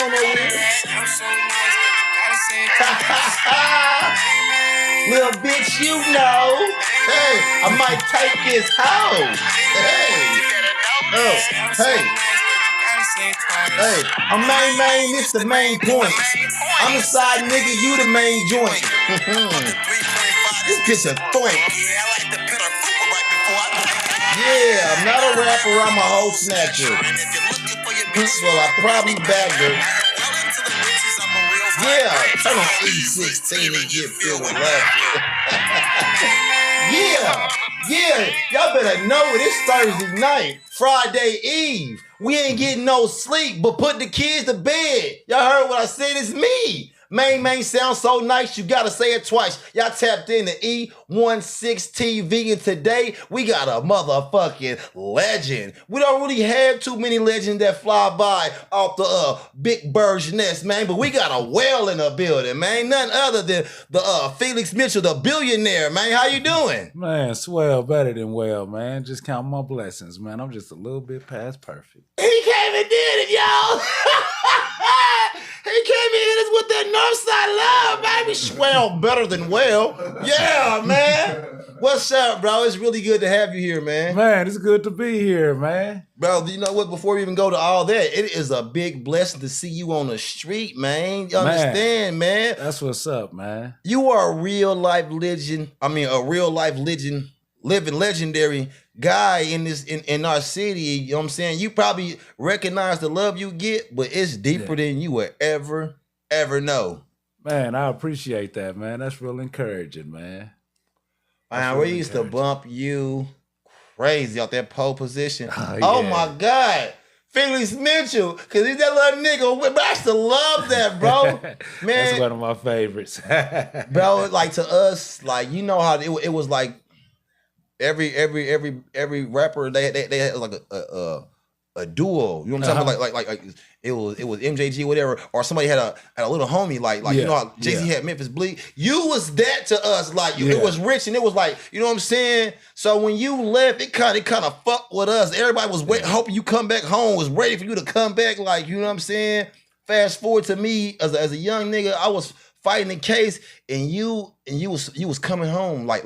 going nowhere. Little bitch, you know. Hey, I might take his hoe. Hey. Oh, hey. Hey, I'm main, this the main point. I'm the side nigga, you the main joint. This bitch a thwank. Yeah, I'm not a rapper, I'm a hoe snatcher. Well, I probably bagged her. Yeah, turn on E16 and get filled with laughter. Yeah, y'all better know it. It's Thursday night, Friday Eve. We ain't getting no sleep, but put the kids to bed. Y'all heard what I said? It's me. Main sounds so nice, you gotta say it twice. Y'all tapped into E16 TV, and today we got a motherfucking legend. We don't really have too many legends that fly by off the big bird's nest, man, but we got a whale in the building, man. None other than the Felix Mitchell, the billionaire, man. How you doing? Man, swell, better than well, man. Just count my blessings, man. I'm just a little bit past perfect. He came and did it, y'all. He came and hit us with that Northside love, baby. Swell better than well. Yeah, man. What's up, bro? It's really good to have you here, man. Man, it's good to be here, man. Bro, you know what? Before we even go to all that, it is a big blessing to see you on the street, man. You understand, man? That's what's up, man. You are a real life legend. I mean, a real life legend, living legendary guy in our city. You know what I'm saying? You probably recognize the love you get, but it's deeper than you would ever know. Man, I appreciate that, man. That's real encouraging, man. Man, we used to bump you crazy out that pole position. Oh my God. Felix Mitchell, because he's that little nigga. But I used to love that, bro. Man, that's one of my favorites. Bro, like to us, like, you know how it was like every rapper they had like a duo. You know what I'm saying? Like it was MJG whatever, or somebody had a little homie like you know how Jay-Z had Memphis Bleak. You was that to us, like it was rich and it was like, you know what I'm saying? So when you left, it kind of fucked with us. Everybody was waiting, hoping you come back home, was ready for you to come back, like, you know what I'm saying? Fast forward to me as a young nigga, I was fighting the case, and you was coming home like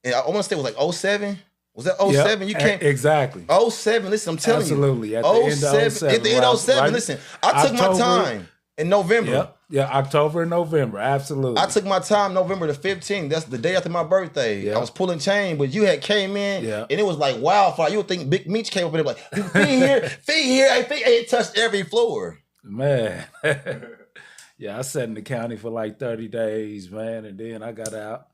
and I want to say it was like 07. Was that 07? You came exactly. 07. Listen, I'm telling you. Absolutely. At the end of 07. At the end of 07. Right? Listen, I took my time in November. Yep. Yeah, October and November. Absolutely. I took my time November the 15th. That's the day after my birthday. Yep. I was pulling chain, but you had came in and it was like wildfire. You would think Big Meech came up and like, feet here, it touched every floor. Man. Yeah, I sat in the county for like 30 days, man, and then I got out.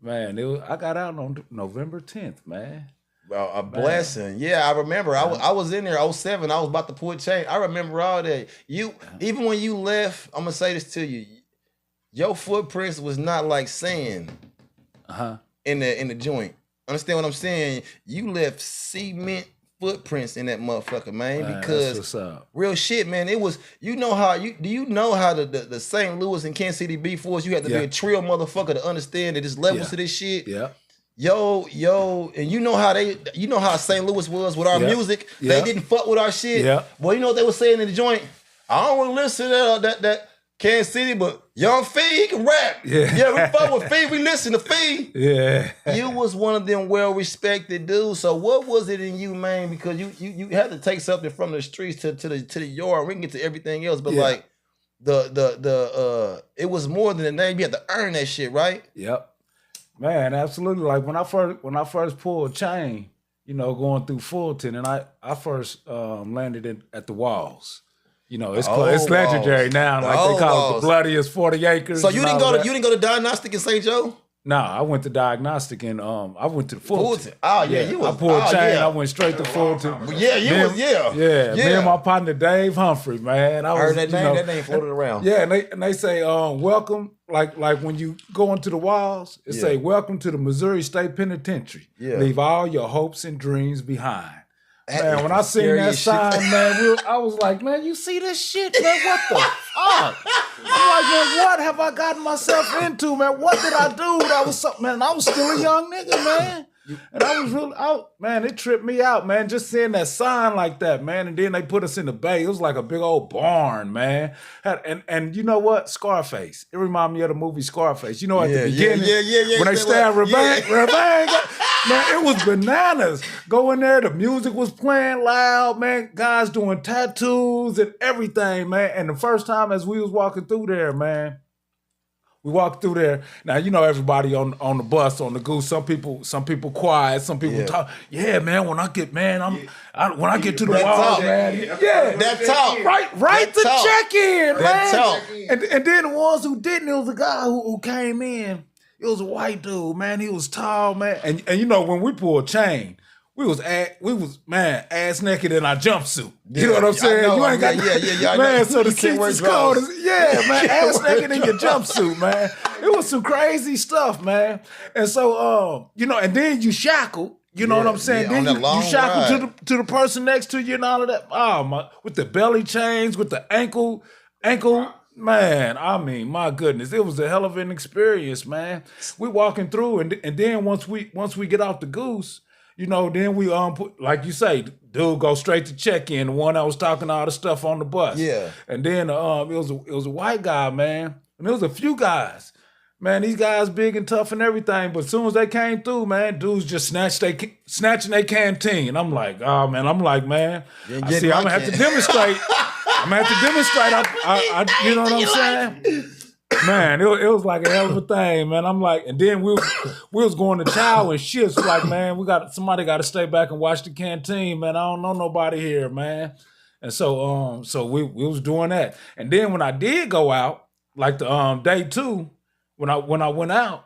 Man, I got out on November 10th, man. Bro, a blessing. Yeah, I remember. I was in there 07. I was about to pull chain. I remember all that. Even when you left, I'm gonna say this to you. Your footprints was not like sand in the joint. Understand what I'm saying? You left cement footprints in that motherfucker, man, because that's what's up. Real shit, man. It was, you know how the St. Louis and Kansas City B4s, you had to be a trill motherfucker to understand that there's levels to this shit. Yeah. Yo, and you know how St. Louis was with our music. They didn't fuck with our shit. Yeah. Boy, you know what they were saying in the joint? I don't want to listen to that Kansas City, but Young Fee, he can rap. Yeah, we fuck with Fee. We listen to Fee. Yeah. You was one of them well-respected dudes. So what was it in you, man? Because you had to take something from the streets to the yard. We can get to everything else, but like it was more than a name. You had to earn that shit, right? Yep. Man, absolutely. Like when I first pulled chain, you know, going through Fulton, and I first landed at the Walls. You know, it's legendary now. Like they call it the bloodiest 40 acres. So you didn't go to Diagnostic in St. Joe? Nah, I went to Diagnostic and I went to Fulton. Oh yeah, you was. I pulled chain. I went straight to Fulton. Yeah, you was. Yeah. Me and my partner Dave Humphrey, man. I heard that name. That name floated around. Yeah, and they say welcome. Like when you go into the Walls, it say welcome to the Missouri State Penitentiary. Yeah. Leave all your hopes and dreams behind. Man, when I seen that sign, man, I was like, man, you see this shit, man? What the fuck? I'm like, man, what have I gotten myself into, man? What did I do? That was something, man. I was still a young nigga, man. And I was really out, man. It tripped me out, man. Just seeing that sign like that, man. And then they put us in the bay. It was like a big old barn, man. And you know what? Scarface. It reminded me of the movie Scarface. You know, at the beginning, when they stabbed Rebang, man, it was bananas. Go in there, the music was playing loud, man. Guys doing tattoos and everything, man. And the first time as we was walking through there, man, we walked through there. Now, you know, everybody on the bus, on the goose, some people quiet, some people talk. Yeah, man, when I get, man, when I get to the wall, man. Yeah. That talk. Right to talk. Check in, man. That talk. And then the ones who didn't, it was a guy who came in. It was a white dude, man. He was tall, man. And you know, when we pulled chain, we was ass naked in our jumpsuit. You know what I'm saying? You ain't got man. So the seats is cold. Man, ass naked in your jumpsuit, man. It was some crazy stuff, man. And so, you know, and then you shackled. You know what I'm saying? Then you shackled to the person next to you and all of that. Oh my, with the belly chains, with the ankle. Man, I mean, my goodness, it was a hell of an experience, man. We walking through, and then once we get off the goose. You know, then we put, like you say, dude go straight to check-in, the one that was talking all the stuff on the bus. Yeah. And then it was a white guy, man. And there was a few guys. Man, these guys big and tough and everything, but as soon as they came through, man, dudes just snatching their canteen. I'm like, oh man, I'm gonna have to demonstrate. I'm gonna have to demonstrate. I you know what I'm saying? Man, it was like a hell of a thing, man. I'm like, and then we was going to chow and shit. So like, man, somebody got to stay back and watch the canteen, man. I don't know nobody here, man. And so we was doing that. And then when I did go out, like the day 2, when I went out,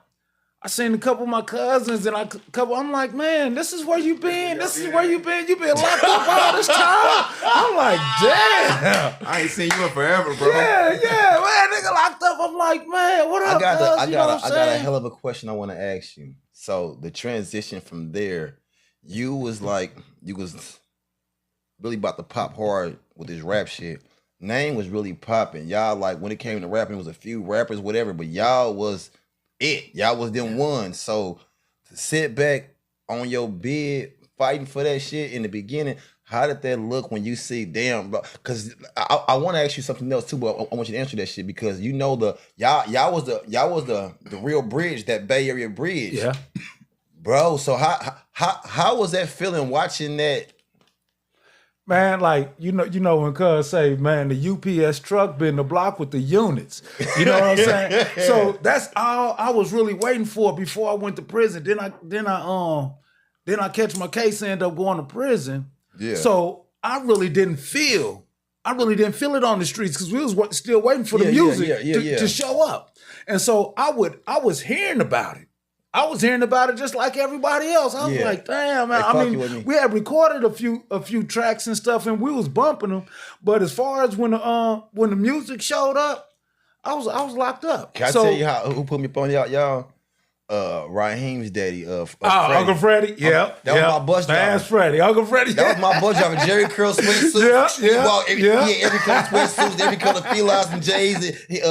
I seen a couple of my cousins and I'm like, man, this is where you been. This is where you been. You been locked up all this time. I'm like, damn. I ain't seen you in forever, bro. Yeah, man, nigga locked up. I'm like, man, what up? I got a hell of a question I want to ask you. So the transition from there, you was really about to pop hard with this rap shit. Name was really popping. Y'all, like, when it came to rapping, it was a few rappers, whatever, but y'all was it. Y'all was them ones. So to sit back on your bed fighting for that shit in the beginning, how did that look when you see, damn, bro? Because I want to ask you something else too, but I want you to answer that shit because you know y'all was the real bridge, that Bay Area bridge. Yeah. Bro, so how was that feeling watching that? Man, like, you know when cuz say, man, the UPS truck been the block with the units. You know what I'm saying? So that's all I was really waiting for before I went to prison. Then I catch my case and end up going to prison. Yeah. So I really didn't feel it on the streets because we was still waiting for the music to show up. And so I was hearing about it. I was hearing about it just like everybody else. I was like, damn, man. I mean, we had recorded a few tracks and stuff, and we was bumping them. But as far as when the music showed up, I was locked up. Can I tell you who put me up on y'all? Raheem's daddy, Uncle Freddie. Yeah, that was my bus driver. That's Freddie, Uncle Freddie. That was my bus driver. Jerry curl sweatsuit. He had every color sweatsuits, every color felines and J's. He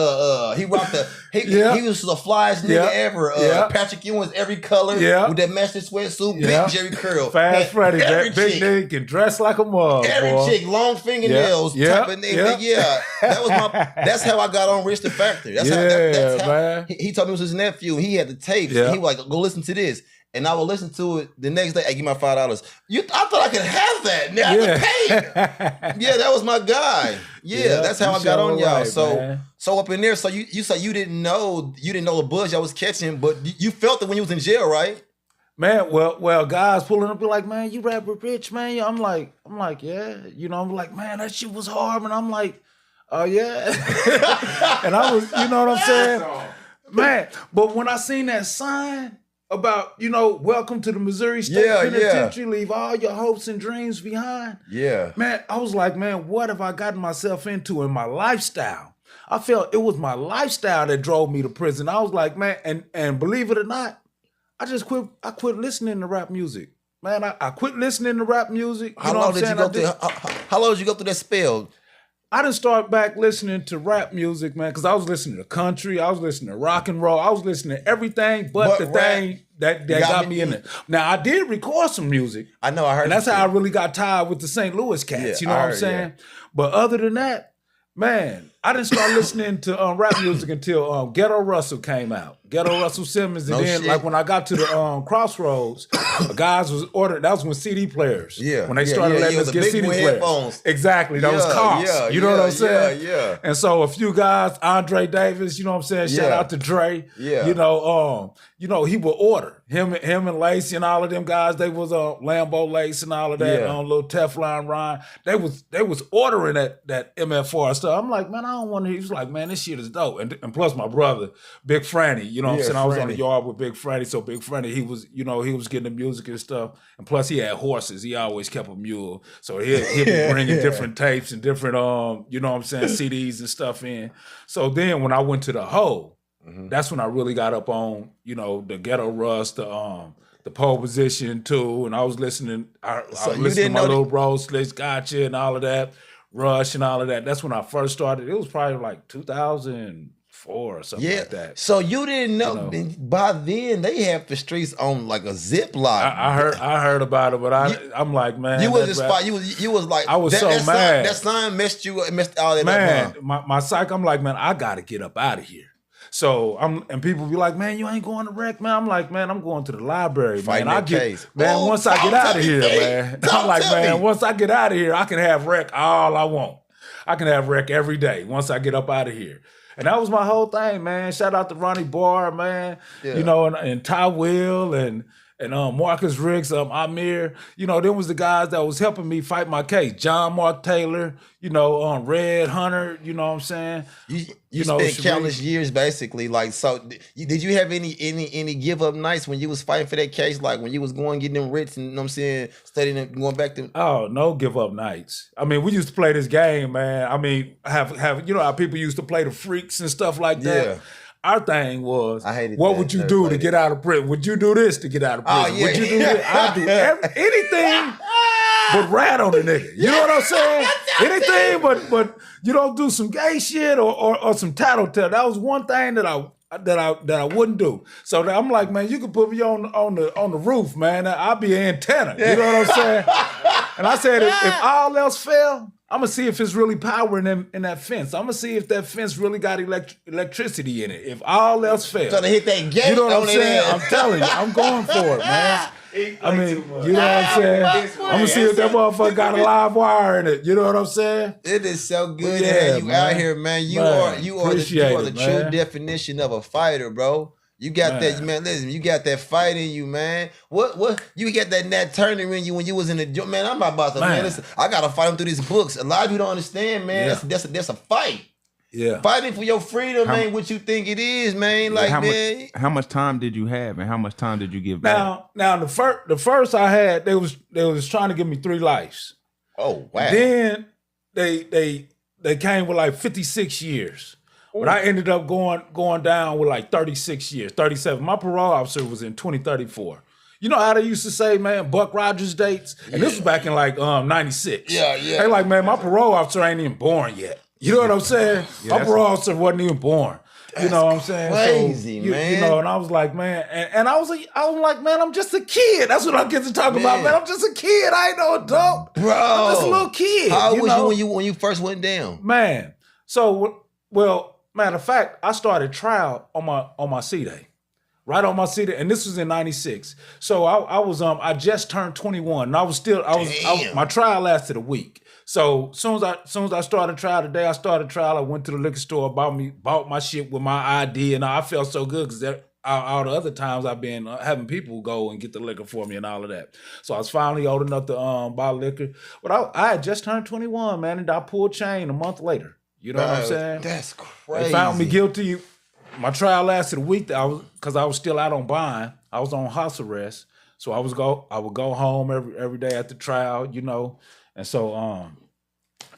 rocked he was the flyest nigga ever. Patrick Ewing's every color with that matching sweatsuit. Big Jerry curl. Fast Freddie, that big nigga can dress like a mug. Every chick, long fingernails, type of nigga. Yeah, that's how I got on Rich the Factor. That's how he told me it was his nephew. He had the tape. Yeah. He was like, go listen to this. And I would listen to it the next day. Hey, give me my $5. I thought I could have that. Now I can pay. Yeah, that was my guy. Yeah, that's how I got on y'all. Right, so up in there, so you said you didn't know the buzz y'all was catching, but you felt it when you was in jail, right? Man, well, guys pulling up, be like, man, you rap with Rich, man. I'm like, yeah. You know, I'm like, man, that shit was hard. And I'm like, oh yeah. And I was, you know what I'm saying? Man, but when I seen that sign about, welcome to the Missouri State Penitentiary, leave all your hopes and dreams behind. Yeah. Man, I was like, man, what have I gotten myself into in my lifestyle? I felt it was my lifestyle that drove me to prison. I was like, man, and believe it or not, I quit listening to rap music. Man, I quit listening to rap music. How long did you go through that spell? I didn't start back listening to rap music, man, because I was listening to country, I was listening to rock and roll, I was listening to everything but the thing that got me in it. Now I did record some music. I know, I heard. And that's how I really got tied with the St. Louis cats. You know what I'm saying? Yeah. But other than that, man, I didn't start listening to rap music until Ghetto Russell came out. Ghetto Russell Simmons. And then like when I got to the Crossroads, guys was ordering, that was when CD players. Yeah. When they started letting us get CD players. Headphones. Exactly. That was cost. You know what I'm saying? Yeah. And so a few guys, Andre Davis, you know what I'm saying? Shout out to Dre. Yeah. You know, he would order. Him and Lacey and all of them guys, they was Lambo Lace and all of that, little Teflon Ryan. They was ordering that MF4 stuff. I'm like, man, I don't want to. He was like, man, this shit is dope. And plus my brother, Big Franny, you know what I'm saying? I was on the yard with Big Franny, so Big Franny, he was getting the music and stuff. And plus he had horses. He always kept a mule. So he'd be bringing different tapes and different, you know what I'm saying, CDs and stuff in. So then when I went to the Hole, that's when I really got up on, you know, the Ghetto Russ, the pole position too, and I was listening. I listened to my little bro Slick Gotcha and all of that, Rush and all of that. That's when I first started. It was probably like 2004 or something like that. So you didn't know, by then they had the streets on like a Ziploc. I heard about it, but I'm like, man, you was inspired. You was like, I was so mad. That sign messed all that man, up. My psych. I'm like, man, I got to get up out of here. So and people be like, man, you ain't going to rec, man. I'm like, man, I'm going to the library, man. Once I get out of here, man. I'm like, man, once I get out of here, I can have rec all I want. I can have rec every day once I get up out of here. And that was my whole thing, man. Shout out to Ronnie Barr, man. Yeah. You know, and Ty Will and Marcus Riggs, Amir, you know, them was the guys that was helping me fight my case. John Mark Taylor, you know, Red Hunter, you know what I'm saying? You know, spent countless years basically. Like, so did you have any give up nights when you was fighting for that case? Like when you was going getting them writs and, you know what I'm saying, studying and going back to... Oh, no give up nights. I mean, we used to play this game, man. I mean, have you know how people used to play the freaks and stuff like that? Yeah. Our thing was, what would you do to get out of prison? Would you do this to get out of prison? Would you do this? I'd do anything but rat on the nigga. You know what I'm saying? Anything but you don't do some gay shit or some tattletale. That was one thing that I wouldn't do. So I'm like, man, you can put me on the roof, man. I'll be an antenna. You know what I'm saying? And I said, if all else fail, I'm going to see if it's really power in that fence. I'm going to see if that fence really got electricity in it. If all else fails. Trying to hit that gate. You know what I'm saying? I'm telling you, I'm going for it, man. I mean, you know what I'm saying? I'm going to see if that motherfucker got a live wire in it. You know what I'm saying? It is so good to have you out here, man. You are the true definition of a fighter, bro. You got that, man. Listen, you got that fight in you, man. What? You got that Nat Turner in you when you was in the man. I'm about to man. Listen, I gotta fight him through these books. A lot of you don't understand, man. Yeah. That's a fight. Yeah, fighting for your freedom, man. What you think it is, man? Like, how much time did you have, and how much time did you give back? Now the first I had, they was trying to give me 3 lives. Oh wow! Then they came with like 56 years. But I ended up going down with like 36 years, 37. My parole officer was in 2034. You know how they used to say, man, Buck Rogers dates? And this was back in like 96. Yeah. They like, man, my parole officer ain't even born yet. You know what I'm saying? My parole officer wasn't even born. You know what I'm saying? Crazy, man. You know, and I was like, man, and I was like, man, I'm just a kid. That's what I get to talk about, man. I'm just a kid. I ain't no adult. Bro. I'm just a little kid. How old was you when you first went down? Man, so, well, matter of fact, I started trial on my C-Day. Right on my C-Day. And this was in 96. So I just turned 21. And my trial lasted a week. So soon as I started trial today, I went to the liquor store, bought my shit with my ID, and I felt so good because all the other times I've been having people go and get the liquor for me and all of that. So I was finally old enough to buy liquor. But I had just turned 21, man, and I pulled chain a month later. You know what I'm saying? That's crazy. They found me guilty. My trial lasted a week because I was still out on bond. I was on house arrest. So I would go home every day at the trial, you know. And so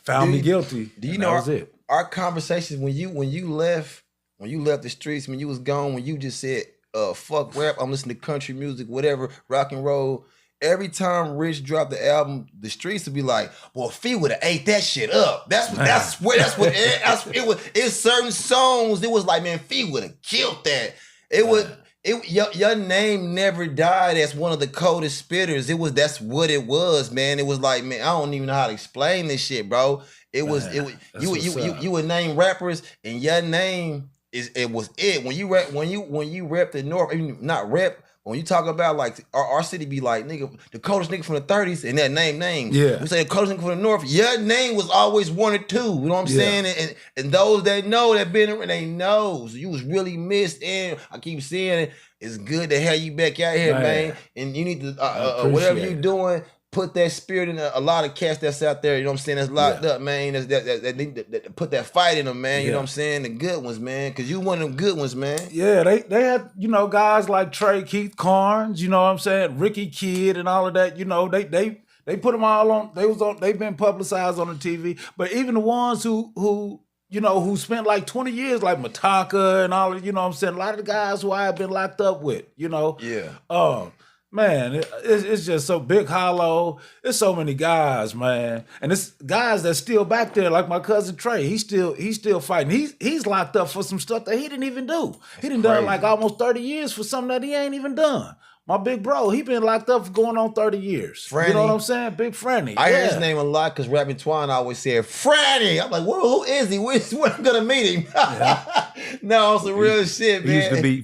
found me guilty. Do you know that was it. Our conversations when you left the streets, when you was gone, when you just said fuck rap, I'm listening to country music, whatever, rock and roll. Every time Rich dropped the album, the streets would be like, "Well, Fee would have ate that shit up." That's what it was. It's certain songs. It was like, man, Fee would have killed that. It Your name never died as one of the coldest spitters. That's what it was, man. It was like, man, I don't even know how to explain this shit, bro. You would name rappers, and your name was it. When you rep the North, not rep. When you talk about like our city be like, nigga, the coldest nigga from the 30s, and that name. Yeah. We say the coldest nigga from the North, your name was always one or two. You know what I'm saying? And those that know that been around, they know. So you was really missed. And I keep saying it. It's good to have you back out here, man. And you need to whatever you doing, put that spirit in a lot of cats that's out there, you know what I'm saying, that's locked up, man. That need to put that fight in them, man. You know what I'm saying? The good ones, man. Cause you one of them good ones, man. Yeah, they had, guys like Trey, Keith Carnes, you know what I'm saying, Ricky Kidd and all of that, they put them all on, they've been publicized on the TV. But even the ones who spent like 20 years, like Mataka and all of, you know what I'm saying, a lot of the guys who I have been locked up with, Yeah. Man, it's just so Big Hollow. There's so many guys, man, and it's guys that's still back there, like my cousin Trey. He's still fighting. He's locked up for some stuff that he didn't even do. He done done like almost 30 years for something that he ain't even done. My big bro, he been locked up for going on 30 years. Franny. You know what I'm saying? Big Franny. I hear his name a lot because Rapping Twine always said Franny. I'm like, who is he? When I'm gonna meet him? No, some real shit, man. He used to be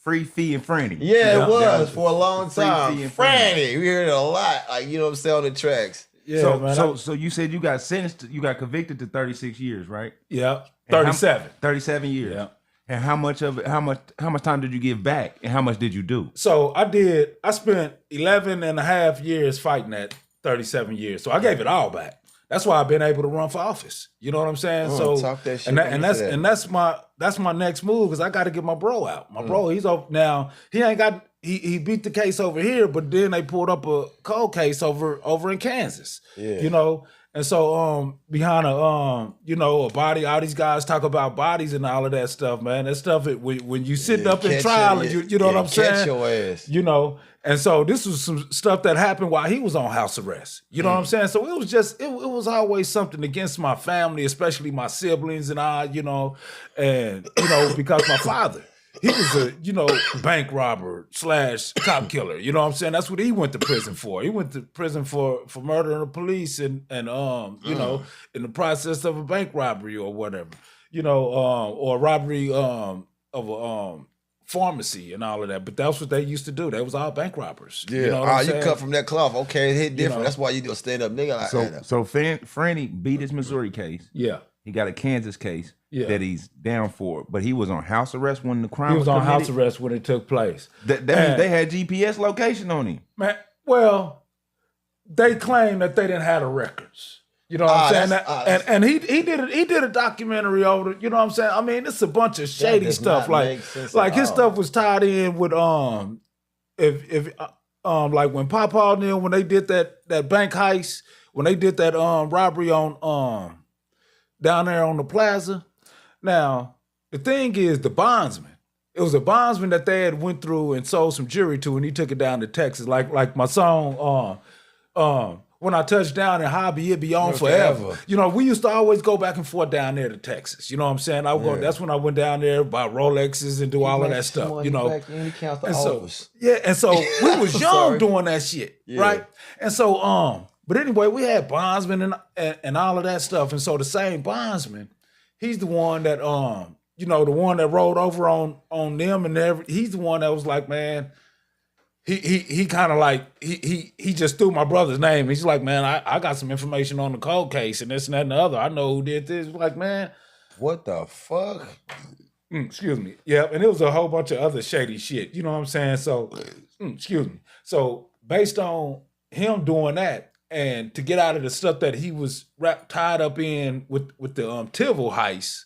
Free Fee and Franny. Yeah, it was for a long time. Franny. We heard it a lot. Like, you know what I'm saying, on the tracks. Yeah, man. So you said you got sentenced, you got convicted to 36 years, right? Yeah. 37. 37 years. Yeah. And how much time did you give back, and how much did you do? So I spent 11 and a half years fighting that 37 years. So I gave it all back. That's why I've been able to run for office. You know what I'm saying? So talk that shit that's my next move, because I got to get my bro out. My bro, he's over now. He beat the case over here, but then they pulled up a cold case over in Kansas. Yeah. And so behind a body, all these guys talk about bodies and all of that stuff, man. That stuff when you sitting up in trial and you know what I'm saying? Catch your ass. And so this was some stuff that happened while he was on house arrest. You know what I'm saying? So it was just it was always something against my family, especially my siblings and I, and because my father, he was a bank robber / cop killer. You know what I'm saying? That's what he went to prison for. He went to prison for murdering the police and in the process of a bank robbery or whatever. Or robbery of a pharmacy and all of that. But that's what they used to do. They was all bank robbers. Yeah. You know what you cut from that cloth. Okay, it hit different. That's why you do a stand up nigga like that. So Franny beat his Missouri case. Yeah. He got a Kansas case that he's down for, but he was on house arrest when the crime was on committed. house arrest when it took place. They had GPS location on him. Man, well, they claim that they didn't have the records. You know what I'm saying? And he did a documentary over it. You know what I'm saying? I mean, it's a bunch of shady stuff. Like his stuff was tied in with like when Papa and them, when they did that bank heist, when they did that robbery on down there on the plaza. Now, the thing is, the bondsman. It was a bondsman that they had went through and sold some jewelry to, and he took it down to Texas. Like my song, When I Touch Down in Hobby, It Be On Forever. We used to always go back and forth down there to Texas. You know what I'm saying? That's when I went down there, buy Rolexes and do all of that stuff. And so we was young doing that shit, right? And so but anyway, we had bondsmen and all of that stuff. And so the same bondsman, he's the one that the one that rolled over on them and he's the one that was like, man, he kind of like he just threw my brother's name. He's like, man, I got some information on the cold case and this and that and the other. I know who did this. Like, man, what the fuck? Excuse me. Yeah, and it was a whole bunch of other shady shit. You know what I'm saying? So, excuse me. So based on him doing that, and to get out of the stuff that he was tied up in with the Tivol heist,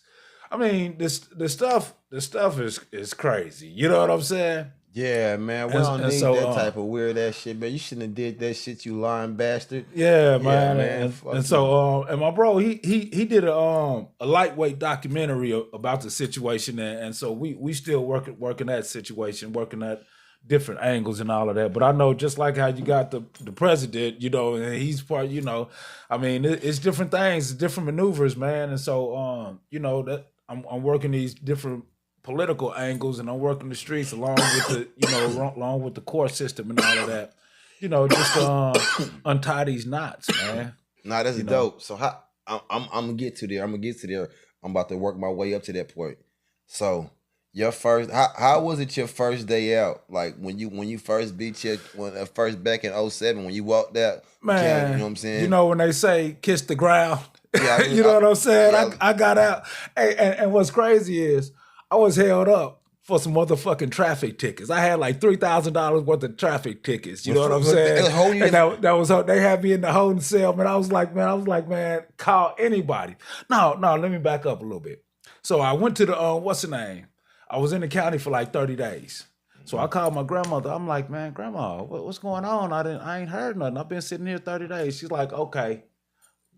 I mean, the stuff is crazy. You know what I'm saying? Yeah, man. We don't need that type of weird ass shit, man. You shouldn't have did that shit, you lying bastard. Yeah, man. And so, and my bro, he did a lightweight documentary about the situation, and so we still working that situation, working that different angles and all of that. But I know, just like how you got the president, and he's part, I mean, it's different things, different maneuvers, man. And so, that I'm working these different political angles, and I'm working the streets along with the along with the court system and all of that. Just untie these knots, man. Nah, that's dope. So how I'm gonna get to there. I'm about to work my way up to that point. So your first, how was it your first day out? Like when you first beat your first back in 2007 when you walked out, man. You know what I'm saying? You know when they say kiss the ground. Yeah, you know what I'm saying? Yeah. I got out. Hey, and what's crazy is I was held up for some motherfucking traffic tickets. I had like $3,000 worth of traffic tickets. You know what I'm saying? And that was they had me in the holding cell, man. I was like, man, call anybody. No, let me back up a little bit. So I went to the what's the name? I was in the county for like 30 days. So I called my grandmother. I'm like, man, grandma, what's going on? I ain't heard nothing. I've been sitting here 30 days. She's like, okay.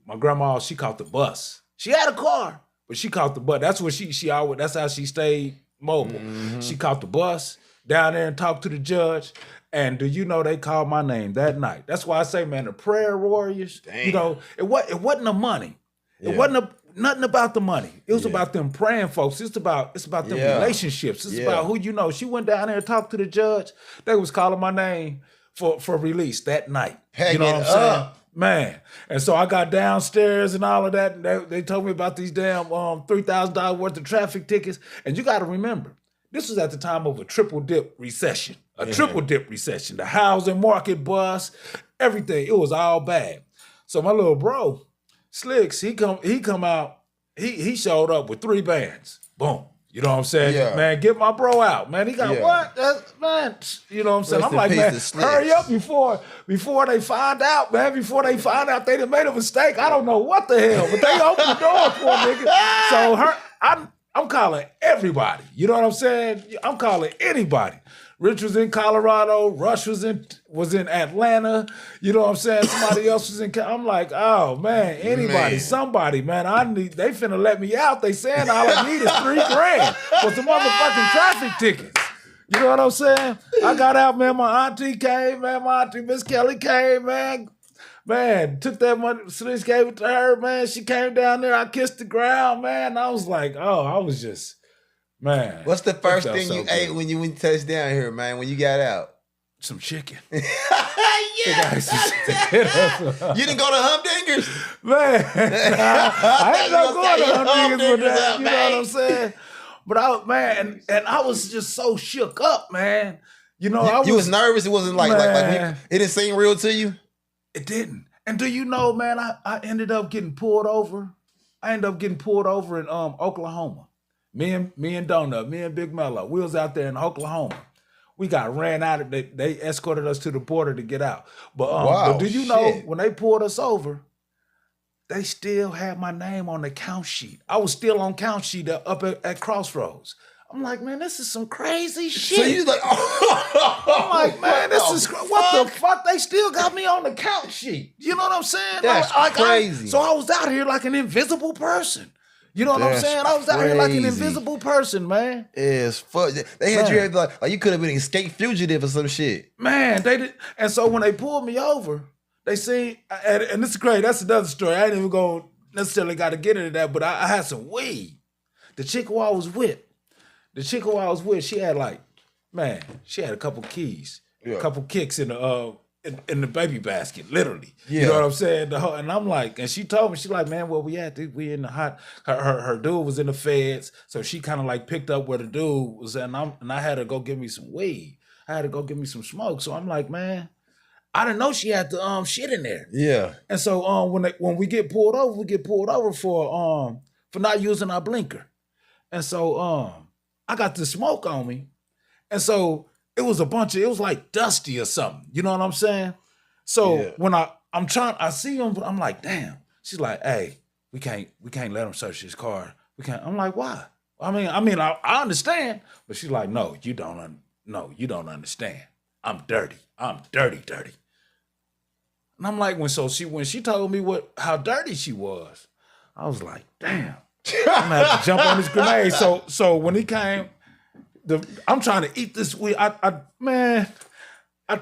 My grandma, she caught the bus. She had a car, but she caught the bus. That's what she always. That's how she stayed mobile. Mm-hmm. She caught the bus down there and talked to the judge. And do you know they called my name that night? That's why I say, man, the prayer warriors. Damn. It wasn't the money. Yeah. It wasn't nothing about the money. It was about them praying folks. It's about them relationships. It's about who you know. She went down there and talked to the judge. They was calling my name for release that night. You know what I'm saying? Man. And so I got downstairs and all of that. And they told me about these damn $3,000 worth of traffic tickets. And you got to remember, this was at the time of a triple dip recession. The housing market bust, everything. It was all bad. So my little bro, Slicks, he come out, he showed up with 3 bands. Boom. You know what I'm saying? Yeah. Man, get my bro out, man. He got what? Man, you know what I'm saying? I'm like, man, hurry up before they find out, man. Before they find out they done made a mistake. I don't know what the hell, but they opened the door for a nigga. So I'm calling everybody. You know what I'm saying? I'm calling anybody. Rich was in Colorado. Rush was in Atlanta. You know what I'm saying? Somebody else was in. I'm like, oh man, anybody, somebody, man. They finna let me out. They saying all I need is $3,000 for some motherfucking traffic tickets. You know what I'm saying? I got out, man. My auntie came, man. My auntie Miss Kelly came, man. Man, took that money, Slick gave it to her, man. She came down there. I kissed the ground, man. I was like, oh, I was just. Man. What's the first thing you ate when you touched down here, man, when you got out? Some chicken. You didn't go to Humdingers? Man, I ain't going to Humdingers with that. You know what I'm saying? But I was just so shook up, man. You know, you was nervous? It wasn't like it didn't seem real to you? It didn't. And do you know, man, I ended up getting pulled over. I ended up getting pulled over in Oklahoma. Me and Donut, me and Big Mello, we was out there in Oklahoma. We got ran out of they escorted us to the border to get out. But do you know when they pulled us over, they still had my name on the count sheet. I was still on count sheet up at Crossroads. I'm like, man, this is some crazy shit. So you like, I'm like, man, this is what the fuck? They still got me on the count sheet. You know what I'm saying? That's crazy. So I was out here like an invisible person. You know what I'm saying? I was out here like an invisible person, man. It's fuck. They had you like you could have been an escaped fugitive or some shit. Man, they did. And so when they pulled me over, they seen, and this is crazy. That's another story. I ain't even going necessarily got to get into that, but I had some weed. The chick who I was with, she had she had a couple keys, a couple kicks in the baby basket, literally. Yeah. You know what I'm saying? And I'm like, and she told me, she's like, man, where we at? We in the hot. Her dude was in the feds, so she kind of like picked up where the dude was at, and I had to go get me some weed. I had to go get me some smoke. So I'm like, man, I didn't know she had the shit in there. Yeah. And so when we get pulled over for not using our blinker. And so I got the smoke on me, and so. It was like dusty or something. You know what I'm saying? So when I see him, but I'm like, damn. She's like, hey, we can't let him search his car. We can't. I'm like, why? I mean, I understand, but she's like, no, you don't understand. I'm dirty. I'm dirty. And I'm like, when she told me how dirty she was, I was like, damn. I'm gonna have to jump on this grenade. So when he came. I'm trying to eat this weed. I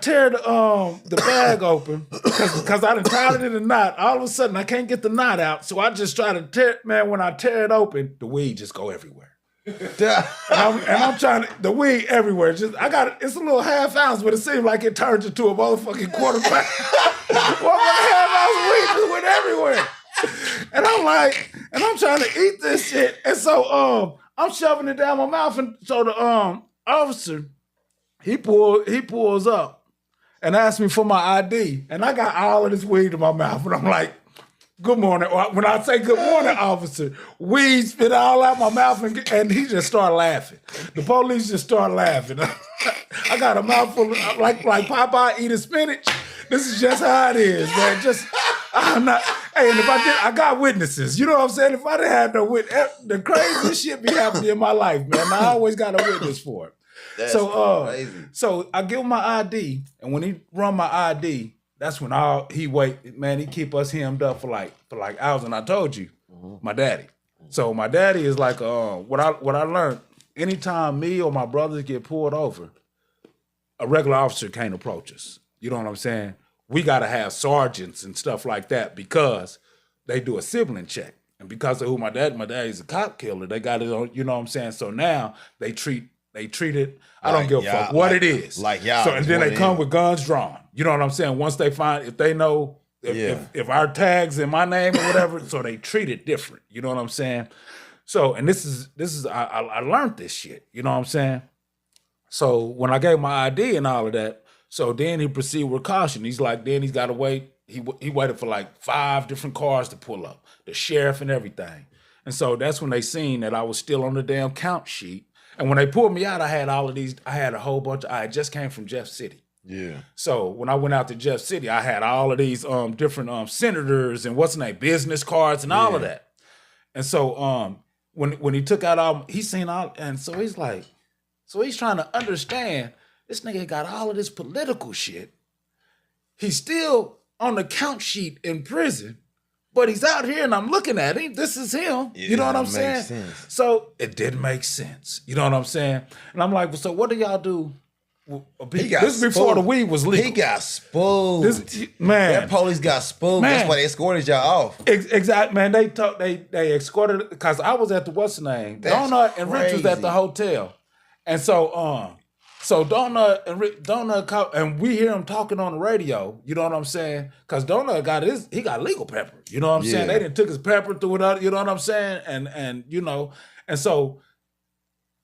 tear the bag open because I done tied it in a knot. All of a sudden, I can't get the knot out, so I just try to tear. Man, when I tear it open, the weed just go everywhere. and I'm trying to, the weed everywhere. It's a little half ounce, but it seemed like it turns into a motherfucking quarter pound. 1.5 ounce of weed just went everywhere. And I'm trying to eat this shit. And so I'm shoving it down my mouth. And so the officer, he pulls up and asks me for my ID. And I got all of this weed in my mouth. And I'm like, good morning. When I say good morning, officer, weed spit all out my mouth, and he just started laughing. The police just started laughing. I got a mouthful of, like Popeye eating spinach. This is just how it is, man. I'm not. Hey, and if I got witnesses. You know what I'm saying? If I didn't have no witness, the craziest shit be happening in my life, man. I always got a witness for it. That's crazy. So I give him my ID, and when he run my ID, that's when he keep us hemmed up for like hours. And I told you, my daddy. So my daddy is like, what I learned, anytime me or my brothers get pulled over, a regular officer can't approach us. You know what I'm saying? We got to have sergeants and stuff like that because they do a sibling check. And because of who my daddy's a cop killer, they got it on, you know what I'm saying? So now they treat it, I don't give a fuck what it is. Like y'all. So, and then they come with guns drawn. You know what I'm saying? Once they find, if they know, if our tag's in my name or whatever, so they treat it different. You know what I'm saying? So, and this is I learned this shit. You know what I'm saying? So when I gave my ID and all of that, so then he proceeded with caution. He's like, then he's got to wait. He waited for like 5 different cars to pull up, the sheriff and everything. And so that's when they seen that I was still on the damn count sheet. And when they pulled me out, I had all of these. I had a whole bunch. I just came from Jeff City. Yeah. So when I went out to Jeff City, I had all of these different senators and business cards and all of that. And so when he took out all, he seen all, and so he's like, so he's trying to understand. This nigga got all of this political shit. He's still on the count sheet in prison, but he's out here and I'm looking at him. This is him. Yeah, you know what I'm saying? Sense. So it didn't make sense. You know what I'm saying? And I'm like, well, so what do y'all do? This is before the weed was legal. He got spooked. Man. That police got spooked. Man. That's why they escorted y'all off. Exactly, man. They escorted, because I was at the what's the name? Donut and Rich was at the hotel. And so Donut and we hear him talking on the radio, you know what I'm saying? Because Donut he got legal pepper, you know what I'm saying? They didn't took his pepper, threw it out, you know what I'm saying? And you know, and so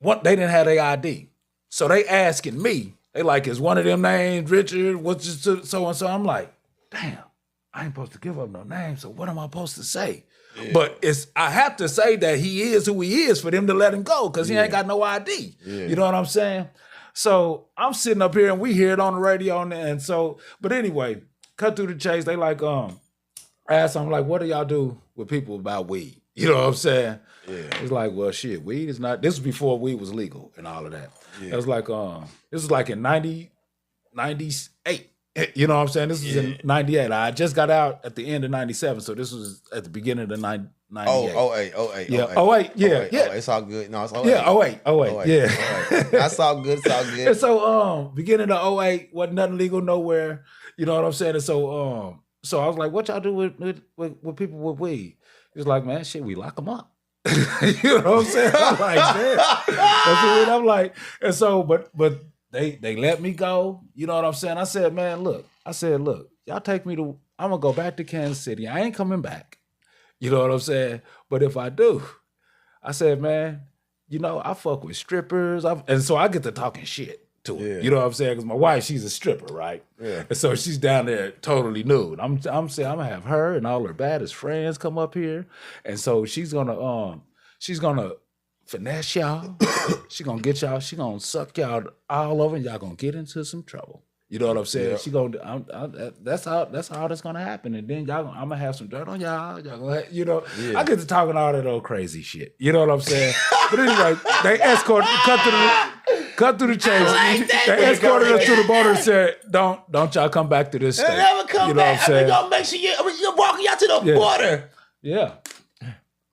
they didn't have their ID. So they asking me, they like, is one of them names Richard, what's so and so? I'm like, damn, I ain't supposed to give up no name, so what am I supposed to say? Yeah. But I have to say that he is who he is for them to let him go, because he ain't got no ID. Yeah. You know what I'm saying? So I'm sitting up here and we hear it on the radio, and so, but anyway, cut through the chase. They like, ask them like, what do y'all do with people about weed? You know what I'm saying? Yeah. It's like, well, shit, weed is not, this was before weed was legal and all of that. Yeah. It was like, this was like in 98. You know what I'm saying? This was in 98. I just got out at the end of 97, so this was at the beginning of 98. Oh, 08. Yeah, 08, yeah. Yeah. It's all good. No, it's 08. Yeah, 08. Yeah. 08. That's all good. It's all good. And so, beginning of 08, wasn't nothing legal nowhere. You know what I'm saying? And so, I was like, what y'all do with people with weed? He was like, man, shit, we lock them up. You know what I'm saying? I'm like, damn. That's what I'm like. And so, but they let me go. You know what I'm saying? I said, look, y'all take me to, I'm going to go back to Kansas City. I ain't coming back. You know what I'm saying? But if I do, I said, man, you know, I fuck with strippers. And so I get to talking shit to her. Yeah. You know what I'm saying? Because my wife, she's a stripper, right? Yeah. And so she's down there totally nude. I'm saying I'm going to have her and all her baddest friends come up here. And so she's going to finesse y'all. She going to get y'all. She going to suck y'all all over and y'all going to get into some trouble. You know what I'm saying? Yeah. She gonna. That's how that's gonna happen, and then I'm gonna have some dirt on y'all. Y'all gonna, I get to talking all that old crazy shit. You know what I'm saying? But anyway, they cut through the chase. They escorted us to the border and said, "Don't y'all come back to this state." Never come you know back. What I'm saying? Gonna make sure you're walking out to the border. Yeah.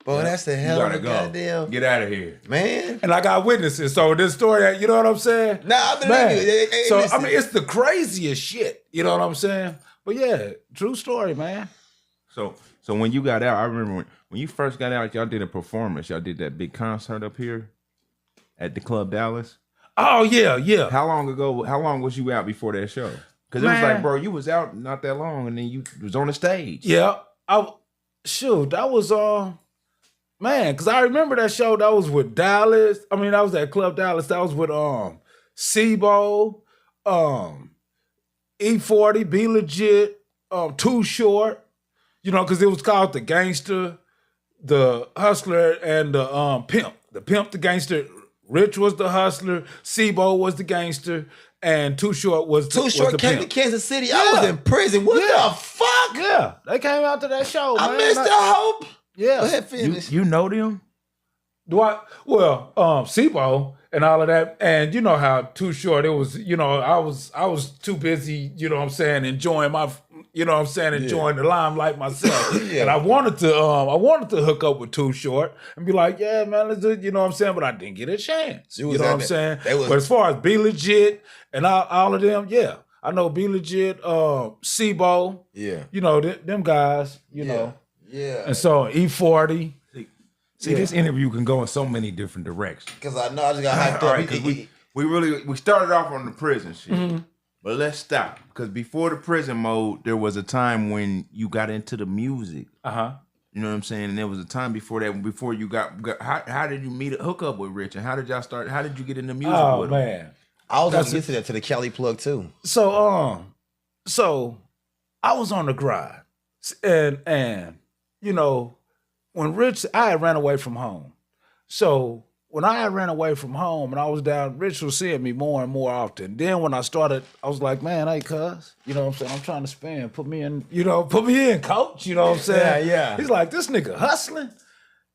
Boy, that's the hell of a goddamn. Get out of here, man. And I got witnesses. So this story, you know what I'm saying? Nah, so I mean, it's the craziest shit. You know what I'm saying? But yeah, true story, man. So when you got out, I remember when you first got out, y'all did a performance. Y'all did that big concert up here. at the Club Dallas? Oh yeah. How long ago? How long was you out before that show? Because it was like, bro, you was out not that long, and then you was on the stage. Yeah, that was man, because I remember that show. That was with Dallas. I mean, that was at Club Dallas. That was with Sibo, E40, Be Legit, Too Short. You know, because it was called The Gangster, The Hustler, and the Pimp. The Pimp, the Gangster. Rich was the hustler. Sibo was the gangster. And Too Short was the came pimp. to Kansas City. Yeah. I was in prison. What the fuck? Yeah, they came out to that show. I missed the hope. Yeah, go ahead, finish. You know them? Do I? Well, Sibo and all of that, and you know how Too Short. It was, you know, I was too busy. You know what I'm saying, enjoying my. You know what I'm saying, enjoying the limelight myself. And I wanted to hook up with Too Short and be like, yeah, man, let's do it, you know what I'm saying? But I didn't get a chance. You know what I'm saying? But as far as Be Legit and all of them, yeah. I know Be Legit, Sibo, you know, them guys, you know. Yeah. And so E40. See, this interview can go in so many different directions. Because I know I just got hyped up. Right, we started off on the prison shit. Mm-hmm. But let's stop, because before the prison mode, there was a time when you got into the music. You know what I'm saying? And there was a time before that, before you got how did you hook up with Rich, and how did y'all start? How did you get into music with him? Man, I was going to get to that, to the Cali plug too. So I was on the grind, and you know, when Rich, I had ran away from home, so. When I ran away from home and I was down, Rich was seeing me more and more often. Then when I started, I was like, man, hey, cuz, you know what I'm saying? I'm trying to spend, put me in, coach, you know what I'm saying? Yeah. He's like, this nigga hustling,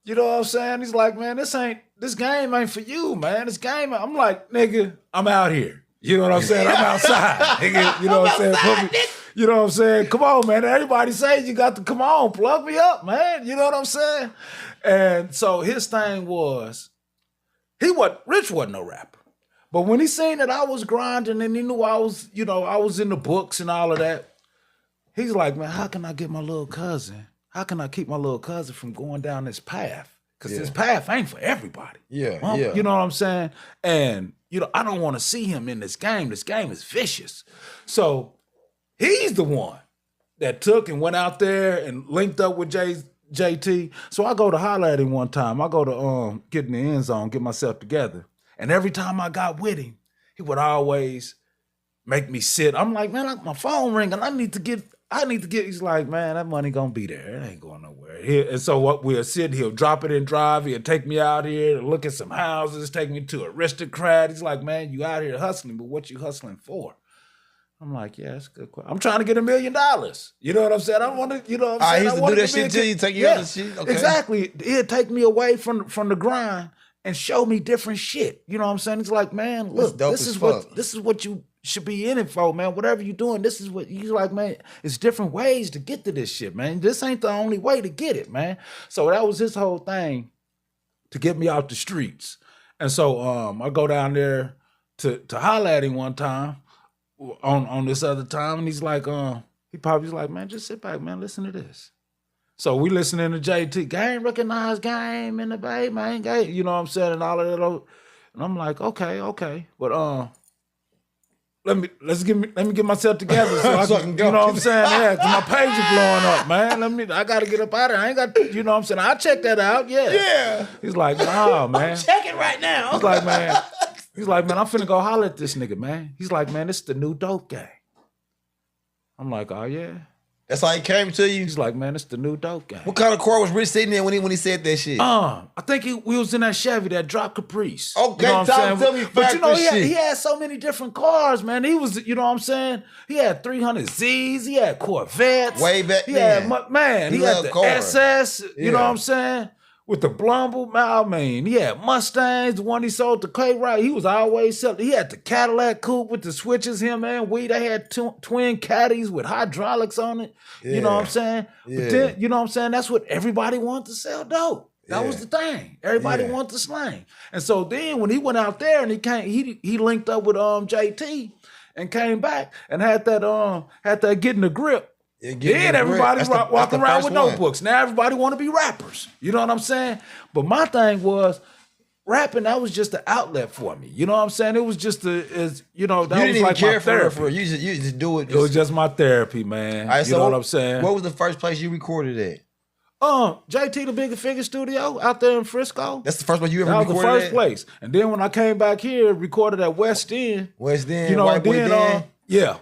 you know what I'm saying? He's like, man, this game ain't for you, man. This game, I'm like, nigga, I'm out here. You know what I'm saying? I'm outside, nigga, you know what I'm saying? You know what I'm saying? Come on, man. Everybody says you got to come on, plug me up, man. You know what I'm saying? And so his thing was, Rich wasn't no rapper. But when he seen that I was grinding and he knew I was, you know, I was in the books and all of that, he's like, man, how can I get my little cousin? How can I keep my little cousin from going down this path? Because this path ain't for everybody. You know what I'm saying? And, you know, I don't want to see him in this game. This game is vicious. So he's the one that took and went out there and linked up with JT. So I go to holler at him one time. I go to get in the end zone, get myself together. And every time I got with him, he would always make me sit. I'm like, man, my phone ringing. I need to get. He's like, man, that money gonna be there. It ain't going nowhere. And so what we'll sit, he'll drop it and drive. He'll take me out here to look at some houses, take me to Aristocrat. He's like, man, you out here hustling, but what you hustling for? I'm like, yeah, that's a good question. I'm trying to get $1 million. You know what I'm saying? I want to, you know what I'm saying? He used to do that shit too. You take you out of shit. Okay. Exactly. He'd take me away from the grind and show me different shit. You know what I'm saying? It's like, man, look, this is what you should be in it for, man. Whatever you're doing, this is what he's like, man. It's different ways to get to this shit, man. This ain't the only way to get it, man. So that was his whole thing to get me out the streets. And so I go down there to holler at him one time. On this other time, and he's like, he's like, man, just sit back, man, listen to this. So we listening to JT, game recognized game in the Bay, man, game, you know what I'm saying, and all of that. And I'm like, okay, but let me get myself together so I can, you know what I'm saying, yeah, 'cause my page is blowing up, man. I gotta get up out of here. I ain't got, you know what I'm saying. I'll check that out, yeah. He's like, nah, man. I'm checking right now. He's like, man, I'm finna go holler at this nigga, man. He's like, man, this is the new dope game. I'm like, oh yeah. That's how he came to you? He's like, man, it's the new dope game. What kind of car was Rich sitting in when he said that shit? I think we was in that Chevy that dropped Caprice. Okay, you know tell me but you know, he had so many different cars, man. He was, you know what I'm saying? He had 300Zs, he had Corvettes. Way back he then. He had the cars. SS, you know what I'm saying? With the Blumble, I mean, he had Mustangs, the one he sold to Clay Wright. He was always selling. He had the Cadillac coupe with the switches, him and they had twin caddies with hydraulics on it. Yeah. You know what I'm saying? Yeah. But then, you know what I'm saying? That's what everybody wanted to sell dope. That was the thing. Everybody wanted to slang. And so then when he went out there and he linked up with JT and came back and had that getting the grip. Then everybody walking around with notebooks. Now everybody want to be rappers. You know what I'm saying? But my thing was, rapping, that was just the outlet for me. You know what I'm saying? It was just that was didn't like care my therapy. For you just do it. It was just my therapy, man. Right, you know what I'm saying? What was the first place you recorded at? JT the Bigger Figure Studio out there in Frisco. That's the first place you ever recorded. That was the first place. And then when I came back here, recorded at West End. West End, you know, White Boy Den. Yeah.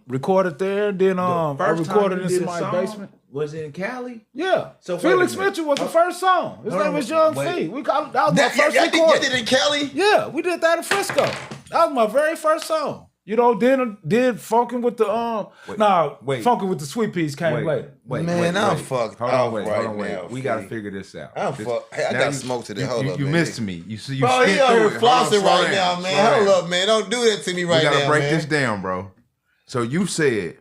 Recorded there. Then I recorded in somebody's basement. Was it in Cali? Yeah. So Felix Mitchell was the first song. His name was Young Fee. We called that was my first recording. You did it in Cali? Yeah, we did that in Frisco. That was my very first song. You know, then did Funkin' with the Funkin' with the Sweet Peas came later. I'm fucked. Hold on, wait. We gotta figure this out. I got smoke today. Hold up, you man. missed me. You see, you bro, he out here flossing right now, man. Hold up, man. Don't do that to me right now, man. We gotta break this down, bro. So you said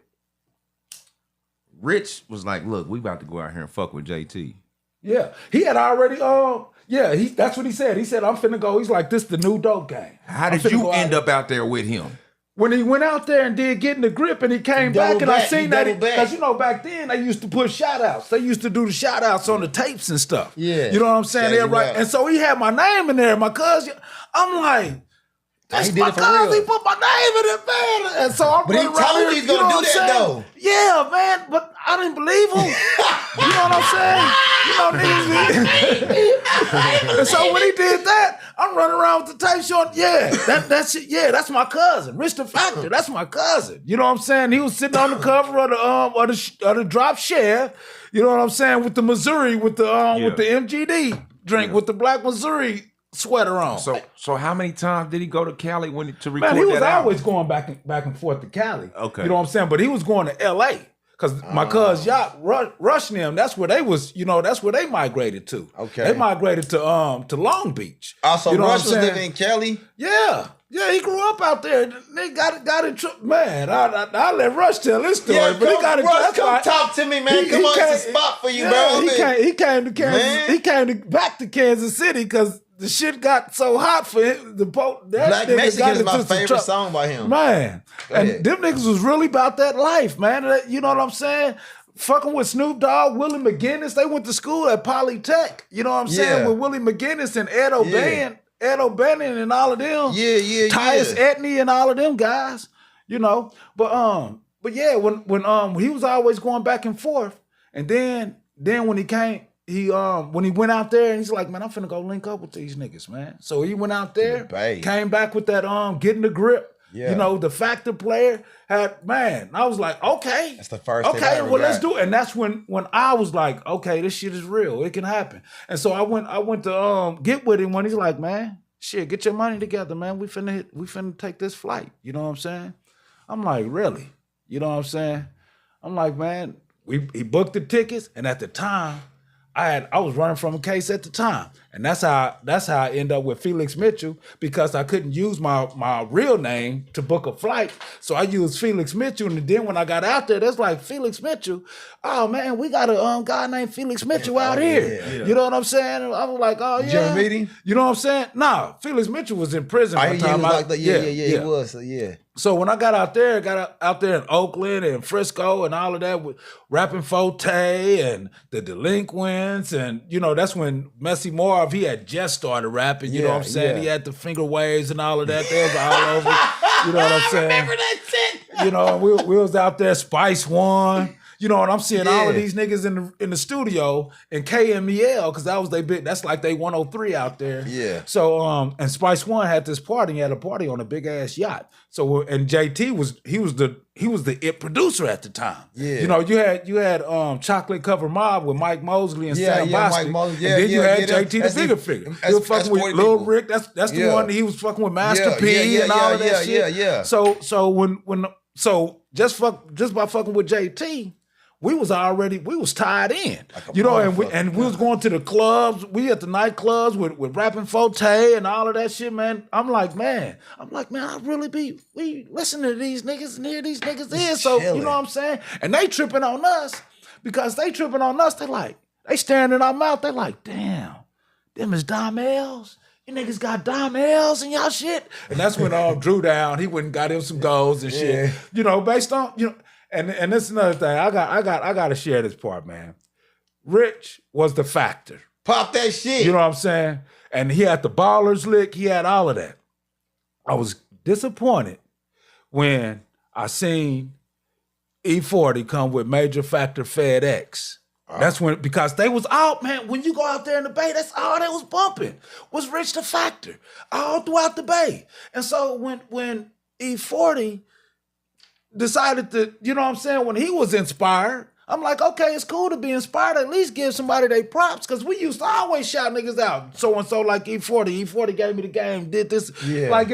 Rich was like, look, we about to go out here and fuck with JT. Yeah. He had already that's what he said. He said, I'm finna go. He's like, this the new dope game. How did you end up out there with him? When he went out there and did Get in the Grip and he came back and I seen that because back then they used to put shout outs. They used to do the shout outs on the tapes and stuff. Yeah. You know what I'm saying? And so he had my name in there, my cousin. I'm like, that's my cousin. He put my name in it, man. And so I'm But he told you he's gonna do that though. Yeah, man. But I didn't believe him. You know what I'm saying? Niggas. And so when he did that, I'm running around with the tape showing, that's it. Yeah, that's my cousin. Rich the Factor, that's my cousin. You know what I'm saying? He was sitting on the cover of the Drop Share, you know what I'm saying, with the Missouri, with the MGD drink, with the Black Missouri sweater on. So how many times did he go to Cali to record that? Man, he was always going back and forth to Cali. Okay. You know what I'm saying? But he was going to LA. Because my cuz Yacht rushing them, that's where they was, that's where they migrated to. Okay. They migrated to Long Beach. Also, you know Rush was living in Cali? Yeah. Yeah, he grew up out there. They got in trouble. Man, I'll let Rush tell his story. Yeah, but he got in Rush, come talk to me, man. Come on, it's a spot for you, bro. He came to Kansas. He came back to Kansas City because the shit got so hot for him. Black Mexican is my favorite song by him. Man. And them niggas was really about that life, man. You know what I'm saying? Fucking with Snoop Dogg, Willie McGinnis. They went to school at Polytech. You know what I'm saying? With Willie McGinnis and Ed O'Bannon. Ed O'Bannon and all of them. Tyus Etney and all of them guys. You know. But yeah, when he was always going back and forth. And then when he came, when he went out there and he's like, man, I'm finna go link up with these niggas, man. So he went out there, came back with that Get in the Grip. Yeah. You know, the Factor player had, man, I was like, okay. That's the first thing Okay, well, let's do it. And that's when I was like, okay, this shit is real. It can happen. And so I went to get with him when he's like, man, shit, get your money together, man. We finna take this flight. You know what I'm saying? I'm like, really? You know what I'm saying? I'm like, man, he booked the tickets, and at the time, I was running from a case at the time. And that's how I end up with Felix Mitchell, because I couldn't use my real name to book a flight. So I used Felix Mitchell. And then when I got out there, that's like, Felix Mitchell, oh man, we got a guy named Felix Mitchell out here. Yeah. You know what I'm saying? I was like, oh yeah. Did you ever meet him? You know what I'm saying? Nah, Felix Mitchell was in prison by the time he was. So yeah. So when I got out there in Oakland and Frisco and all of that with rapping Forte and the Delinquents, and that's when Messy Marv, he had just started rapping, you know what I'm saying? He had the finger waves and all of that. They was all over. You know what I'm saying? I remember that shit. We was out there, Spice One. You know what I'm seeing? All of these niggas in the studio in KMEL, because that was that's like they 103 out there. Yeah. So and Spice One had this party. He had a party on a big ass yacht. So and JT was the it producer at the time. Yeah. You had Chocolate Cover Mob with Mike Mosley and Sam Bostic. Mike Mosley. And then you had JT the Bigger Figure. He was fucking with Lil Rick. That's the one he was fucking with Master P and all of that shit. Yeah. So just by fucking with JT, we was tied in, and we was going to the clubs. We at the nightclubs with rapping Forte and all of that shit, man. I'm like, man, I really we listen to these niggas and hear these niggas in. So, you know what I'm saying? And they tripping on us because they tripping on us. They staring in our mouth. They like, damn, them is Dom L's. You niggas got Dom L's and y'all shit. And that's when Drew Down, he went and got him some goals and shit. Based on, And this is another thing. I got to share this part, man. Rich was the Factor. Pop that shit. You know what I'm saying? And he had the baller's lick. He had all of that. I was disappointed when I seen E40 come with Major Factor FedEx. That's when, because they was out, man. When you go out there in the Bay, that's all they was bumping, was Rich the Factor, all throughout the Bay. And so when E40 decided to, you know what I'm saying, when he was inspired, I'm like, okay, it's cool to be inspired. At least give somebody their props, because we used to always shout niggas out. So-and-so like E40. E40 gave me the game, did this. Yeah. Like,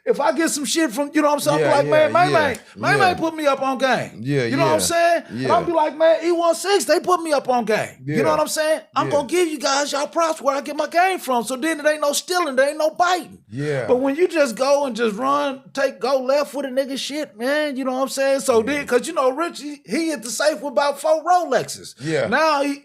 if I get some shit from, you know what I'm saying, I'm like, man, May put me up on game. Yeah, you know what I'm saying? Yeah. And I'll be like, man, E16, they put me up on game. Yeah. You know what I'm saying? I'm going to give you guys y'all props where I get my game from. So then it ain't no stealing, there ain't no biting. Yeah. But when you just go and just run, go left with a nigga shit, man, you know what I'm saying? So then, because, you know, Rich, he hit the safe with about 4 Rolexes. Yeah. Now, he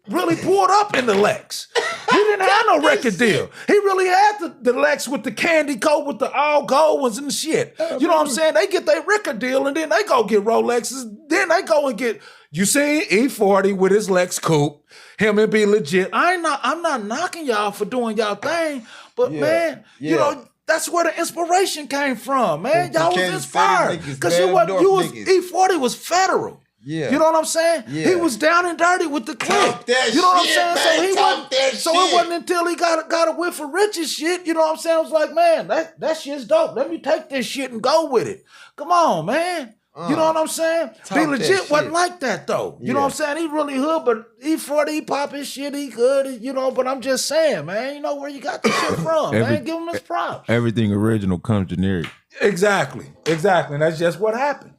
really pulled up in the Lex. He didn't have no record deal. He really had the Lex with the candy coat with the all gold ones and shit. You know what I'm saying? They get their record deal and then they go get Rolexes. Then they go and get, you see E40 with his Lex coupe. Him and be legit. I'm not knocking y'all for doing y'all thing, but man, you know, that's where the inspiration came from, man. Y'all was inspired. Because E40 was federal. Yeah. You know what I'm saying? Yeah. He was down and dirty with the clique. You know what I'm saying? It wasn't until he got a whiff of Rich's shit, you know what I'm saying? I was like, man, that shit's dope. Let me take this shit and go with it. Come on, man. You know what I'm saying? Be legit wasn't like that though. You know what I'm saying? He really hood, but E40, he pop his shit, he good, you know, but I'm just saying, man, you know where you got this shit from, man. Give him his props. Everything original comes generic. Exactly. And that's just what happened.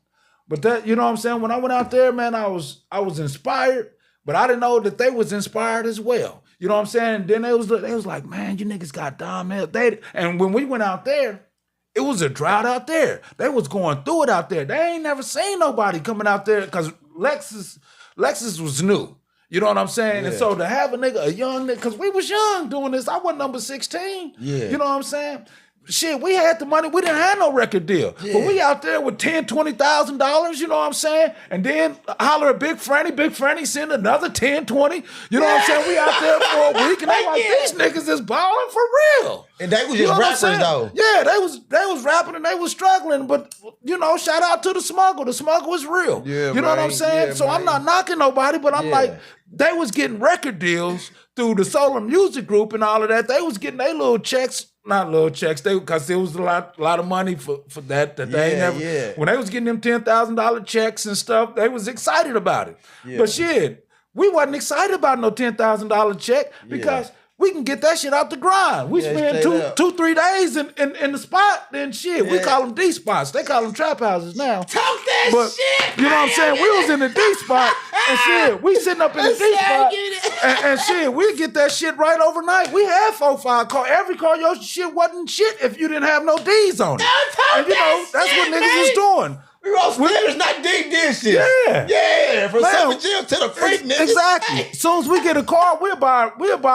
But that, you know what I'm saying? When I went out there, man, I was inspired, but I didn't know that they was inspired as well. You know what I'm saying? And then they was like, man, you niggas got Dom Hill. And when we went out there, it was a drought out there. They was going through it out there. They ain't never seen nobody coming out there because Lexus was new. You know what I'm saying? Yeah. And so to have a young nigga, because we was young doing this. I wasn't number 16. Yeah. You know what I'm saying? Shit, we had the money. We didn't have no record deal. Yeah. But we out there with $10,000, $20,000, you know what I'm saying? And then holler at Big Franny. Big Franny send another 10, 20. You know what I'm saying? We out there for a week and they like, these niggas is balling for real. And they was just rappers though. Yeah, they was rapping and they was struggling. But, you know, shout out to the Smuggle. The Smuggle was real. Yeah, you know what I'm saying? Yeah, so I'm not knocking nobody, but I'm like, they was getting record deals through the Solar Music Group and all of that. They was getting their little checks. Not little checks, because there was a lot of money for that they ain't never. Yeah. When they was getting them $10,000 checks and stuff, they was excited about it. Yeah. But shit, we wasn't excited about no $10,000 check because we can get that shit out the grind. We spend 2-3 days in the spot, then shit. We call them D spots. They call them trap houses now. Talk that shit. You know what I'm saying? We was in the D spot and shit. We sitting up in the D spot and shit. We get that shit right overnight. We had 4-5 cars. Every car, your shit wasn't shit if you didn't have no D's on it. And you know that's what niggas was doing. We roll standards, not dig this shit. Yeah. From 7 Gym to the freak niggas. Exactly. As soon as we get a car, we'll buy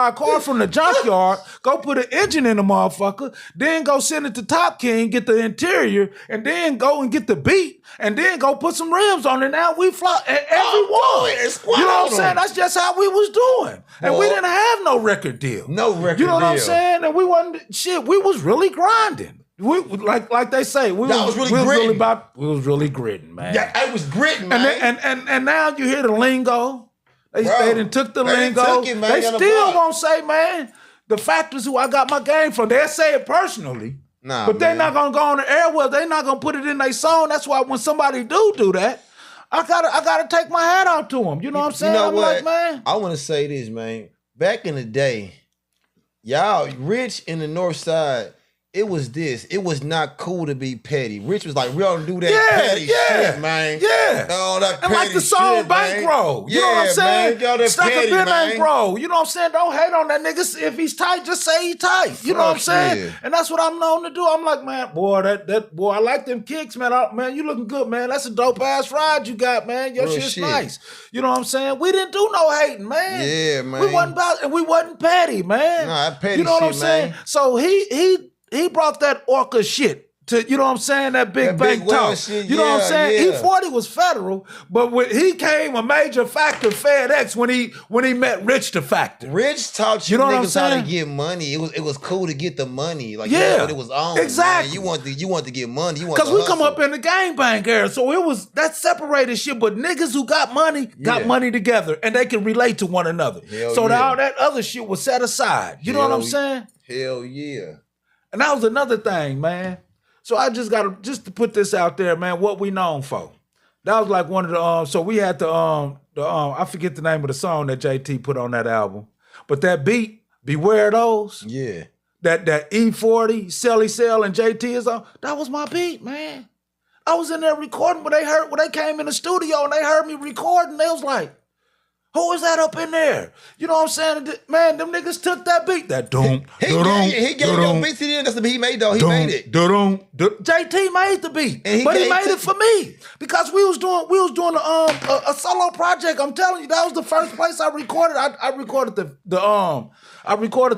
a car from the junkyard, go put an engine in the motherfucker, then go send it to Top King, get the interior, and then go and get the beat, and then go put some rims on it. Now we fly everyone. You know what I'm saying? That's just how we was doing. And we didn't have no record deal. No record deal. You know what I'm saying? And we wasn't shit. We was really grinding. We like they say, we was really gritting, man. Yeah, I was gritting, man. And now you hear the lingo. They done took the lingo. They still won't say, man, the factors who I got my game from. They'll say it personally. But they're not gonna go on the airwaves. They're not gonna put it in their song. That's why when somebody do that, I gotta take my hat out to them. You know what I'm saying? I'm like, man. I want to say this, man. Back in the day, y'all, Rich in the North Side. It was this. It was not cool to be petty. Rich was like, we don't do that petty shit, man. Yeah. Oh, that petty and like the song shit, Bankroll. You know what I'm saying? Man, Stuck petty, up in man. Bankroll. You know what I'm saying? Don't hate on that nigga. If he's tight, just say he tight. You know what I'm saying? Yeah. And that's what I'm known to do. I'm like, man, boy, that boy, I like them kicks, man. Man, you looking good, man. That's a dope ass ride you got, man. Your shit's nice. You know what I'm saying? We didn't do no hating, man. Yeah, man. We wasn't petty, man. Nah, that petty shit, you know what I'm saying? Man. So he brought that orca shit to, you know what I'm saying, that big bank talk. Shit, you know what I'm saying? E40 was federal, but when he came a major factor FedEx when he met Rich the Factor. Rich taught you niggas how to get money. It was cool to get the money. Like, yeah, what it was on. Exactly. Man. You want to get money. You want because we come up in the gangbang era, so it was that separated shit. But niggas who got money money together, and they can relate to one another. So all that other shit was set aside. You know what I'm saying? Hell yeah. And that was another thing, man. So I just to put this out there, man, what we known for. That was like one of the so we had the I forget the name of the song that JT put on that album. But that beat, Beware Those. Yeah. That E40, Selly Cell and JT is on. That was my beat, man. I was in there recording when they came in the studio and they heard me recording. They was like, who is that up in there? You know what I'm saying? Man, them niggas took that beat. That doom. He gave your beat to them. That's the beat he made, though. He made it. JT made the beat, but he made it for me because we was doing a solo project. I'm telling you, that was the first place I recorded. I recorded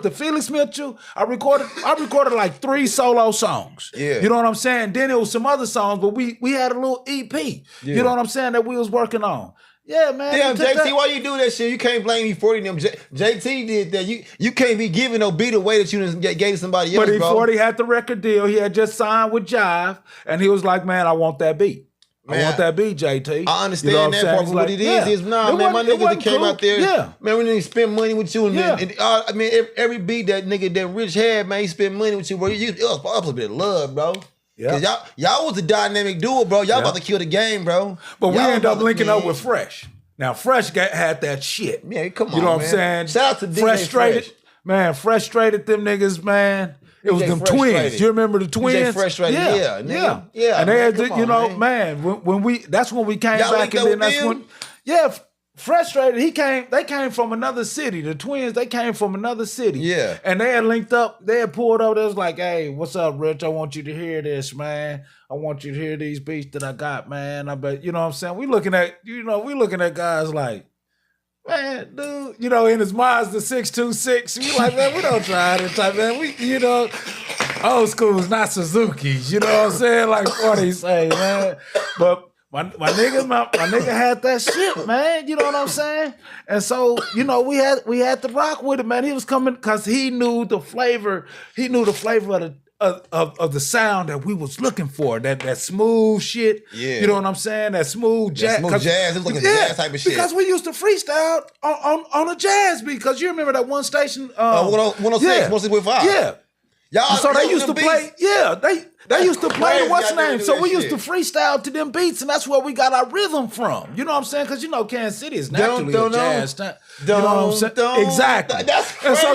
the Felix Mitchell. I recorded like 3 solo songs. Yeah. You know what I'm saying? Then it was some other songs, but we had a little EP. Yeah. You know what I'm saying, that we was working on. Yeah, man. Damn, JT, why you do that shit? You can't blame E40 them. JT did that. You can't be giving no beat away that you gave to somebody else, but bro. E40 had the record deal. He had just signed with Jive, and he was like, man, I want that beat. Man, I want that beat, JT. I understand that part, but what it is, man, my niggas that came out there, man, we didn't spend money with you. I mean, every beat that nigga that Rich had, man, he spent money with you, bro. It was a bit of love, bro. Cause y'all was a dynamic duo, bro. Y'all about to kill the game, bro. But we ended up linking up with Fresh. Now, Fresh had that shit. Yeah, come on, you know what man. I'm saying? Shout out to DJ Frustrated. Fresh. Man, frustrated them niggas, man. It was them twins. You remember the twins? Frustrated, yeah. And they had, man, that's when we came back, and then that's when, Frustrated. They came from another city. The twins, they came from another city. Yeah. And they had linked up, they had pulled up, they was like, hey, what's up, Rich? I want you to hear this, man. I want you to hear these beats that I got, man. I bet, you know what I'm saying? We looking at guys like, man, dude, in his Mazda 626. We like, man, we don't try that type, man. We, old school's not Suzuki's, you know what I'm saying? Like what he say, man. But my nigga had that shit, man. You know what I'm saying? And so, we had to rock with it, man. He was coming because he knew the flavor. He knew the flavor of the sound that we was looking for. That smooth shit. Yeah. You know what I'm saying? That smooth jazz. Smooth jazz. It was like a jazz type of shit. Because we used to freestyle on a jazz beat. Because you remember that one station. 106, 106.5. Yeah. Y'all, so they used to play. Yeah, they used to play the what's name. So we used to freestyle to them beats, and that's where we got our rhythm from. You know what I'm saying? Because Kansas City is naturally a jazz town. You know what I'm saying? Exactly. That's crazy. And so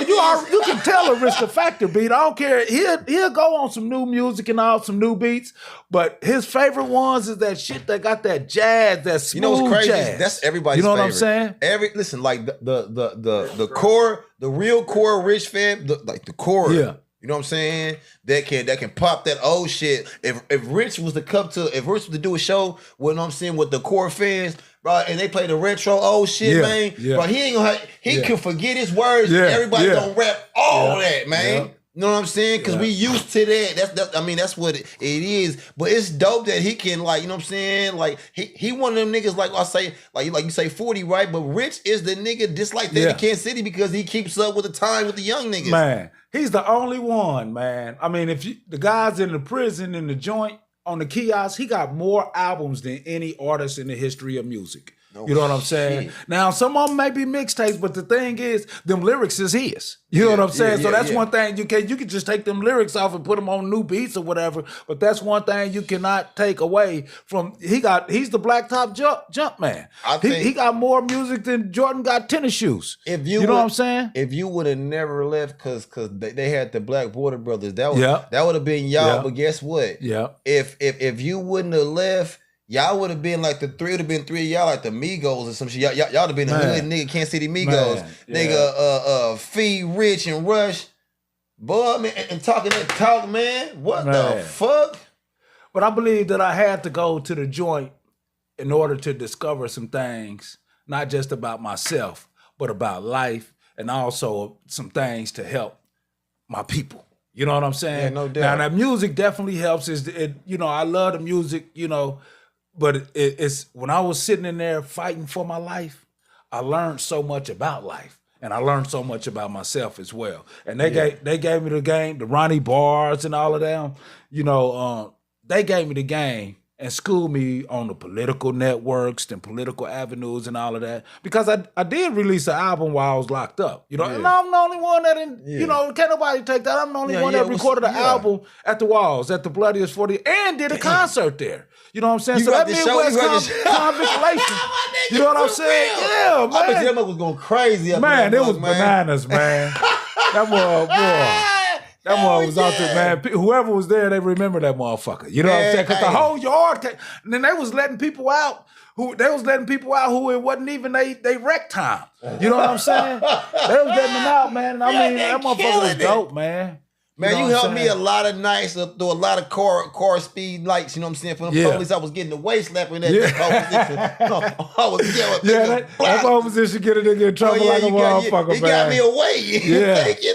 you can tell a Rich the Factor beat. I don't care. He'll go on some new music and some new beats, but his favorite ones is that shit that got that jazz, that smooth what's crazy? Jazz. That's everybody's favorite. You know what I'm saying? Listen, like the core, the real core Rich fan, like the core. Yeah. You know what I'm saying? That can pop that old shit. If Rich was to do a show, with the core fans, bro, and they play the retro old shit, man, bro, he can forget his words. Everybody gonna rap all that, man. You know what I'm saying? Because we used to that. That's what it is. But it's dope that he can, like, you know what I'm saying? Like, he one of them niggas, like I say, like you say 40, right? But Rich is the nigga just like that in Kansas City because he keeps up with the time with the young niggas. Man, he's the only one, man. I mean, the guys in the prison, in the joint, on the kiosk, he got more albums than any artist in the history of music. You know what I'm saying? Now, some of them may be mixtapes, but the thing is, them lyrics is his. You know what I'm saying? So that's one thing you can just take them lyrics off and put them on new beats or whatever. But that's one thing you cannot take away from. He's the blacktop jump man. He got more music than Jordan got tennis shoes. You know what I'm saying? If you would have never left, because they had the Black Border Brothers, that would have been y'all. Yeah. But guess what? Yeah. If you wouldn't have left, y'all would have been like three of y'all like the Migos or some shit. Y'all would have been the hood nigga, Kansas City Migos. Nigga, Fee, Rich, and Rush. Boy, man, and talking that talk, man. What the fuck? But I believe that I had to go to the joint in order to discover some things, not just about myself, but about life, and also some things to help my people. You know what I'm saying? Yeah, no doubt. Now that music definitely helps. I love the music, but it's when I was sitting in there fighting for my life, I learned so much about life. And I learned so much about myself as well. And they gave me the game, the Ronnie Bars and all of them. They gave me the game and schooled me on the political networks and political avenues and all of that. Because I did release an album while I was locked up. And I'm the only one that can't nobody take that. I'm the only one that recorded an album at the Walls, at the Bloodiest 40, and did a concert there. You know what I'm saying? You so that Midwest conviction. You know what I'm saying? Yeah, man. I bet that was going crazy. Man, it was bananas, man. That boy. That boy was out there, man. Whoever was there, they remember that motherfucker. You know what I'm saying? Because the whole yard came. And then they was letting people out who it wasn't even they rec time. You know what I'm saying? They was letting them out, man. And I mean, that motherfucker was dope, man. Man, you helped me a lot of nights through a lot of car speed lights, you know what I'm saying? For the police, I was getting the waist slapping in that pole position. I was yelling. That pole position get a nigga in trouble like a motherfucker, man. It got me away. Yeah. Thank you.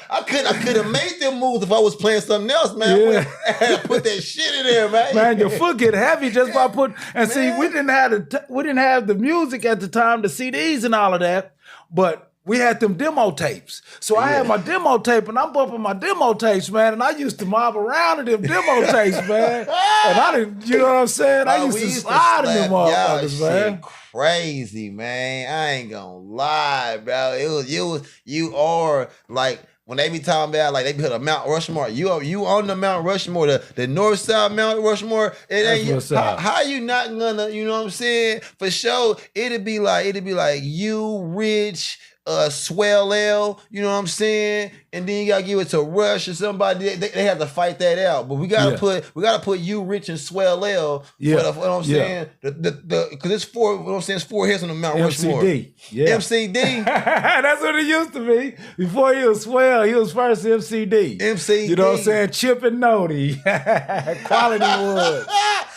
I could have made them moves if I was playing something else, man. Yeah. I had to put that shit in there, man. Man, your foot get heavy just by putting. And see, we didn't have the music at the time, the CDs and all of that, but we had them demo tapes. So I had my demo tape, and I'm bumping my demo tapes, man. And I used to mob around in them demo tapes, man. And I didn't, you know what I'm saying? I used to slide in them motherfuckers, man. Crazy, man. I ain't gonna lie, bro. You are like, when they be talking about, like, they put a Mount Rushmore, you on the Mount Rushmore, the north side Mount Rushmore, it ain't how you not gonna, you know what I'm saying? For sure, it'd be like you, Rich, Swell L, you know what I'm saying? And then you gotta give it to Rush or somebody. They have to fight that out. But we gotta put you, Rich, and Swell L. Yeah. You know what I'm saying? Because it's four, you know what I'm saying? It's 4 hits on the Mount Rushmore. MCD. Yeah. MCD. That's what it used to be. Before he was Swell, he was first MCD. MCD. You know what I'm saying? Chip and Nody. Quality Woods.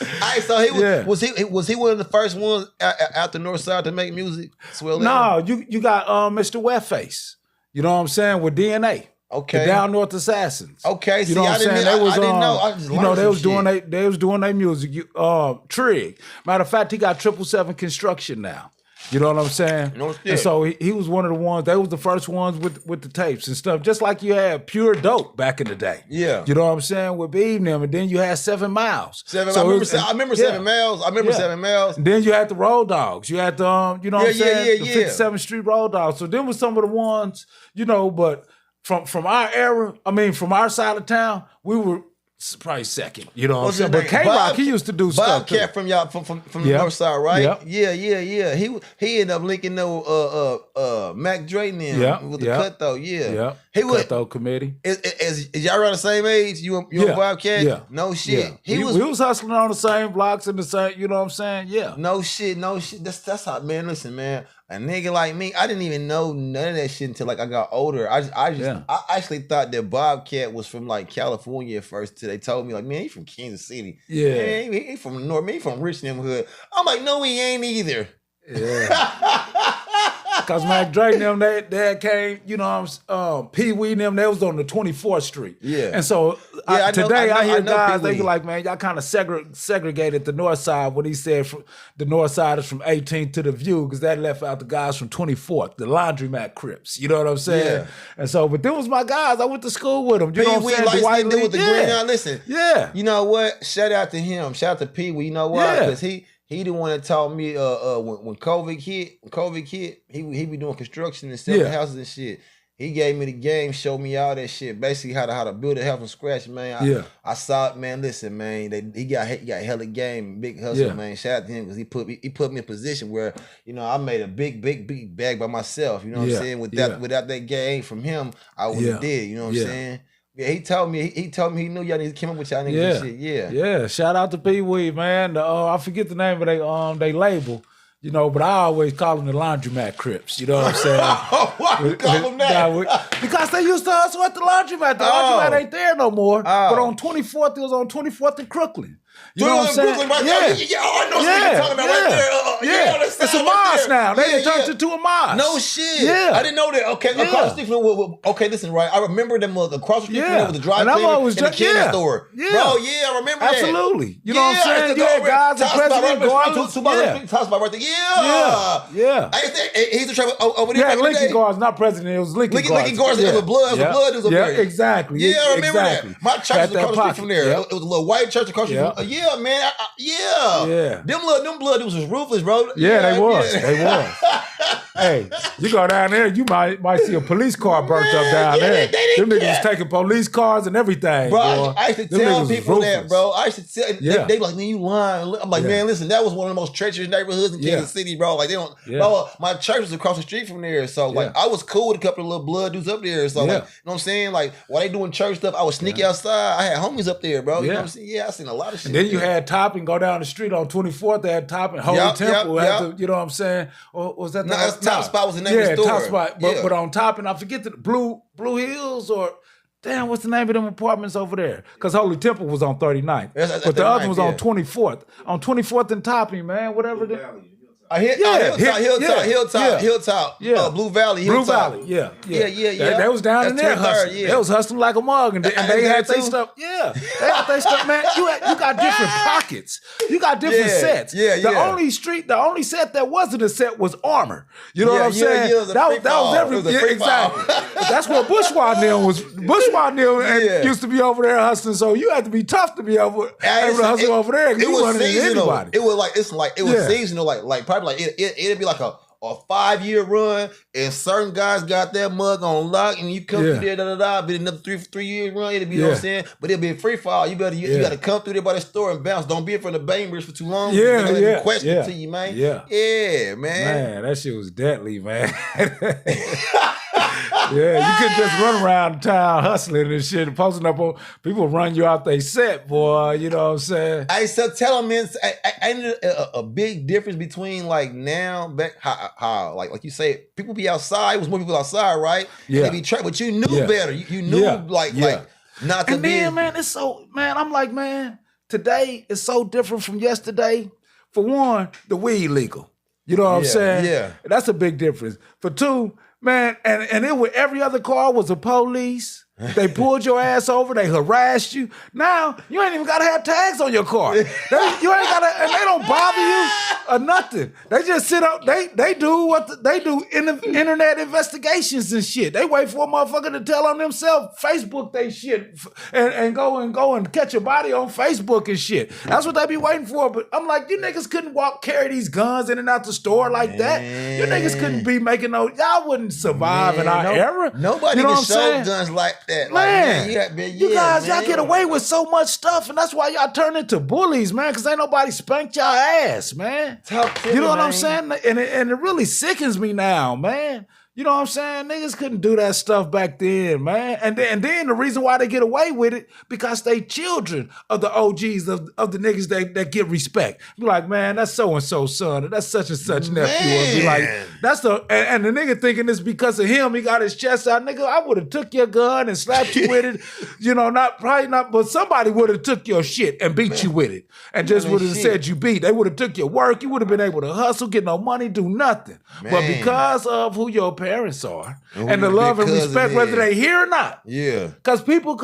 Alright, so was he one of the first ones out the north side to make music? Swell L? No, you got Mr. Wetface. You know what I'm saying? With DNA. Okay. The Down North Assassins. Okay. You know what I'm saying? I didn't know. I just they was doing their music. Trig. Matter of fact, he got 777 Construction now. You know what I'm saying? And so he was one of the ones. They was the first ones with the tapes and stuff. Just like you had Pure Dope back in the day. Yeah. You know what I'm saying? With Beating them, and then you had 7 Miles. I remember 7 Miles. I remember 7 Miles. And then you had the Road Dogs. You had the you know what I'm saying? The 57th Street Road Dogs. So them was some of the ones, but from our era, from our side of town, we were probably second, you know what I'm saying? But K-Rock, he used to do stuff too. Bobcat from the north side, right? Yeah. He ended up linking Mac Dre and them with the cut though. Yeah. He was Cutthroat Committee. Is y'all around the same age? You and Bobcat? Yeah. No shit. We was hustling on the same blocks and the same, you know what I'm saying? Yeah. No shit. That's how, man, listen, man. A nigga like me, I didn't even know none of that shit until like I got older. I actually thought that Bobcat was from like California at first till they told me like, man, he from Kansas City. Yeah. Man, he from the north, man, he from Richmond Hood. I'm like, no, he ain't either. Yeah. Because Mac Dre and them, they came, Pee Wee and them, they was on the 24th Street. Yeah. And so today I hear guys, they be like, man, y'all kind of segregated the north side when he said the north side is from 18th to the View, because that left out the guys from 24th, the Laundromat Crips. You know what I'm saying? Yeah. And so, but them was my guys. I went to school with them. You know what I'm saying? Like with the green. Now listen. Yeah. You know what? Shout out to him. Shout out to Pee Wee. You know why? Because he the one that taught me when COVID hit, he be doing construction and selling houses and shit. He gave me the game, showed me all that shit, basically how to build a house from scratch, man. I saw it, man. Listen, man, he got hella game, big hustle, man. Shout out to him because he put me in a position where I made a big bag by myself. You know what I'm saying? Without that game from him, I wouldn't have did. You know what I'm saying? Yeah, he told me he knew y'all niggas came up with y'all niggas and shit. Yeah. Shout out to Pee Wee, man. I forget the name of they label. But I always call them the Laundromat Crips. You know what I'm saying? Why you call them that? Because they used to hustle at the laundromat. The laundromat ain't there no more. But on 24th, it was on 24th and Crooklyn. You know what I'm saying? Brooklyn, right there. Yeah, I know what you're talking about right there. It's a mosque now. They turned it to a mosque. No shit. Yeah. I didn't know that. Okay, across the street from okay, listen, right? I remember them across the street from there with the dry cleaner and the candy store. Yeah. Bro, I remember that. Absolutely. You know what I'm saying? Yeah, guys and president going Top spot right there. Yeah. He's the travel over there. Yeah, Lincoln Guards, not president. It was Lincoln Guards. Lincoln Guards. It was blood. It was blood. Yeah, exactly. Yeah, I remember that. My church was across the street from there. It was a little white church across the street. Yeah, man. Yeah. Them blood dudes was ruthless, bro. Yeah, they was. Hey, you go down there, you might see a police car burnt up down there. Them niggas was taking police cars and everything. Bro, I used to tell people that, bro. I used to tell they like, man, you lying. I'm like, man, listen, that was one of the most treacherous neighborhoods in Kansas City, bro. Like, they don't, bro, my church was across the street from there. So, like, I was cool with a couple of little blood dudes up there. So, like, you know what I'm saying? Like, while they doing church stuff, I was sneaky outside. I had homies up there, bro. You know what I'm saying? Yeah, I seen a lot of shit. And then you had Topping go down the street on 24th. They had Topping, Holy Temple. You know what I'm saying? Or was that Top Spot was the name of the store. Top Spot. But on Topping, I forget the Blue Hills or... Damn, what's the name of them apartments over there? Because Holy Temple was on 39th. But the other was on 24th. On 24th and Topping, man. Whatever the... Hilltop, Blue Valley, Blue Valley, yeah. They was down in there hustling. They was hustling like a mug, and they had their stuff. Yeah, they had their stuff, man. You got different pockets. You got different sets. The only set that wasn't a set was Armor. You know what I'm saying? That was everything. Exactly. That's where Bushwa Neal was. Bushwa Neal used to be over there hustling, so you had to be tough to be able to hustle over there. It was seasonal. It was seasonal, like probably like it'd be like a 5-year run, and certain guys got that mug on lock, and you come through there, but another 3-year run, it'll be, you know what I'm saying? But it'll be a free fall. You gotta come through there by the store and bounce. Don't be in front of Bainbridge for too long. Question to you, man. Yeah, man. Man, that shit was deadly, man. Yeah, you couldn't just run around town hustling and shit and posting up on people run you out they set, boy. You know what I'm saying? I still tell them, man, I need a big difference between like now, back how like you say, people be outside. It was more people outside, right? Yeah. They be but you knew better. You knew like not to and be. And then, man, it's so, man, I'm like, man, today is so different from yesterday. For one, the weed legal. You know what I'm saying? Yeah. That's a big difference. For two, man, and it was every other car was a police. They pulled your ass over. They harassed you. Now you ain't even gotta have tags on your car. You ain't gotta, and they don't bother you or nothing. They just sit up. They do they do internet investigations and shit. They wait for a motherfucker to tell on themselves. Facebook they shit and go and catch a body on Facebook and shit. That's what they be waiting for. But I'm like, you niggas couldn't carry these guns in and out the store like that. You niggas couldn't be making y'all wouldn't survive in our era. Nobody can show guns like that. Man, you guys, y'all get away with so much stuff, and that's why y'all turn into bullies, man, because ain't nobody spanked y'all ass, man. You know what I'm saying? And it really sickens me now, man. You know what I'm saying? Niggas couldn't do that stuff back then, man. And then the reason why they get away with it, because they children of the OGs of the niggas that get respect. Be like, man, that's so-and-so's son, or that's such and such nephew. Or be like, that's and the nigga thinking it's because of him, he got his chest out. Nigga, I would have took your gun and slapped you with it. You know, probably not, but somebody would have took your shit and beat you with it. And just would have said you beat. They would have took your work. You would have been able to hustle, get no money, do nothing. Man. But because of who your parents are and the love and respect, whether they hear or not. Yeah. Because people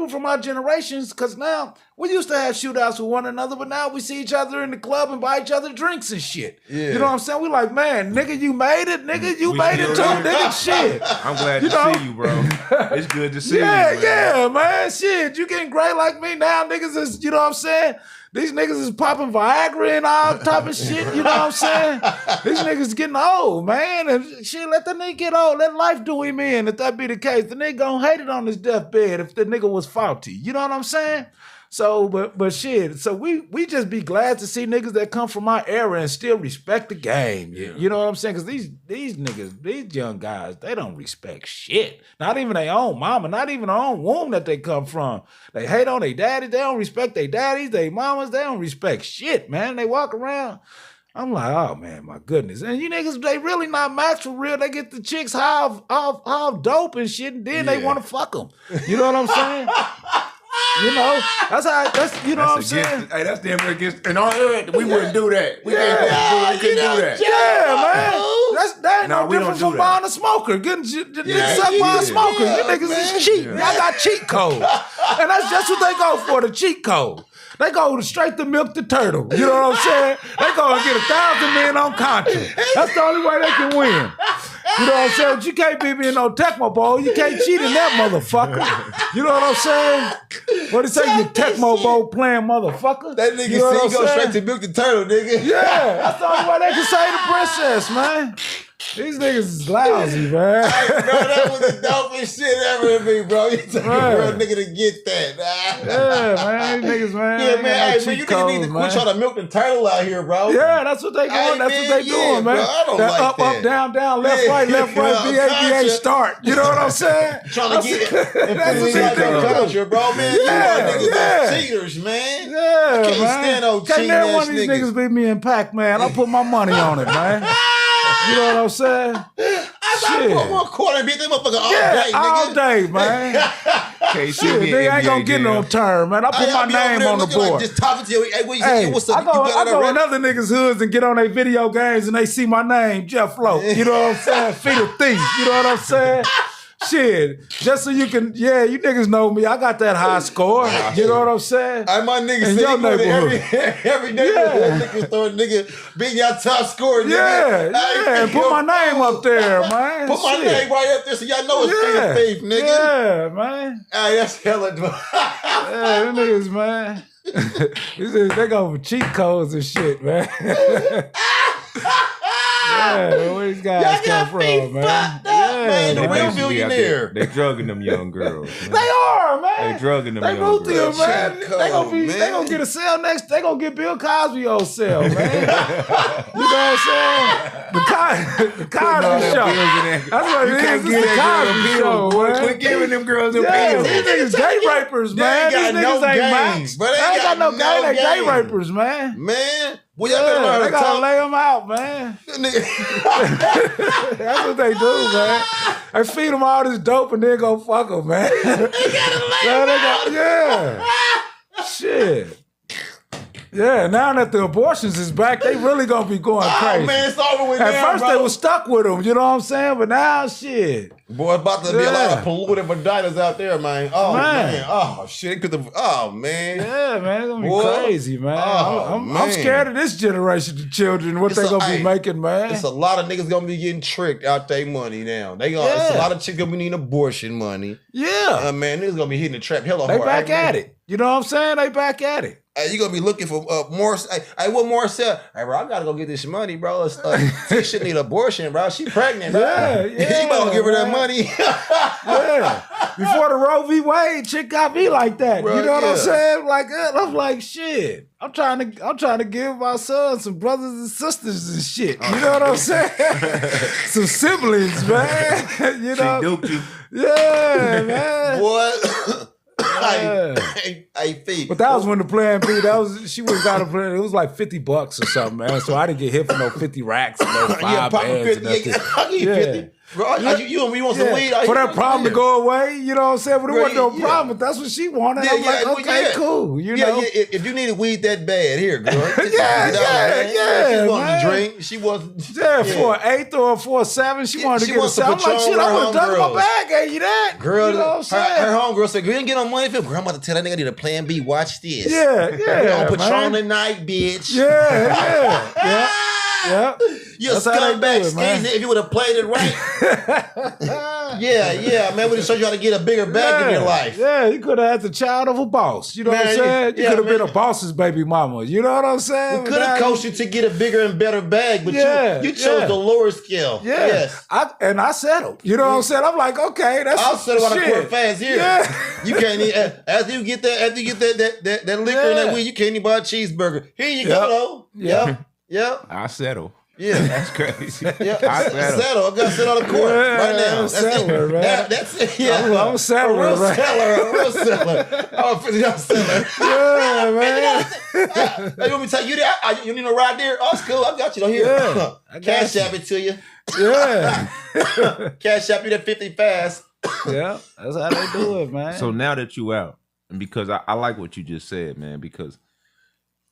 from our generations, because now we used to have shootouts with one another, but now we see each other in the club and buy each other drinks and shit. Yeah. You know what I'm saying? We like, man, nigga, you made it. Nigga, you made it too. Nigga, shit. I'm glad to see you, bro. It's good to see you, man. Yeah, man. Shit, you getting great like me now. Niggas is, you know what I'm saying? These niggas is popping Viagra and all type of shit, you know what I'm saying? These niggas getting old, man. And shit, let the nigga get old. Let life do him in. If that be the case, the nigga gonna hate it on his deathbed if the nigga was faulty. You know what I'm saying? So, but shit, so we just be glad to see niggas that come from our era and still respect the game. Yeah. You know what I'm saying? Because these niggas, these young guys, they don't respect shit. Not even their own mama, not even their own womb that they come from. They hate on their daddies. They don't respect their daddies, their mamas. They don't respect shit, man. They walk around. I'm like, oh man, my goodness. And you niggas, they really not match for real. They get the chicks high off dope and shit, and then they want to fuck them. You know what I'm saying? You know, you know what I'm saying? Hey, that's damn against, and all that, we wouldn't do that. We couldn't do that. Yeah, man. That ain't no different from buying a smoker. Getting sucked by a smoker. You niggas is cheap. Y'all got cheat code. And that's just what they go for, the cheat code. They go straight to milk the turtle. You know what I'm saying? They go and get 1,000 men on contract. That's the only way they can win. You know what I'm saying? But you can't beat me in no Tecmo Bowl. You can't cheat in that motherfucker. You know what I'm saying? What they say, you Tecmo Bowl playing motherfucker? That nigga said he go straight to milk the turtle, nigga. Yeah, that's the only way they can say the princess, man. These niggas is lousy, man. Hey, bro, that was the dopest shit ever in me, bro. You take a real nigga to get that. Yeah, man. These niggas, man. Yeah, man. Hey, man, you niggas need to quit trying to milk the turtle out here, bro. Yeah, that's what they doing. That's what they doing, man. Bro, I don't that like up, that. Up, down, left, right, BA, start. You know what I'm saying? Trying to get it. That's what they doing. Culture, bro, man. Yeah, you niggas are cheaters, man. Yeah, I can't man. stand those Can't cheating never ass one of these niggas beat me in pack, man. I put my money on it, man. You know what I'm saying? I put one quarter and beat them motherfucker all day, nigga. All day, man. Shit, they ain't gonna get no turn, man. I put my name on the board. Like, just talking to you. Hey, what you say? What's up? I go in other niggas' hoods and get on their video games and they see my name, Jeff Float. You know what I'm saying? Feed a thief. You know what I'm saying? Shit, just so you can, you niggas know me. I got that high score. You know what I'm saying? My niggas say every neighborhood liquor store nigga beating y'all top score. Yeah. Put my name up there, man. Put my name right up there so y'all know it's Feed a Thief, nigga. Yeah, man. Hey, that's hella. Yeah, them niggas, man. They go for cheat codes and shit, man. Yeah, where these guys come from, man? Man, the real billionaire. They drugging them young girls. Man. They are, man. They drugging them young girls. Man. They gonna get a cell next. They gonna get Bill Cosby on sale, man. You know what I'm saying? The Cosby show. That's what it is. It's the Cosby show, man. Quit giving them girls them pills. These niggas gay rapers, man. These niggas ain't max. They ain't got no game. They gay rapers, man. Man. Well, y'all they gotta lay them out, man. That's what they do, man. They feed them all this dope and then go fuck them, man. They gotta lay them out. Yeah. Shit. Yeah, now that the abortions is back, they really gonna be going crazy. Oh, man, it's over with At now, first, bro. they was stuck with them, you know what I'm saying? But now, shit. Boy, it's about to be a lot of polluted vaginas out there, man. Oh, man. Oh, shit. Oh, man. Yeah, man. It's gonna be crazy, man. I'm scared of this generation of children, what they gonna be making, man. It's a lot of niggas gonna be getting tricked out their money now. It's a lot of chicks gonna be needing abortion money. Yeah. Man, niggas gonna be hitting the trap hella hard. They back at it. You know what I'm saying? They back at it. Hey, you gonna be looking for more? Hey, what more sell? Hey, bro, I gotta go get this money, bro. She should need abortion, bro. She pregnant, bro. Yeah. You better give her that money. Yeah. Before the Roe v. Wade, chick got me like that. Bro, you know what I'm saying? Like, I'm like, shit. I'm trying to give my son some brothers and sisters and shit. You know what I'm saying? Some siblings, man. You know? She duped you. Yeah, man. What? I think. But that was when the plan B. She was got a plan. It was like $50 or something, man. So I didn't get hit for no 50 racks and no 5 bands. I'll give you 50. Bro, you want some weed? For that problem to go away, you know what I'm saying? But it wasn't no problem. That's what she wanted. I'm like, okay, cool. You know? If you needed weed that bad, here, girl. Yeah. She wanted to drink. She wasn't. Yeah, for an 8th or for a 7th, she wanted to get a 7. I'm like, shit, I would have done my bag, gave you that. Girl, you know what I'm saying? Her homegirl said, girl, you didn't get no money for it. Girl, I'm about to tell that nigga I need a plan B. Watch this. Yeah. On Patron tonight, bitch. Yeah. You a scumbag skeezy if you would have played it right. Yeah, man. We just showed you how to get a bigger bag in your life. Yeah, you could have had the child of a boss. You know what I'm saying? You could have been a boss's baby mama. You know what I'm saying? We could have coached you to get a bigger and better bag, but you chose the lower scale. Yeah. Yes. I settled. You know what I'm saying? I'm like, okay, that's I'll settle on a quart fast here. Yeah. You can't eat after you get that liquor and that weed, you can't even buy a cheeseburger. Here you go though. Yep. I settle. Yeah, that's crazy. Yeah, settle. I got to sit on the court right now. That's settler, man. That's it. Yeah, I'm a settler, a real settler. I'm a $50 settler. Yeah, man. You want me to take you there? You need no ride there? Oh, it's cool. I got you. Don't hear. Yeah, Cash app it to you. Yeah. Cash app you that 50 fast. Yeah, that's how they do it, man. So now that you out, and because I like what you just said, man, because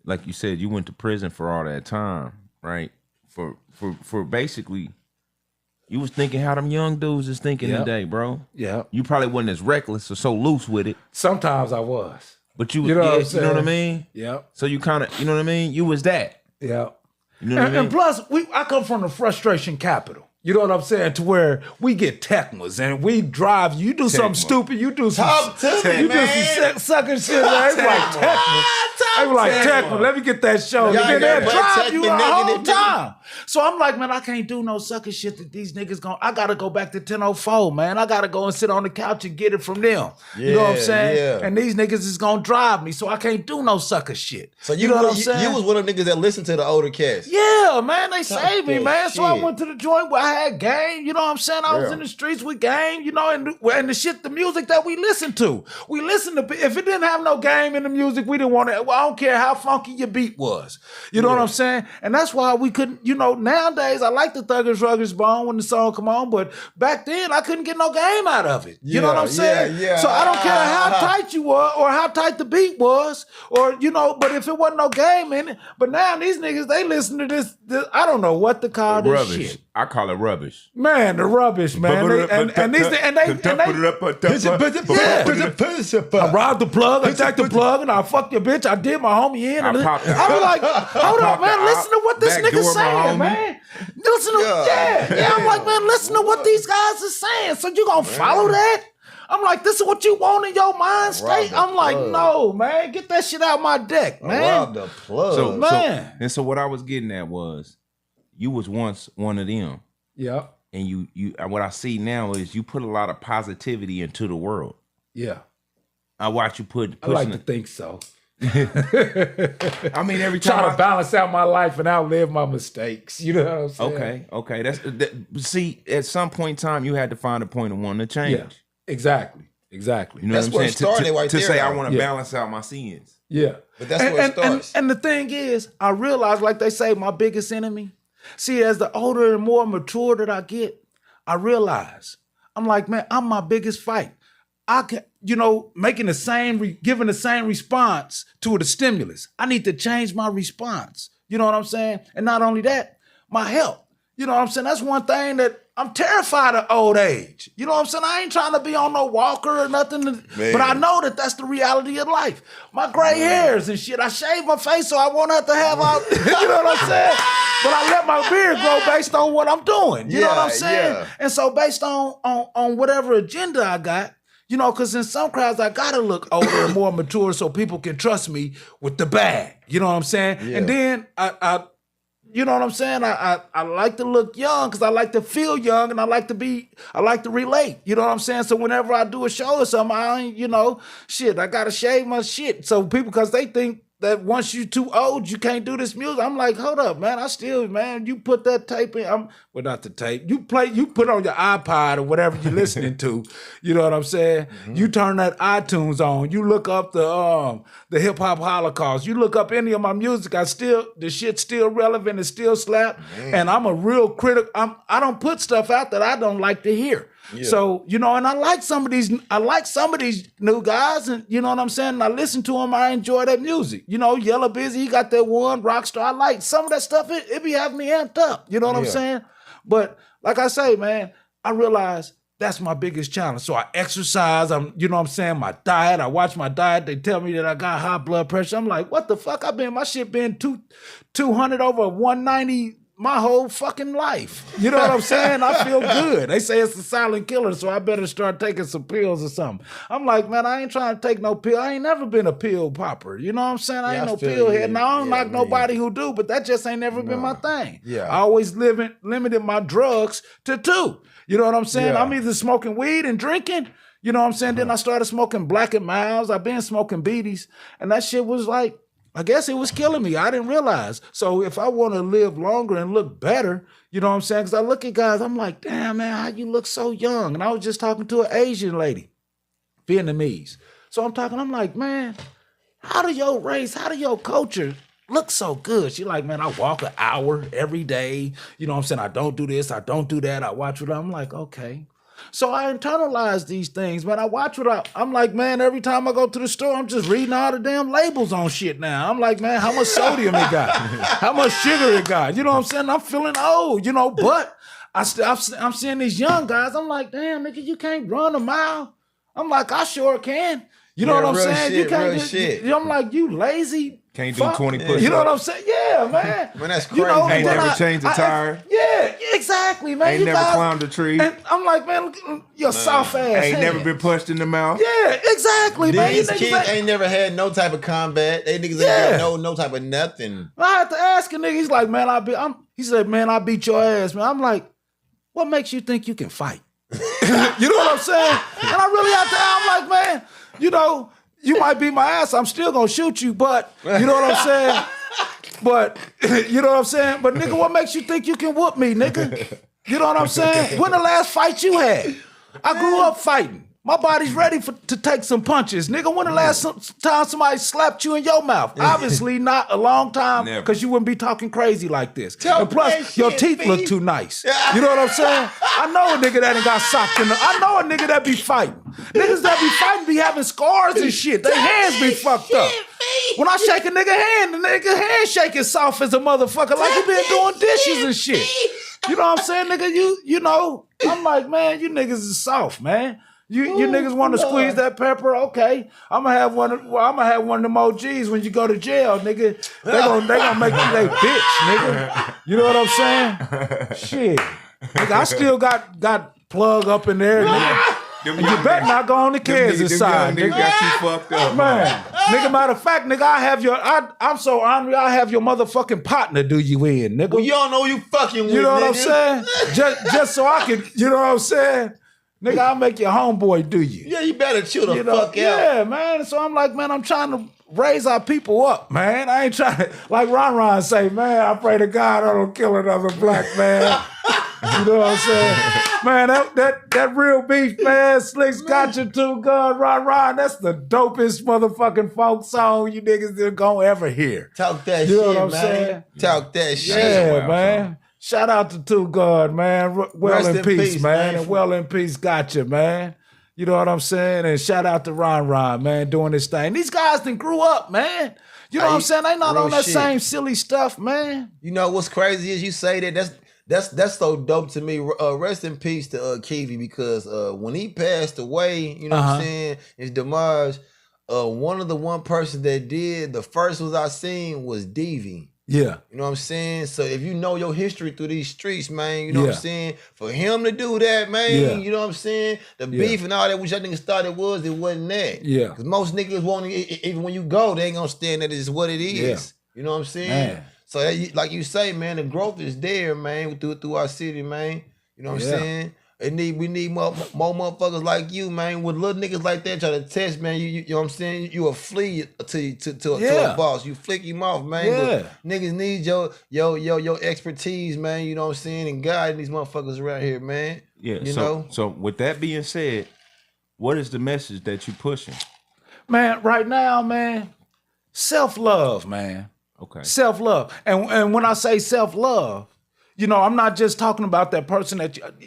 like you said, you went to prison for all that time, right? For basically, you was thinking how them young dudes is thinking today, bro. Yeah. You probably wasn't as reckless or so loose with it. Sometimes I was. But you know what I mean? Yeah. So you kind of, you know what I mean? You was that. Yeah. You know what I mean? And plus, I come from the frustration capital. You know what I'm saying? To where we get Tecmas and we drive. You do something stupid. You do some. Do some sucker shit. Man. It's like Tecma. I was like Tecma. Let me get that show. And then they drive you the whole time. So I'm like, man, I can't do no sucker shit that these niggas gon'. I gotta go back to 1004, man. I gotta go and sit on the couch and get it from them. You know what I'm saying? Yeah. And these niggas is gonna drive me, so I can't do no sucker shit. So you know what I'm saying? You was one of them niggas that listened to the older cats. Yeah, man, they saved me, man. So I went to the joint where I had game. You know what I'm saying? I was in the streets with game. You know, and the shit, the music that we listened to. We listened to. If it didn't have no game in the music, we didn't want to. Well, I don't care how funky your beat was. You know what I'm saying? And that's why we couldn't. You know, nowadays I like the Thuggers Ruggers Bone when the song come on, but back then I couldn't get no game out of it. You know what I'm saying? Yeah. So I don't care how tight you were or how tight the beat was, or you know. But if it wasn't no game in it, but now these niggas they listen to this I don't know what to call this rubbish. Shit. I call it rubbish. Man, the rubbish, man. I robbed the plug, I jacked the plug, and I fucked your bitch. I did my homie in. I was like, hold on, man. Listen to what this nigga's saying, man. Listen to I'm like, man, listen to what these guys are saying. So you gonna follow that? I'm like, this is what you want in your mind state? I'm like, no, man. Get that shit out my deck, man. Rob the plug. Man. So what I was getting at was, you was once one of them. Yeah. And you what I see now is you put a lot of positivity into the world. Yeah. I watch you put. I like to think so. I mean, every time trying to balance out my life and outlive my mistakes. You know what I'm saying? Okay. See, at some point in time, you had to find a point of wanting to change. Yeah. Exactly. You know that's what I'm saying? where it started right to there. say I want to balance out my sins. Yeah. But that's where it starts. And the thing is, I realize, like they say, my biggest enemy. See, as the older and more mature that I get, I realize, I'm like, man, I'm my biggest fight. I can, giving the same response to the stimulus. I need to change my response. You know what I'm saying? And not only that, my health. You know what I'm saying? That's one thing that I'm terrified of old age. You know what I'm saying? I ain't trying to be on no walker or nothing, but I know that that's the reality of life. My gray hairs and shit. I shave my face so I won't have to have all, you know what I'm saying? But I let my beard grow based on what I'm doing. You know what I'm saying? Yeah. And so based on whatever agenda I got, because in some crowds I gotta look older and more mature so people can trust me with the bag. You know what I'm saying? Yeah. And then I you know what I'm saying? I like to look young because I like to feel young and I like to relate. You know what I'm saying? So whenever I do a show or something, I gotta shave my shit. So people, because they think that once you too old, you can't do this music. I'm like, hold up, man. You put that tape in. Not the tape. You put on your iPod or whatever you're listening to. You know what I'm saying? Mm-hmm. You turn that iTunes on. You look up the Hip Hop Holocaust. You look up any of my music. The shit's still relevant. It still slap. Man. And I'm a real critic. I don't put stuff out that I don't like to hear. Yeah. So, and I like some of these new guys, and you know what I'm saying? And I listen to them, I enjoy that music. Yellow Busy, he got that one, Rockstar. I like some of that stuff, it be having me amped up. You know what I'm saying? But like I say, man, I realize that's my biggest challenge. So I exercise, my diet, I watch my diet. They tell me that I got high blood pressure. I'm like, what the fuck? My shit been 200 over 190 my whole fucking life. You know what I'm saying? I feel good. They say it's a silent killer, so I better start taking some pills or something. I'm like, man, I ain't trying to take no pill. I ain't never been a pill popper. You know what I'm saying? I ain't no pill head. Now, I don't knock nobody who do, but that just ain't never been my thing. Yeah. I always limited my drugs to 2. You know what I'm saying? Yeah. I'm either smoking weed and drinking. You know what I'm saying? Then I started smoking Black and Miles. I've been smoking beaties. And that shit was like, I guess it was killing me. I didn't realize. So if I want to live longer and look better, you know what I'm saying? Because I look at guys, I'm like, damn, man, how you look so young? And I was just talking to an Asian lady, Vietnamese. So I'm like, man, how do your race, how do your culture look so good? She like, man, I walk an hour every day. You know what I'm saying? I don't do this, I don't do that. I watch what I'm like, okay. So I internalize these things, man. I watch what I'm like, man, every time I go to the store, I'm just reading all the damn labels on shit now. I'm like, man, how much sodium it got? How much sugar it got? You know what I'm saying? I'm feeling old, but I'm seeing these young guys. I'm like, damn, nigga, you can't run a mile. I'm like, I sure can. You know what I'm saying? Shit, you can't. Shit. I'm like, you lazy. Can't do 20 push-ups. You know what I'm saying? Yeah, man. Man, that's crazy. Ain't never changed a tire. Yeah, exactly, man. Ain't never climbed a tree. And I'm like, man, your soft ass. Ain't never been punched in the mouth. Yeah, exactly, man. These kids ain't never had no type of combat. They niggas ain't got no type of nothing. I had to ask a nigga. He's like, man, he said, man, I beat your ass, man. I'm like, what makes you think you can fight? You know what I'm saying? And I really have to. I'm like, man, you might beat my ass. I'm still gonna shoot you, but you know what I'm saying? But you know what I'm saying? But nigga, what makes you think you can whoop me, nigga? You know what I'm saying? When the last fight you had? I grew up fighting. My body's ready to take some punches. Nigga, when the last time somebody slapped you in your mouth? Obviously not a long time, because you wouldn't be talking crazy like this. And plus, your teeth look too nice. You know what I'm saying? I know a nigga that ain't got socked in the... I know a nigga that be fighting. Niggas that be fighting be having scars and shit. Their hands be fucked up. When I shake a nigga hand, the nigga hand shaking soft as a motherfucker like he been doing dishes and shit. You know what I'm saying, nigga? You know, I'm like, man, you niggas is soft, man. You niggas want to squeeze that pepper? Okay, I'm gonna have one of them OGs when you go to jail, nigga. They gonna make you they bitch, nigga. You know what I'm saying? Shit, nigga, I still got plug up in there, nigga. And you better not go on the Kansas side, nigga. Got you fucked up, man. Nigga, matter of fact, nigga, I'm so honored. I have your motherfucking partner do you in, nigga. Well, you don't know who you fucking with, you know what nigga. I'm saying? just so I can, you know what I'm saying? Nigga, I'll make your homeboy do you. Yeah, you better chill the fuck out. Yeah, man. So I'm like, man, I'm trying to raise our people up, man. I ain't trying to, like Ron say, man, I pray to God I don't kill another black man. You know what I'm saying? Man, that real beef, man, Slicks got you too good, Ron. That's the dopest motherfucking folk song you niggas are gonna ever hear. Talk that you shit, know what I'm man. Saying? Talk that shit. Yeah, man. Shout out to Too God, man. Well in peace, man. And well in peace got you, man. You know what I'm saying? And shout out to Ron, man, doing this thing. These guys done grew up, man. You know what I'm saying? They not on that same silly stuff, man. You know what's crazy is you say that's so dope to me. Rest in peace to Keefe, because when he passed away, you know what I'm saying, his demise, one person that did, the first was I seen was Devi. Yeah. You know what I'm saying? So if you know your history through these streets, man, you know what I'm saying? For him to do that, man, you know what I'm saying? The beef and all that, which I think it wasn't that. Yeah. Because most niggas won't, even when you go, they ain't gonna stand that it's what it is. Yeah. You know what I'm saying? Man. So that, like you say, man, the growth is there, man, through our city, man. You know what I'm saying? We need more motherfuckers like you, man. With little niggas like that try to test, man, you know what I'm saying? You a flea to a boss. You flick him off, man. Yeah. But niggas need your expertise, man. You know what I'm saying? And guiding these motherfuckers around here, man. Yeah. You know? So with that being said, what is the message that you pushing? Man, right now, man, self-love, man. Okay. Self-love. And when I say self-love, you know, I'm not just talking about that person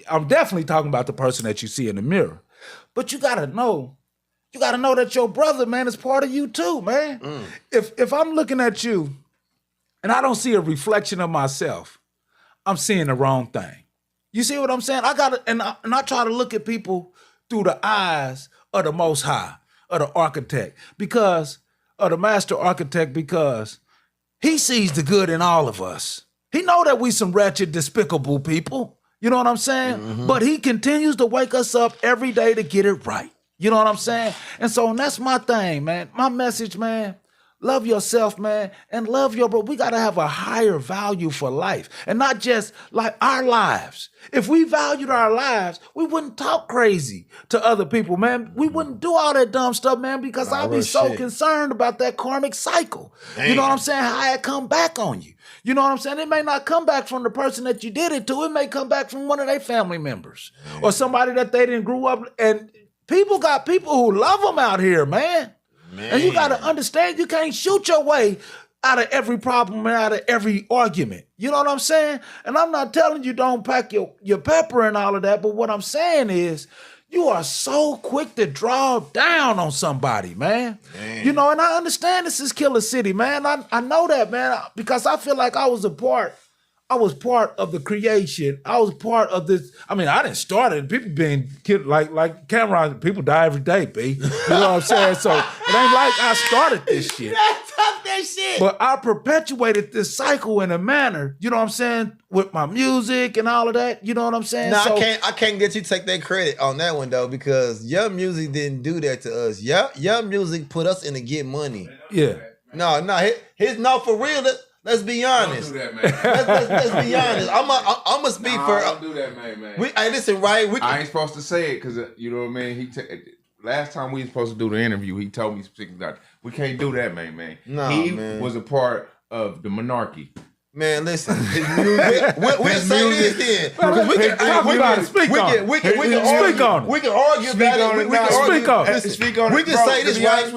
I'm definitely talking about the person that you see in the mirror. But you gotta know that your brother, man, is part of you too, man. If I'm looking at you and I don't see a reflection of myself, I'm seeing the wrong thing. You see what I'm saying? I try to look at people through the eyes of the Most High, of the architect, because of the master architect, because he sees the good in all of us. He know that we some wretched, despicable people. You know what I'm saying? Mm-hmm. But he continues to wake us up every day to get it right. You know what I'm saying? And so that's my thing, man. My message, man, love yourself, man, and love your bro. We got to have a higher value for life and not just like our lives. If we valued our lives, we wouldn't talk crazy to other people, man. We wouldn't do all that dumb stuff, man, because I'd be so concerned about that karmic cycle. Damn. You know what I'm saying? How it come back on you. You know what I'm saying? It may not come back from the person that you did it to. It may come back from one of their family members or somebody that they didn't grow up. And people got people who love them out here, man. And you got to understand, you can't shoot your way out of every problem and out of every argument. You know what I'm saying? And I'm not telling you don't pack your pepper and all of that, but what I'm saying is you are so quick to draw down on somebody, man. You know, and I understand this is Killer City, man. I know that, man, because I feel like I was part of the creation. I was part of this. I mean, I didn't start it. People being killed, like Cameron, people die every day, B. You know what I'm saying? So it ain't like I started this shit. That shit. But I perpetuated this cycle in a manner, you know what I'm saying, with my music and all of that. You know what I'm saying? No, I can't get you to take that credit on that one though, because your music didn't do that to us. Your music put us in to get money. Yeah. No, his no for real. Let's be honest. Don't do that, man. let's be honest. I'm gonna speak for. Don't do that, man. Hey, listen, right? I ain't supposed to say it because you know what I mean. Last time we was supposed to do the interview, he told me specifically that we can't do that, man. No, he man. was a part of the monarchy. Man, listen. We'll say this then. We can argue about it. Speak on it. We can say this, right? He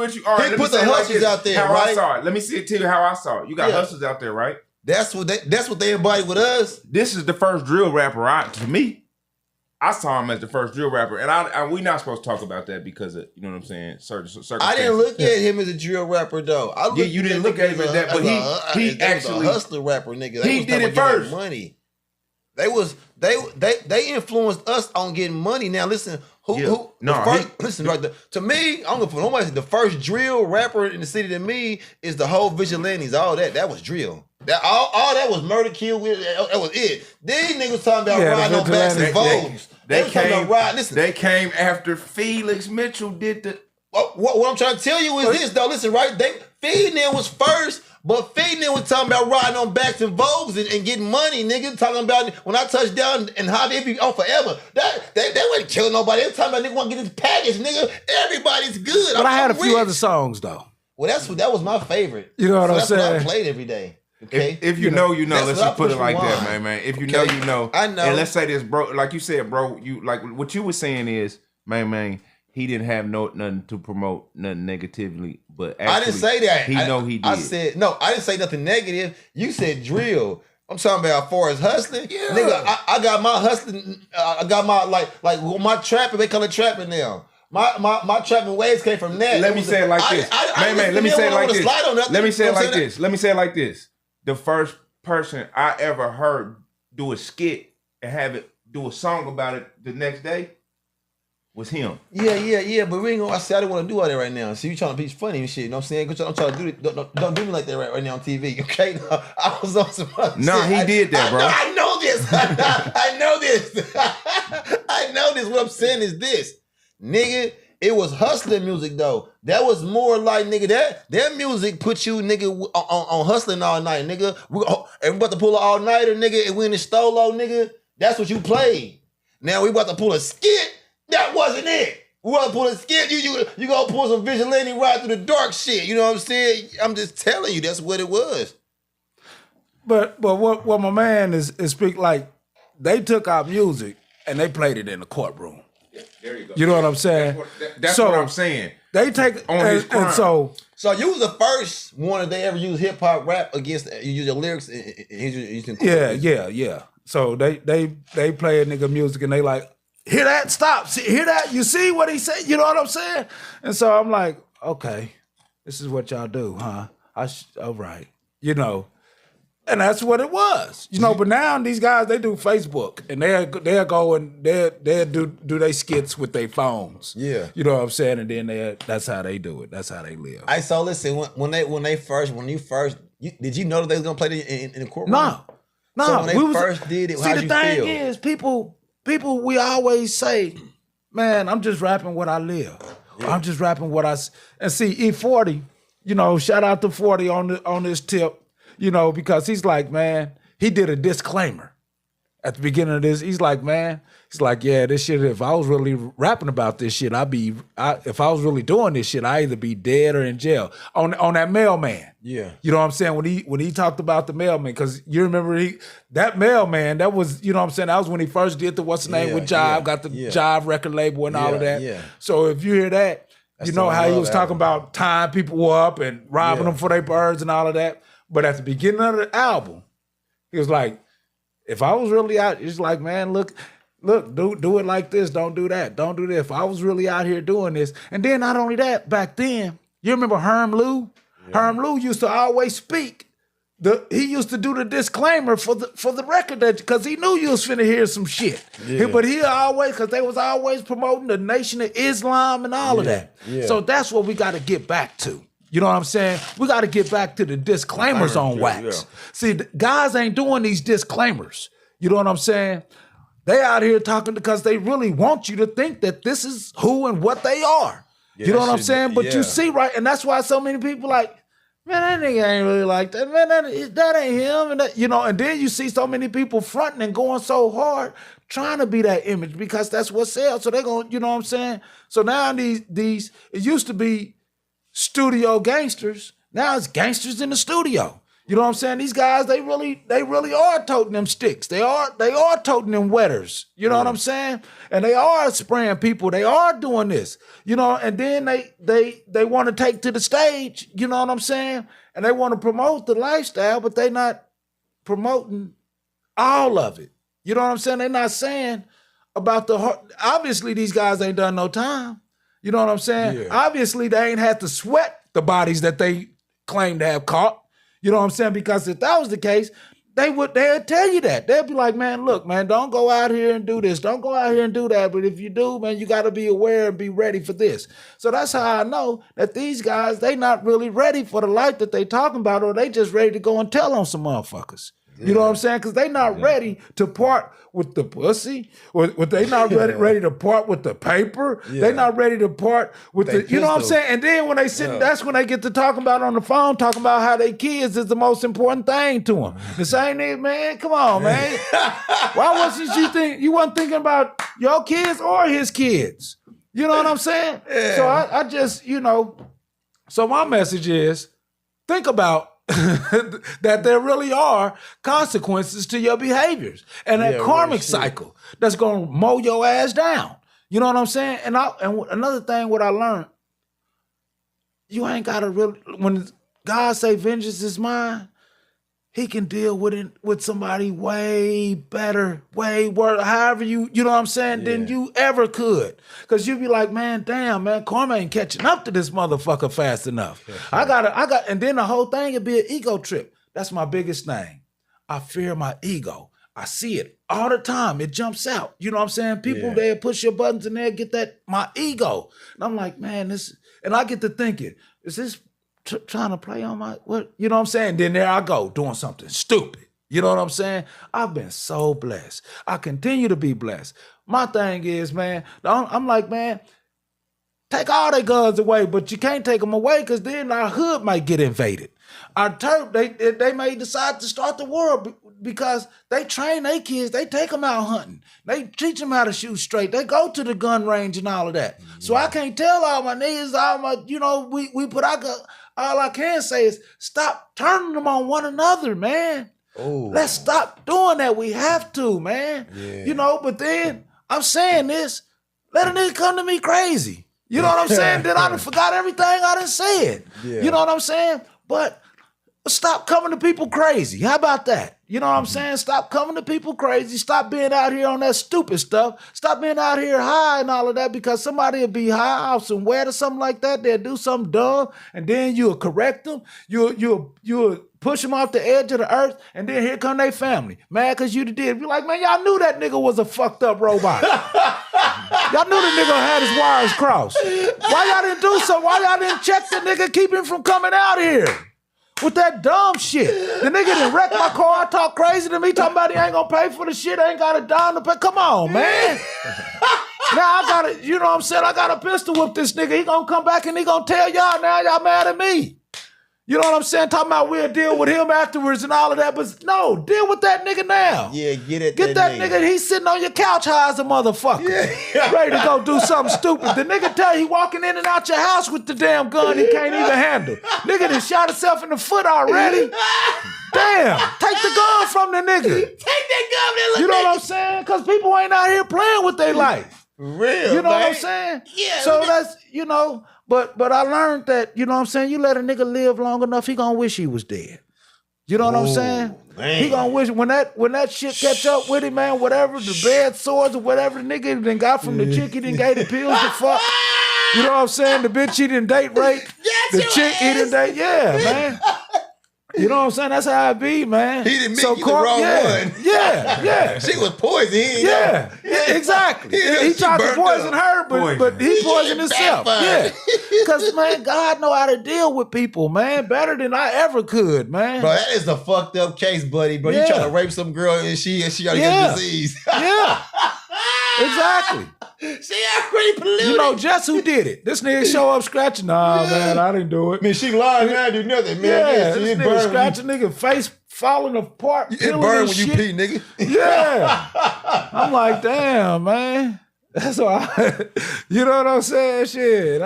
put the hustlers out there, how right? I saw it. Let me tell you how I saw it. You got hustlers out there, right? That's what they embody with us. This is the first drill rapper to me. I saw him as the first drill rapper, and we not supposed to talk about that because of, you know what I'm saying, circumstances. I didn't look at him as a drill rapper though. You didn't look at him as that, but he actually a hustler rapper, nigga. He did it first. Money. They influenced us on getting money. Now listen, listen right there. To me, I'm gonna put nobody. The first drill rapper in the city to me is the whole Vigilantes. All that was drill. That all that was murder, kill. That was it. These niggas talking about riding on backs and Vogues. They came after Felix Mitchell did the. What I'm trying to tell you is this though. Listen, right? Feeding them was first, but Feeding them was talking about riding on backs and Vogues and getting money, nigga. Talking about when I touch down and how it be on forever. They wasn't killing nobody. They were talking about nigga want to get this package, nigga. Everybody's good. But I had a few other songs though. Well, that was my favorite. You know what I'm saying? That's what I played every day. Okay. If you know, you know. Let's just put it like that, man. If you know, you know. I know. And let's say this, bro. Like you said, bro. You like what you were saying is, man. He didn't have nothing to promote, nothing negatively. But actually, I didn't say that. He did. I said no. I didn't say nothing negative. You said drill. I'm talking about as far as hustling, nigga. I got my hustling. I got my like my trapping. They call it trapping now. My trapping ways came from that. Let me say it like this, man. Let me say it like this. Let me say it like this. Let me say it like this. The first person I ever heard do a skit and have it do a song about it the next day was him. Yeah. But we ain't gonna. I didn't want to do all that right now. See, you trying to be funny and shit. You know what I'm saying? I'm trying to do it. Don't do me like that right now on TV. Okay? No, I was on some. No, he did that, bro. I know this. I know this. I know this. What I'm saying is this, nigga. It was hustling music though. That was more like, nigga, that music put you, nigga, on hustling all night, nigga. We about to pull an all-nighter, nigga, and we in the stolo, nigga. That's what you played. Now we about to pull a skit. That wasn't it. We want to pull a skit. You gonna pull some vigilante ride through the dark shit. You know what I'm saying? I'm just telling you, that's what it was. But what my man is speak like, they took our music and they played it in the courtroom. There you go. You know what I'm saying? That's what I'm saying. They take on his crime. And so you was the first one that they ever used hip hop rap against. You use your lyrics. Yeah. So they play a nigga music and they like, hear that? Stop. Hear that? You see what he said? You know what I'm saying? And so I'm like, okay, this is what y'all do, huh? All right, you know. And that's what it was, you know. But now these guys, they do Facebook, and they'll go and they'll do they skits with their phones. Yeah, you know what I'm saying. And then that's how they do it. That's how they live. So listen, when you first, did you know that they was gonna play it in the courtroom? No. So when they first did it, see, the thing is, people, we always say, man, I'm just rapping what I live. Yeah. I'm just rapping what and see, E40. shout out to 40 on this tip, because he's like, man, he did a disclaimer at the beginning of this. He's like, yeah, this shit, if I was really rapping about this shit, if I was really doing this shit, I'd either be dead or in jail. On that mailman. Yeah. You know what I'm saying? When he talked about the mailman, because you remember that mailman, that was, that was when he first did the what's the name with Jive, got the Jive record label and all of that. Yeah. So if you hear that, you know how he was talking about tying people up and robbing them for their birds and all of that. But at the beginning of the album, he was like, if I was really out, it's like, man, look, do it like this. Don't do that. Don't do this. If I was really out here doing this. And then not only that, back then, you remember Herm Lou? Yeah. Herm Lou used to always speak. He used to do the disclaimer for the record because he knew you was finna hear some shit. Yeah. But he always, because they was always promoting the Nation of Islam and all of that. Yeah. So that's what we got to get back to. You know what I'm saying? We got to get back to the disclaimers on wax. Yeah. See, guys ain't doing these disclaimers. You know what I'm saying? They out here talking because they really want you to think that this is who and what they are. Yeah, you know what I'm saying? But you see, right? And that's why so many people like, man, that nigga ain't really like that. Man, that ain't him. And that, and then you see so many people fronting and going so hard trying to be that image because that's what sells. So they're going, you know what I'm saying? So now these it used to be studio gangsters. Now it's gangsters in the studio. You know what I'm saying? These guys, they really are toting them sticks. They are toting them wetters. You know what I'm saying? And they are spraying people. They are doing this. And then they want to take to the stage, you know what I'm saying? And they want to promote the lifestyle, but they not promoting all of it. You know what I'm saying? They're not saying about obviously these guys ain't done no time. You know what I'm saying? Yeah. Obviously they ain't had to sweat the bodies that they claim to have caught. You know what I'm saying? Because if that was the case, they'd tell you that. They'd be like, man, look, man, don't go out here and do this. Don't go out here and do that. But if you do, man, you got to be aware and be ready for this. So that's how I know that these guys, they not really ready for the life that they talking about, or they just ready to go and tell on some motherfuckers. You know what I'm saying? Because they not ready to part with the pussy, or they not ready to part with the paper. Yeah. They not ready to part with you know what I'm saying? And then when they sit, that's when they get to talking about on the phone, talking about how their kids is the most important thing to them. The same thing, man, come on, man. Why wasn't you wasn't thinking about your kids or his kids? You know what I'm saying? Yeah. So I just, so my message is, think about that there really are consequences to your behaviors and that karmic cycle that's gonna mow your ass down. You know what I'm saying? And another thing, what I learned, you ain't gotta really, when God say vengeance is mine, he can deal with it with somebody way better, way worse, however you know what I'm saying, than you ever could. Cause you be like, man, damn, man, karma ain't catching up to this motherfucker fast enough. Yeah. And then the whole thing would be an ego trip. That's my biggest thing. I fear my ego. I see it all the time. It jumps out. You know what I'm saying? People, they push your buttons and they'll get my ego. And I'm like, man, and I get to thinking, is this trying to play on what? You know what I'm saying? Then there I go, doing something stupid. You know what I'm saying? I've been so blessed. I continue to be blessed. My thing is, man, I'm like, man, take all their guns away, but you can't take them away because then our hood might get invaded. Our turf, they may decide to start the war because they train their kids. They take them out hunting. They teach them how to shoot straight. They go to the gun range and all of that. Mm-hmm. So I can't tell all my niggas, we put our gun. All I can say is stop turning them on one another, man. Oh. Let's stop doing that. We have to, man. Yeah. But then I'm saying this, let a nigga come to me crazy. You know what I'm saying? Then I done forgot everything I done said. Yeah. You know what I'm saying? But stop coming to people crazy. How about that? You know what I'm saying? Stop coming to people crazy. Stop being out here on that stupid stuff. Stop being out here high and all of that because somebody will be high off some wet or something like that. They'll do something dumb and then you'll correct them. You'll push them off the edge of the earth and then here come their family. Mad because you did. Be like, man, y'all knew that nigga was a fucked up robot. Y'all knew the nigga had his wires crossed. Why y'all didn't do so? Why y'all didn't check the nigga, keep him from coming out here? With that dumb shit. The nigga done wrecked my car, talk crazy to me, talking about he ain't gonna pay for the shit, ain't got a dime to pay. Come on, man. Now I gotta, you know what I'm saying? I gotta pistol whip this nigga. He gonna come back and he gonna tell y'all now y'all mad at me. You know what I'm saying? Talking about we'll deal with him afterwards and all of that, but no, deal with that nigga now. Yeah, get that nigga. He's sitting on your couch high as a motherfucker. Yeah. Ready to go do something stupid. The nigga tell you he walking in and out your house with the damn gun he can't even handle. Nigga done shot himself in the foot already. Damn, take the gun from the nigga. Take that gun. You know what I'm saying? Because people ain't out here playing with their life. Real, you know man. what I'm saying? Yeah. So that's, but I learned that, you know what I'm saying, you let a nigga live long enough, he gonna wish he was dead. You know what I'm saying? Man. He gonna wish when that shit catch up with him, man, whatever, the bed sores or whatever the nigga done got from the chick he done gave the pills to fuck. You know what I'm saying? The bitch he done date rape. The chick he done date, yeah, man. You know what I'm saying? That's how it be, man. He didn't make you the wrong one. Yeah. She was poisoned. Yeah, exactly. He tried to poison her, but he poisoned himself. Yeah. Because, man, God know how to deal with people, man, better than I ever could, man. Bro, that is a fucked up case, buddy. Bro, you trying to rape some girl and she got to get disease. Yeah. Exactly. She already polluted. You know just who did it. This nigga show up scratching. Nah, man, I didn't do it. I mean, she lying now, do nothing, man. Yeah, this nigga scratching nigga face falling apart. It burn when you pee, nigga. Yeah. I'm like, damn, man. That's why you know what I'm saying? Shit.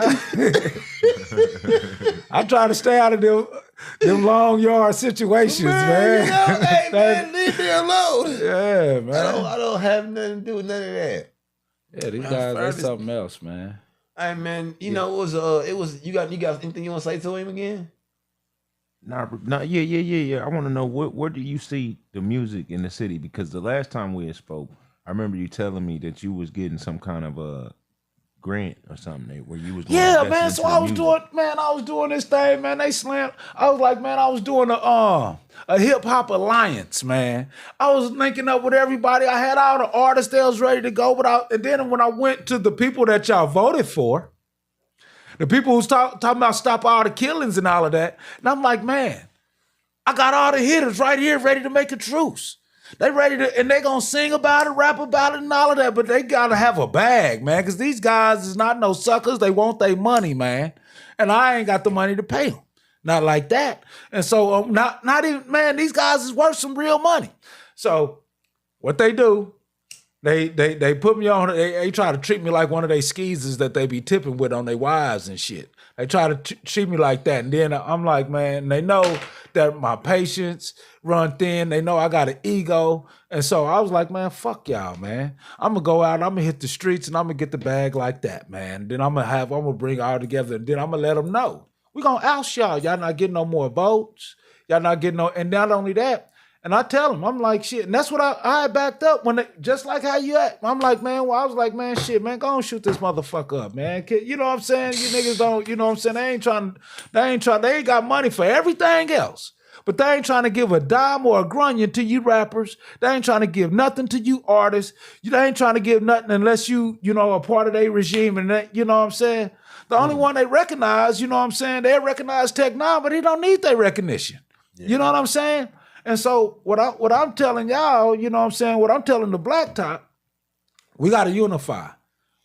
I'm trying to stay out of them long yard situations, man. You know, hey, man, leave me alone. Yeah, man. I don't have nothing to do with none of that. Yeah, these guys, that's something else, man. Hey, man, you know, it was, you got anything you want to say to him again? Yeah. I want to know where do you see the music in the city? Because the last time we had spoke, I remember you telling me that you was getting some kind of a grant or something where you was man. So I was doing this thing, man. They slammed. I was like, man, I was doing a hip hop alliance, man. I was linking up with everybody. I had all the artists that was ready to go, and then when I went to the people that y'all voted for, the people who's talking about stop all the killings and all of that, and I'm like, man, I got all the hitters right here ready to make a truce. They ready to, and they gonna sing about it, rap about it, and all of that, but they gotta have a bag, man, because these guys is not no suckers. They want their money, man, and I ain't got the money to pay them. Not like that. And so, not even, man, these guys is worth some real money. So, what they do, they put me on, they try to treat me like one of they skeezers that they be tipping with on their wives and shit. They try to treat me like that. And then I'm like, man, they know that my patience run thin. They know I got an ego. And so I was like, man, fuck y'all, man. I'm going to go out, I'm going to hit the streets, and I'm going to get the bag like that, man. Then I'm going to bring all together, and then I'm going to let them know. We're going to oust y'all. Y'all not getting no more votes. Y'all not getting no, and not only that, and I tell them, I'm like, shit, and that's what I backed up when just like how you act. I'm like, man, I was like, man, shit, man, go and shoot this motherfucker up, man. You know what I'm saying? You niggas don't, you know what I'm saying? They ain't got money for everything else. But they ain't trying to give a dime or a grunion to you rappers. They ain't trying to give nothing to you artists. They ain't trying to give nothing unless you know, a part of their regime, and that, you know what I'm saying? The only one they recognize, you know what I'm saying? They recognize Tech Nine, but he don't need their recognition. Yeah. You know what I'm saying? And so what I'm telling y'all, you know what I'm saying, what I'm telling the Black Top, we got to unify.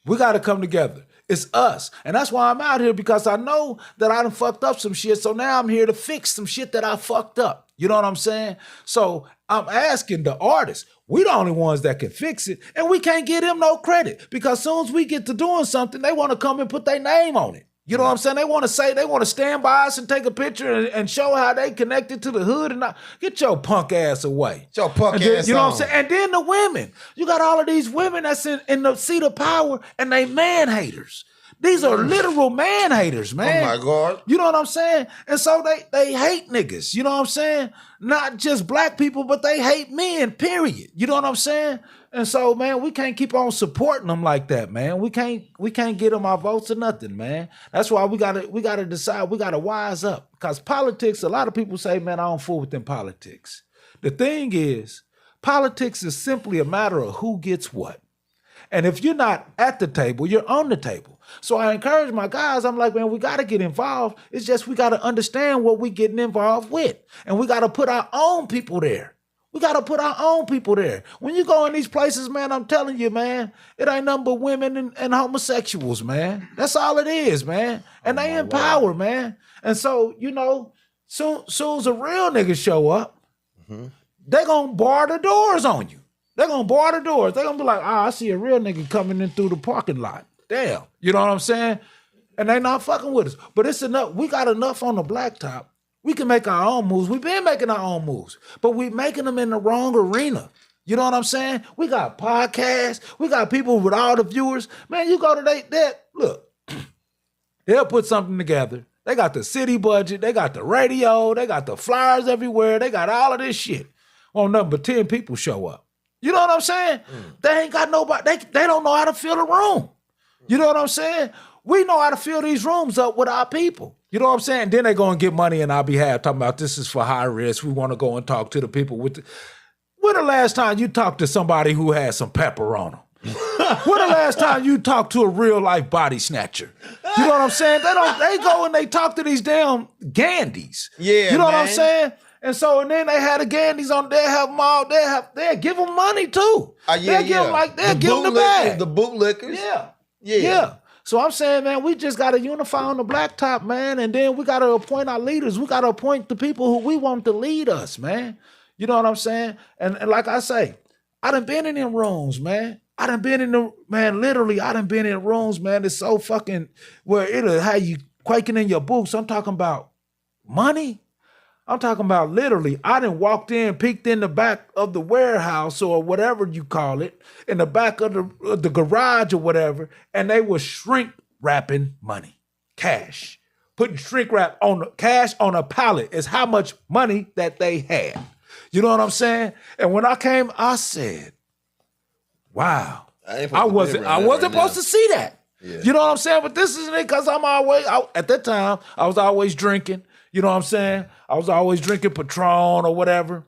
We got to come together. It's us. And that's why I'm out here, because I know that I done fucked up some shit. So now I'm here to fix some shit that I fucked up. You know what I'm saying? So I'm asking the artists, we the only ones that can fix it. And we can't give them no credit, because as soon as we get to doing something, they want to come and put their name on it. You know what I'm saying? They want to stand by us and take a picture and show how they connected to the hood. And get your punk ass away. Get your punk ass You know what I'm saying? And then the women. You got all of these women that's in the seat of power, and they man haters. These are literal man haters, man. Oh my God. You know what I'm saying? And so they hate niggas. You know what I'm saying? Not just black people, but they hate men, period. You know what I'm saying? And so, man, we can't keep on supporting them like that, man. We can't get them our votes or nothing, man. That's why we gotta decide, we gotta wise up. Because politics, a lot of people say, man, I don't fool with them politics. The thing is, politics is simply a matter of who gets what. And if you're not at the table, you're on the table. So I encourage my guys, I'm like, man, we got to get involved. It's just we got to understand what we're getting involved with. And we got to put our own people there. We got to put our own people there. When you go in these places, man, I'm telling you, man, it ain't nothing but women and homosexuals, man. That's all it is, man. And they in power, man. And so, you know, Soon as a real nigga show up, they gonna bar the doors on you. They're gonna bar the doors. They're gonna be like, I see a real nigga coming in through the parking lot. Damn. You know what I'm saying? And they not fucking with us. But it's enough. We got enough on the blacktop. We can make our own moves. We've been making our own moves, but we making them in the wrong arena. You know what I'm saying? We got podcasts. We got people with all the viewers. Man, you go to that. Look, they'll put something together. They got the city budget. They got the radio. They got the flyers everywhere. They got all of this shit. Won't nothing but 10 people show up. You know what I'm saying? They ain't got nobody. They don't know how to fill the room. You know what I'm saying? We know how to fill these rooms up with our people. You know what I'm saying? And then they go and get money in our behalf, talking about this is for high risk. We want to go and talk to the people with the... When the last time you talked to somebody who had some pepper on them? When the last time you talked to a real life body snatcher? You know what I'm saying? They go and they talk to these damn Gandhis. Yeah, you know what I'm saying? And then they had the Gandhis on. They have them all. They give them money too. They'll give them the bag. The bootlickers. Yeah. So I'm saying, man, we just got to unify on the blacktop, man, and then we got to appoint our leaders. We got to appoint the people who we want to lead us, man. You know what I'm saying? And like I say, I done been in them rooms, man. I done been in rooms, man. It's so fucking where it'll have you quaking in your boots. I'm talking about money. I'm talking about literally, I done walked in, peeked in the back of the warehouse or whatever you call it, in the back of the garage or whatever, and they were shrink wrapping money, cash. Putting shrink wrap on cash on a pallet is how much money that they had. You know what I'm saying? And when I came, I said, wow, I wasn't supposed to see that. Yeah. You know what I'm saying? But this isn't it because at that time, I was always drinking. You know what I'm saying? I was always drinking Patron or whatever,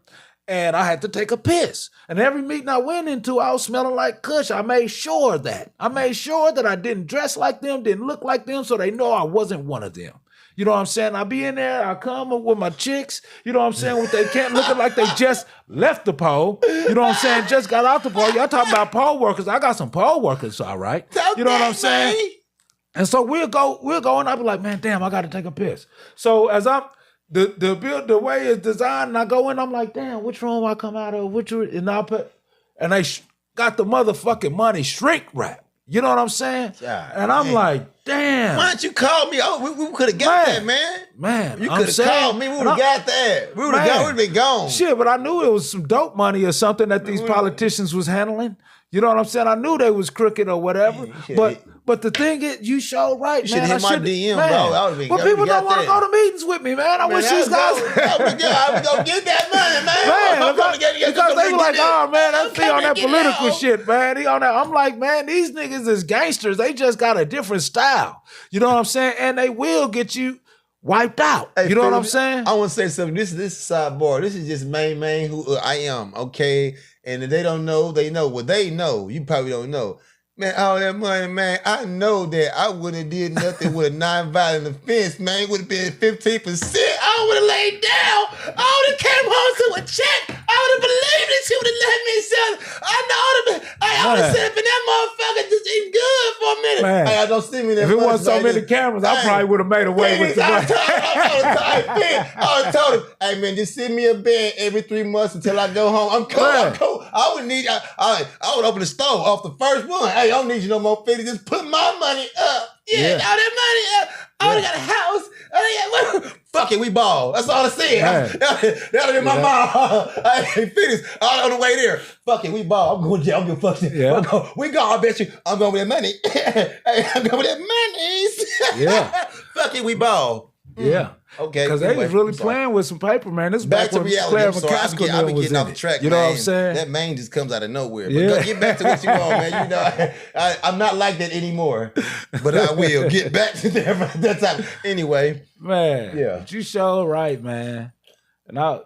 and I had to take a piss. And every meeting I went into, I was smelling like Kush. I made sure that I didn't dress like them, didn't look like them, so they know I wasn't one of them. You know what I'm saying? I be in there, I come up with my chicks, you know what I'm saying, with they can't looking like they just left the pole. You know what I'm saying? Just got out the pole. Y'all talking about pole workers. I got some pole workers, all right. You know what I'm saying? And so we'll go, and I'll be like, man, damn, I got to take a piss. So as I'm, the way it's designed, and I go in, I'm like, damn, which room I come out of? And they got the motherfucking money shrink wrap. You know what I'm saying? Yeah, and I'm like, damn. Why don't you call me? Oh, we could have got that, man. Man, you could have called me. We would have got that. We would have been gone. Shit, but I knew it was some dope money or something that these politicians was handling. You know what I'm saying? I knew they was crooked or whatever. But the thing is, you showed right, you man. You should hit my DM, bro. But people don't want to go to meetings with me, man. I wish these guys. I would go get that money, man. Because they were like, oh, man, that's me on that political shit, man. He on that. I'm like, man, these niggas is gangsters. They just got a different style. You know what I'm saying? And they will get you wiped out. Hey, you know what I'm saying? I want to say something. This is sidebar. This is just main who I am, okay? And if they don't know, they know. What they know, you probably don't know. Man, all that money, man, I know that I wouldn't have did nothing with a non-violent offense, man. It would have been 15%. I would have laid down. I would have came home to a check. I would have believed that she would have let me sell. I would have sat up in that motherfucker just eating good for a minute. Man, hey, don't see me there. If it wasn't so many cameras, I probably would have made away with the money. I would have told him, hey, man, just send me a bed every 3 months until I go home. I'm cool. I'm cool. I would open the store off the first one. Hey, I don't need you no more 50. Just put my money up. Yeah. All that money up. I already got a house. Fuck it, we ball. That's all I said. That'll be my mom. Hey, Felix, on the way there. Fuck it, we ball. I'm going to jail. I'm going to fuck it. Yeah. We go. I bet you. I'm going with that money. Hey, I'm going with that money. Yeah. Fuck it, we ball. Yeah. Okay. Because they was really playing with some paper, man. This back to reality. I'm sorry. I've been getting off the track, you know what I'm saying? That main just comes out of nowhere. But get back to what you want, man. You know, I'm not like that anymore. But I will get back to that time. Anyway. Man. Yeah. But you sure right, man. And and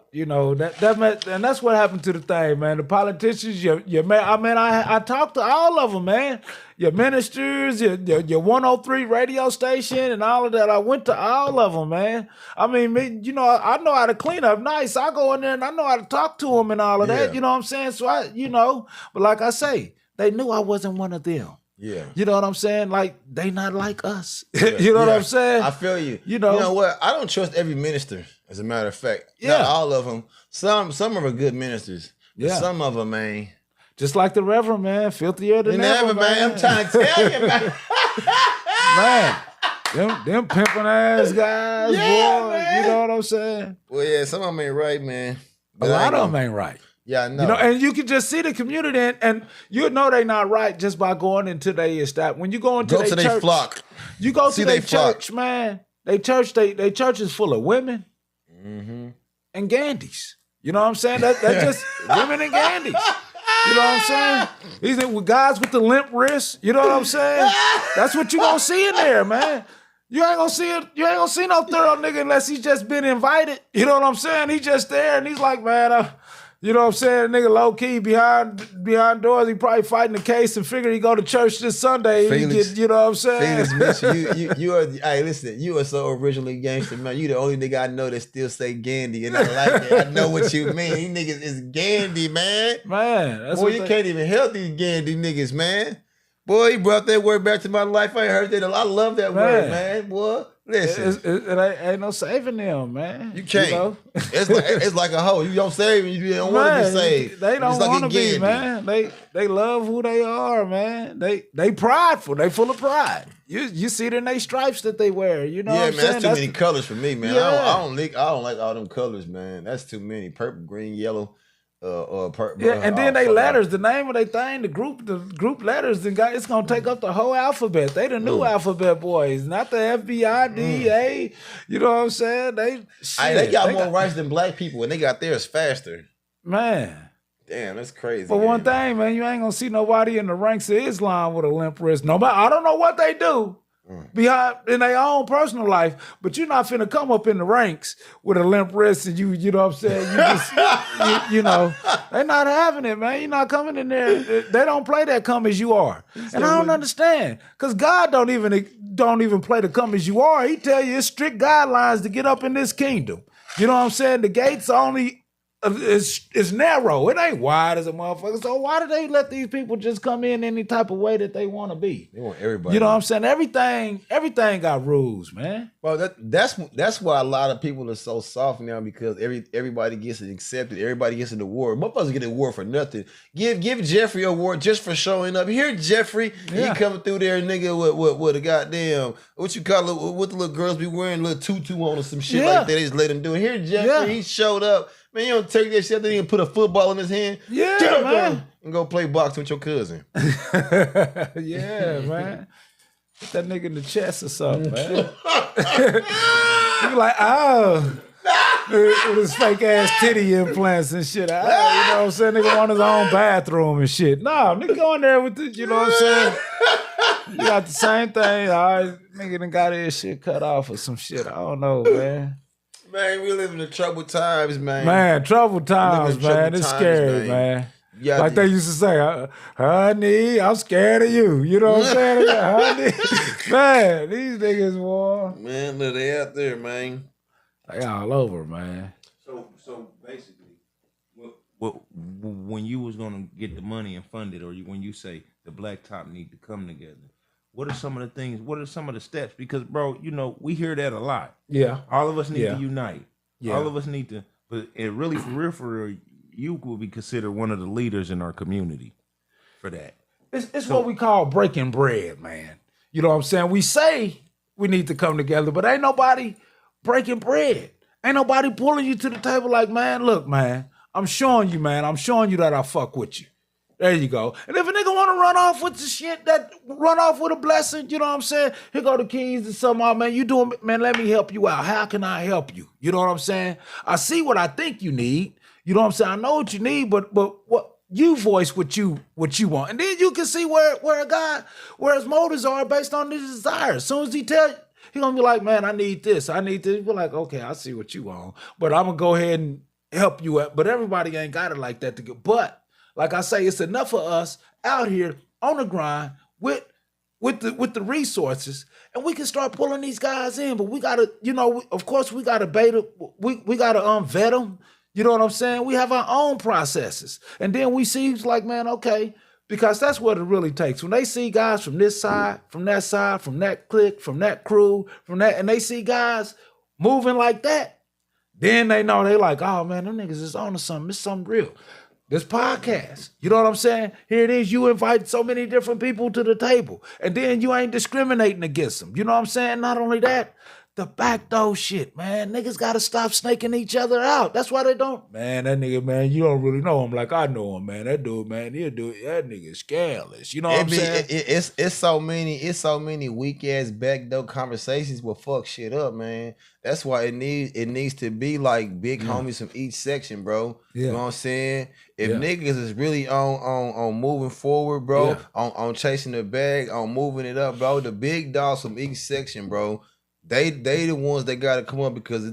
that's what happened to the thing, man. The politicians, I talked to all of them, man. Your ministers, your 103 radio station, and all of that. I went to all of them, man. I mean, I know how to clean up nice. I go in there and I know how to talk to them and all of that. You know what I'm saying? So but like I say, they knew I wasn't one of them. Yeah. You know what I'm saying? Like, they not like us. You know what I'm saying? I feel you. You know what? I don't trust every minister, as a matter of fact. Not all of them. Some of them are good ministers. Yeah. Some of them, man. Just like the Reverend, man. Filthier than ever, man. I'm trying to tell you, man. Man, them pimping ass guys, boy. Man. You know what I'm saying? Well, yeah, some of them ain't right, man. But a lot of them ain't right. Yeah, I know. You know, and you can just see the community, and you know they not right just by going into their establishment. When you go into their church, flock. You go to their church, man. They church is full of women and Gandhis. You know what I'm saying? That's just women and Gandhis. You know what I'm saying? These with guys with the limp wrists. You know what I'm saying? That's what you gonna see in there, man. You ain't gonna see it. You ain't gonna see no thorough nigga unless he's just been invited. You know what I'm saying? He's just there and he's like, man, you know what I'm saying? Nigga low key behind doors. He probably fighting the case and figured he go to church this Sunday. Felix, you know what I'm saying? Felix Mitchell, you are. Hey, listen, you are so originally gangster, man. You the only nigga I know that still say Gandhi, and I like it. I know what you mean. These niggas is Gandhi, man. Man, that's boy, you can't even help these Gandhi niggas, man. Boy, he brought that word back to my life. I heard that. I love that word, man. Boy, listen. It ain't no saving them, man. You can't. You know? it's like a hoe. You don't save them. You don't want to be saved. They don't want to be, man. They love who they are, man. They prideful. They full of pride. You see it in their stripes that they wear. You know what I'm saying? That's too many colors for me, man. Yeah. I don't like all them colors, man. That's too many. Purple, green, yellow. And then they letters, the name of their thing, the group letters, it's gonna take up the whole alphabet. They the new alphabet boys, not the FBI, DEA. You know what I'm saying? They got more rights than black people, and they got theirs faster. Man. Damn, that's crazy. But one thing, man, you ain't gonna see nobody in the ranks of Islam with a limp wrist. Nobody, I don't know what they do. Behind in their own personal life, but you're not finna come up in the ranks with a limp wrist and you know what I'm saying? You just, you know, they're not having it, man. You're not coming in there. They don't play that come as you are. And I don't understand. Because God don't even play the come as you are. He tell you it's strict guidelines to get up in this kingdom. You know what I'm saying? The gates only it's narrow. It ain't wide as a motherfucker. So why do they let these people just come in any type of way that they want to be? They want everybody. You know what I'm saying? Everything got rules, man. Well, that's why a lot of people are so soft now, because everybody gets it accepted. Everybody gets an award. Motherfuckers get an award for nothing. Give Jeffrey an award just for showing up. Here, Jeffrey, he coming through there, nigga, with a goddamn, what you call it, what the little girls be wearing, little tutu on or some shit like that. They just let him do it. Here, Jeffrey, he showed up. Man, you don't take that shit, then you put a football in his hand. Yeah, man. And go play boxing with your cousin. Yeah, man. Put that nigga in the chest or something, man. You be like, oh. With his fake ass titty implants and shit. You know what I'm saying? Nigga want his own bathroom and shit. No, nigga go in there with the, you know what I'm saying? You got the same thing. All right, nigga done got his shit cut off or some shit. I don't know, man. Man, we live in the troubled times, man. Man, troubled times, man. It's scary, man. Yeah, like they used to say, honey, I'm scared of you. You know what I'm saying? Honey. Man, these niggas, boy. Man, look, they out there, man. They all over, man. So basically, when you was gonna get the money and fund it, or when you say the Black Top need to come together, what are some of the things? What are some of the steps? Because, bro, you know, we hear that a lot. Yeah. All of us need to unite. Yeah. All of us need to, but it really, for real, you will be considered one of the leaders in our community for that. It's what we call breaking bread, man. You know what I'm saying? We say we need to come together, but ain't nobody breaking bread. Ain't nobody pulling you to the table like, man, look, man, I'm showing you that I fuck with you. There you go. And if a nigga want to run off with the shit, run off with a blessing, you know what I'm saying? Here go the keys to something. Oh, man, you doing, man, let me help you out. How can I help you? You know what I'm saying? I see what I think you need. You know what I'm saying? I know what you need, but what you voice what you want. And then you can see where a guy, where his motives are based on his desires. As soon as he tell you, he gonna be like, man, I need this. You're like, okay, I see what you want. But I'm gonna go ahead and help you out. But everybody ain't got it like that to get. But like I say, it's enough of us out here on the grind with the resources, and we can start pulling these guys in. But we gotta, of course, we gotta beta. We gotta vet them. You know what I'm saying? We have our own processes, and then we see like, man, okay, Because that's what it really takes. When they see guys from this side, from that side, from that clique, from that crew, from that, and they see guys moving like that, then they know they like, oh man, them niggas is on to something. It's something real. This podcast, you know what I'm saying? Here it is. You invite so many different people to the table, and then you ain't discriminating against them. You know what I'm saying? Not only that, the backdoor shit, man. Niggas gotta stop snaking each other out. That's why they don't. Man, that nigga, man, you don't really know him like I know him, man. That dude, man, that nigga is scandalous. You know what I'm saying? It's so many weak ass backdoor conversations will fuck shit up, man. That's why it needs to be like big homies from each section, bro. Yeah. You know what I'm saying? If niggas is really on moving forward, bro, on chasing the bag, on moving it up, bro, the big dogs from each section, bro. They the ones that gotta come up because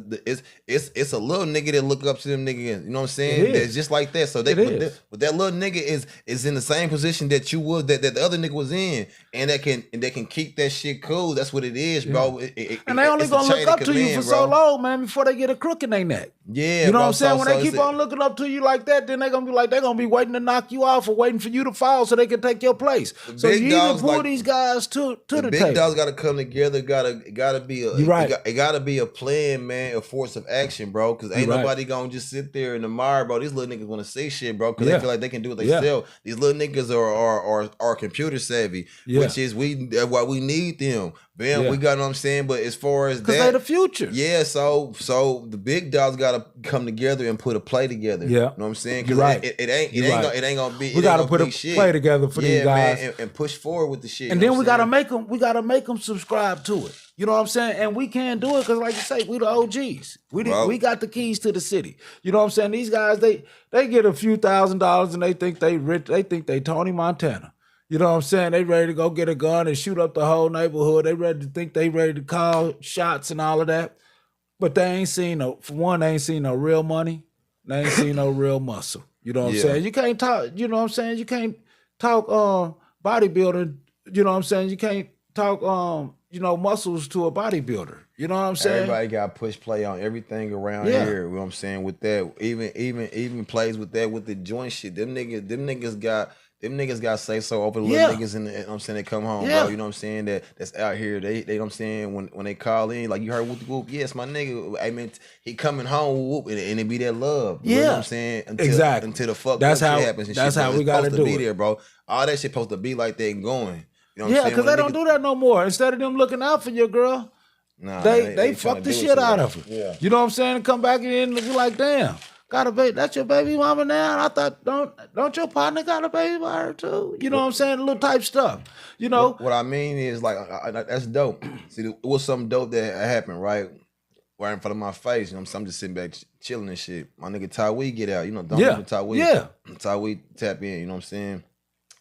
it's a little nigga that look up to them niggas. You know what I'm saying? That's just like that. So but that little nigga is in the same position that you was that the other nigga was in, and they can keep that shit cool. That's what it is, bro. And they only gonna look up to you for so long, man, before they get a crook in their neck. Yeah, you know what I'm saying? When they keep on looking up to you like that, then they're gonna be waiting to knock you off or waiting for you to fall so they can take your place. So you need to pull these guys to the table. Big dogs gotta come together. Gotta be. You're right. It gotta be a plan, man, a force of action, bro. Because ain't nobody gonna just sit there in the mire, bro. These little niggas want to say shit, bro, because they feel like they can do it themselves. These little niggas are computer savvy, which is why we need them. Man, we got what I'm saying. But as far as that, because they the future. Yeah, so the big dogs gotta come together and put a play together. Yeah, you know what I'm saying? Because it ain't gonna be. We gotta put a play together for these guys, man, and push forward with the shit. And then we gotta make them subscribe to it. You know what I'm saying? And we can't do it because, like you say, we the OGs. We got the keys to the city. You know what I'm saying? These guys, they get a few $1,000s and they think they rich. They think they Tony Montana. You know what I'm saying? They ready to go get a gun and shoot up the whole neighborhood. They ready to call shots and all of that. But they ain't seen they ain't seen no real money. They ain't seen no real muscle. You know what I'm saying? You can't talk, you know what I'm saying? You can't talk bodybuilding. You know what I'm saying? You can't talk muscles to a bodybuilder. You know what I'm saying? Everybody got push play on everything around here. You know what I'm saying? With that, even plays with that with the joint shit. Them niggas got say so over the little niggas in the, you know what I'm saying, they come home, bro. You know what I'm saying? That's out here. They know what I'm saying, when they call in, like you heard whoop the whoop, yes, my nigga, I mean, he coming home whoop, and it be that love. You know what I'm saying? Until the fuck shit happens. And that's shit, how we gotta do be it. there, bro. All that shit supposed to be like that and going. You know what I'm saying? Because they don't do that no more. Instead of them looking out for your girl, they fuck the shit out of her. Yeah. You know what I'm saying? And come back in and be like, damn. Got a baby? That's your baby mama now? And I thought, don't your partner got a baby by her too? You know what I'm saying? A little type stuff. You know? What I mean is, like, that's dope. See, it was something dope that happened, right in front of my face. You know what I'm saying? I'm just sitting back chilling and shit. My nigga Tywee get out. You know, Tywee. Yeah. Tywee tap in, you know what I'm saying?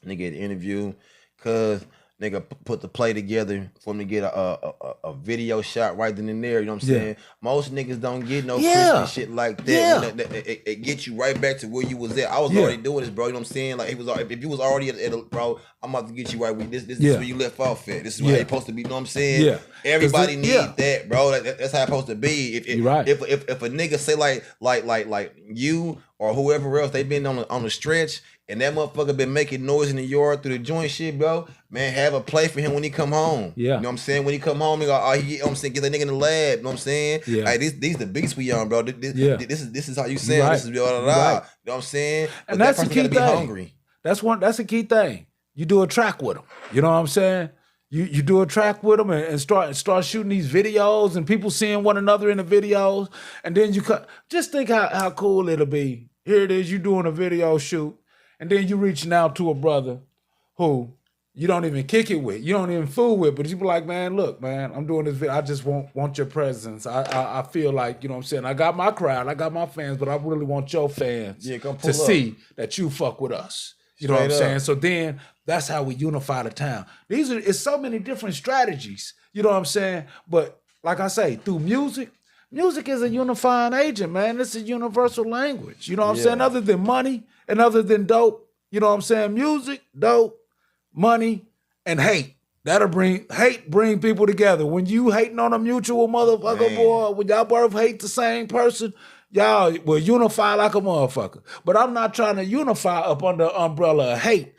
Nigga at the interview. Cause nigga put the play together for me to get a video shot right then and there. You know what I'm saying? Most niggas don't get no Christmas shit like that. Yeah. It gets you right back to where you was at. I was already doing this, bro. You know what I'm saying? Like if you was already at a bro, I'm about to get you right with this. This is where you left off at. This is where you're supposed to be. You know what I'm saying? Yeah. Everybody need that, bro. That's how it's supposed to be. If a nigga say like you or whoever else, they been on the stretch. And that motherfucker been making noise in the yard through the joint shit, bro. Man, have a play for him when he come home. Yeah. You know what I'm saying? When he come home, you know what I'm saying? Get that nigga in the lab. You know what I'm saying? Yeah. Hey, these the beats we on, bro. This is how you sound. Right. This is blah, blah, blah. You know what I'm saying? And but that's the key thing. Be hungry. That's a key thing. You do a track with them. You know what I'm saying? You do a track with them and start shooting these videos and people seeing one another in the videos. And then just think how cool it'll be. Here it is, you doing a video shoot. And then you reaching out to a brother who you don't even kick it with, you don't even fool with, but you be like, man, look, man, I'm doing this video. I just want your presence. I feel like, you know what I'm saying? I got my crowd, I got my fans, but I really want your fans to see that you fuck with us. You know what I'm saying? So then that's how we unify the town. It's so many different strategies, you know what I'm saying? But like I say, through music is a unifying agent, man. It's a universal language. You know what I'm saying? Other than money and other than dope, you know what I'm saying? Music, dope, money, and hate. That'll bring people together. When you hating on a mutual motherfucker, boy, when y'all both hate the same person, y'all will unify like a motherfucker. But I'm not trying to unify up under the umbrella of hate.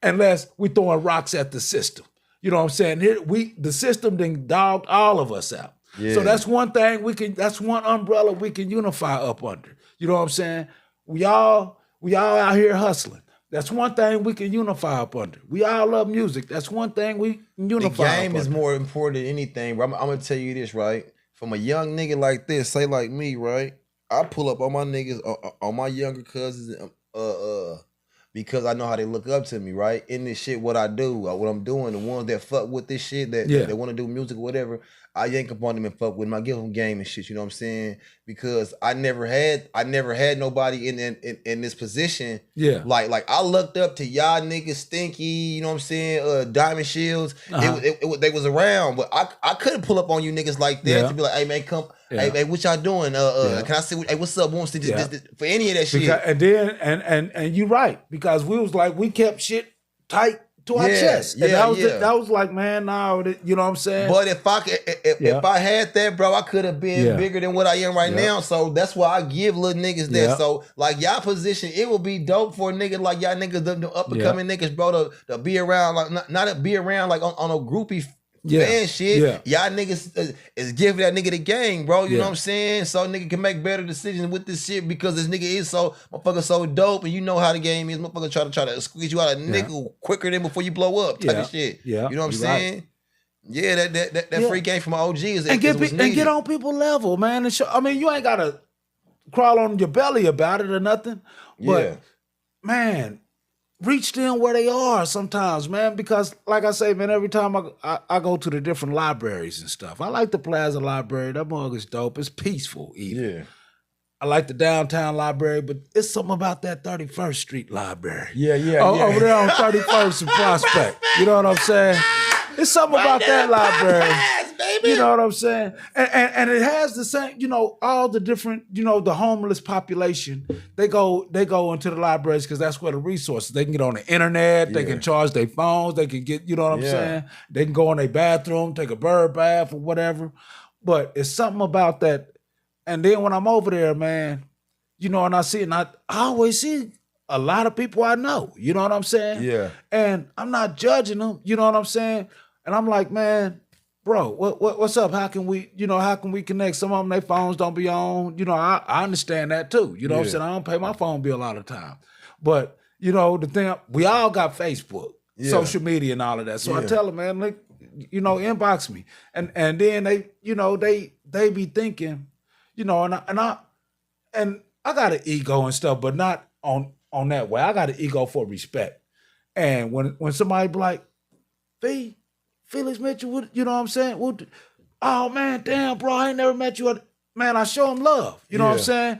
unless we throwing rocks at the system. You know what I'm saying? Here the system done dogged all of us out. Yeah. So that's one thing that's one umbrella we can unify up under. You know what I'm saying? We all out here hustling. That's one thing we can unify up under. We all love music. That's one thing we can unify. The game is more important than anything, bro. I'm gonna tell you this, right? From a young nigga like this, say like me, right? I pull up on my niggas, on my younger cousins, because I know how they look up to me, right? In this shit, what I do, what I'm doing, the ones that fuck with this shit, that want to do music or whatever, I yank up on them and fuck with them. I give them game and shit, you know what I'm saying? Because I never had nobody in this position. Yeah. Like I looked up to y'all niggas, Stinky, you know what I'm saying? Diamond Shields. They was around, but I couldn't pull up on you niggas like that to be like, hey man, come. Yeah. Hey, what y'all doing? Can I see? Hey, what's up? Wants to this, for any of that shit? And then and you right, because we was like, we kept shit tight to our chest. And that was like, man, no, you know what I'm saying? But if I had that, bro, I could have been bigger than what I am right now. So that's why I give little niggas that. So like y'all position, it would be dope for a nigga like y'all niggas, the up and coming niggas, bro, to be around, like not to be around like on a groupie fan shit. Y'all niggas is giving that nigga the game, bro. You know what I'm saying? So nigga can make better decisions with this shit because this nigga is motherfucker so dope, and you know how the game is. Motherfucker try to squeeze you out of nickel quicker than before you blow up type of shit. Yeah. You know what I'm saying? Right. Yeah, that free game from my OG is and get on people's level, man. And I mean, you ain't gotta crawl on your belly about it or nothing. But man, reach them where they are sometimes, man, because like I say, man, every time I go to the different libraries and stuff, I like the Plaza Library. That mug is dope. It's peaceful even. Yeah. I like the downtown library, but it's something about that 31st Street Library. Over there on 31st and Prospect. You know what I'm saying? It's something about that library. Baby. You know what I'm saying? And it has the same, you know, all the different, you know, the homeless population, they go into the libraries because that's where the resources. They can get on the internet, they can charge their phones, they can get, you know what I'm saying? They can go in their bathroom, take a bird bath or whatever. But it's something about that. And then when I'm over there, man, you know, and I see it, and I always see a lot of people I know, you know what I'm saying? Yeah. And I'm not judging them, you know what I'm saying? And I'm like, man, bro, what's up? How can we connect? Some of them, their phones don't be on. You know, I understand that too. You know what I'm saying? I don't pay my phone bill all the time. But, you know, the thing, we all got Facebook, social media and all of that. So I tell them, man, like, you know, inbox me. And then they, you know, they be thinking, you know, and I got an ego and stuff, but not on that way. I got an ego for respect. And when somebody be like, Felix Mitchell, you know what I'm saying? Oh, man, damn, bro, I ain't never met you. Man, I show him love. You know what I'm saying?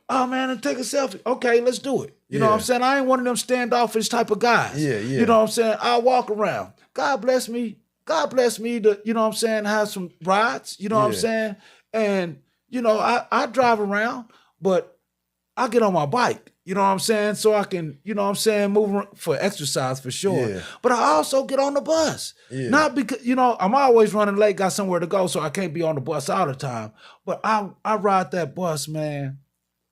Oh, man, and take a selfie. Okay, let's do it. You know what I'm saying? I ain't one of them standoffish type of guys. You know what I'm saying? I'll walk around. God bless me to, you know what I'm saying, have some rides. You know what I'm saying? And, you know, I drive around, but I get on my bike. You know what I'm saying? So I can, you know what I'm saying, move for exercise for sure. Yeah. But I also get on the bus. Yeah. Not because, you know, I'm always running late, got somewhere to go, so I can't be on the bus all the time. But I ride that bus, man,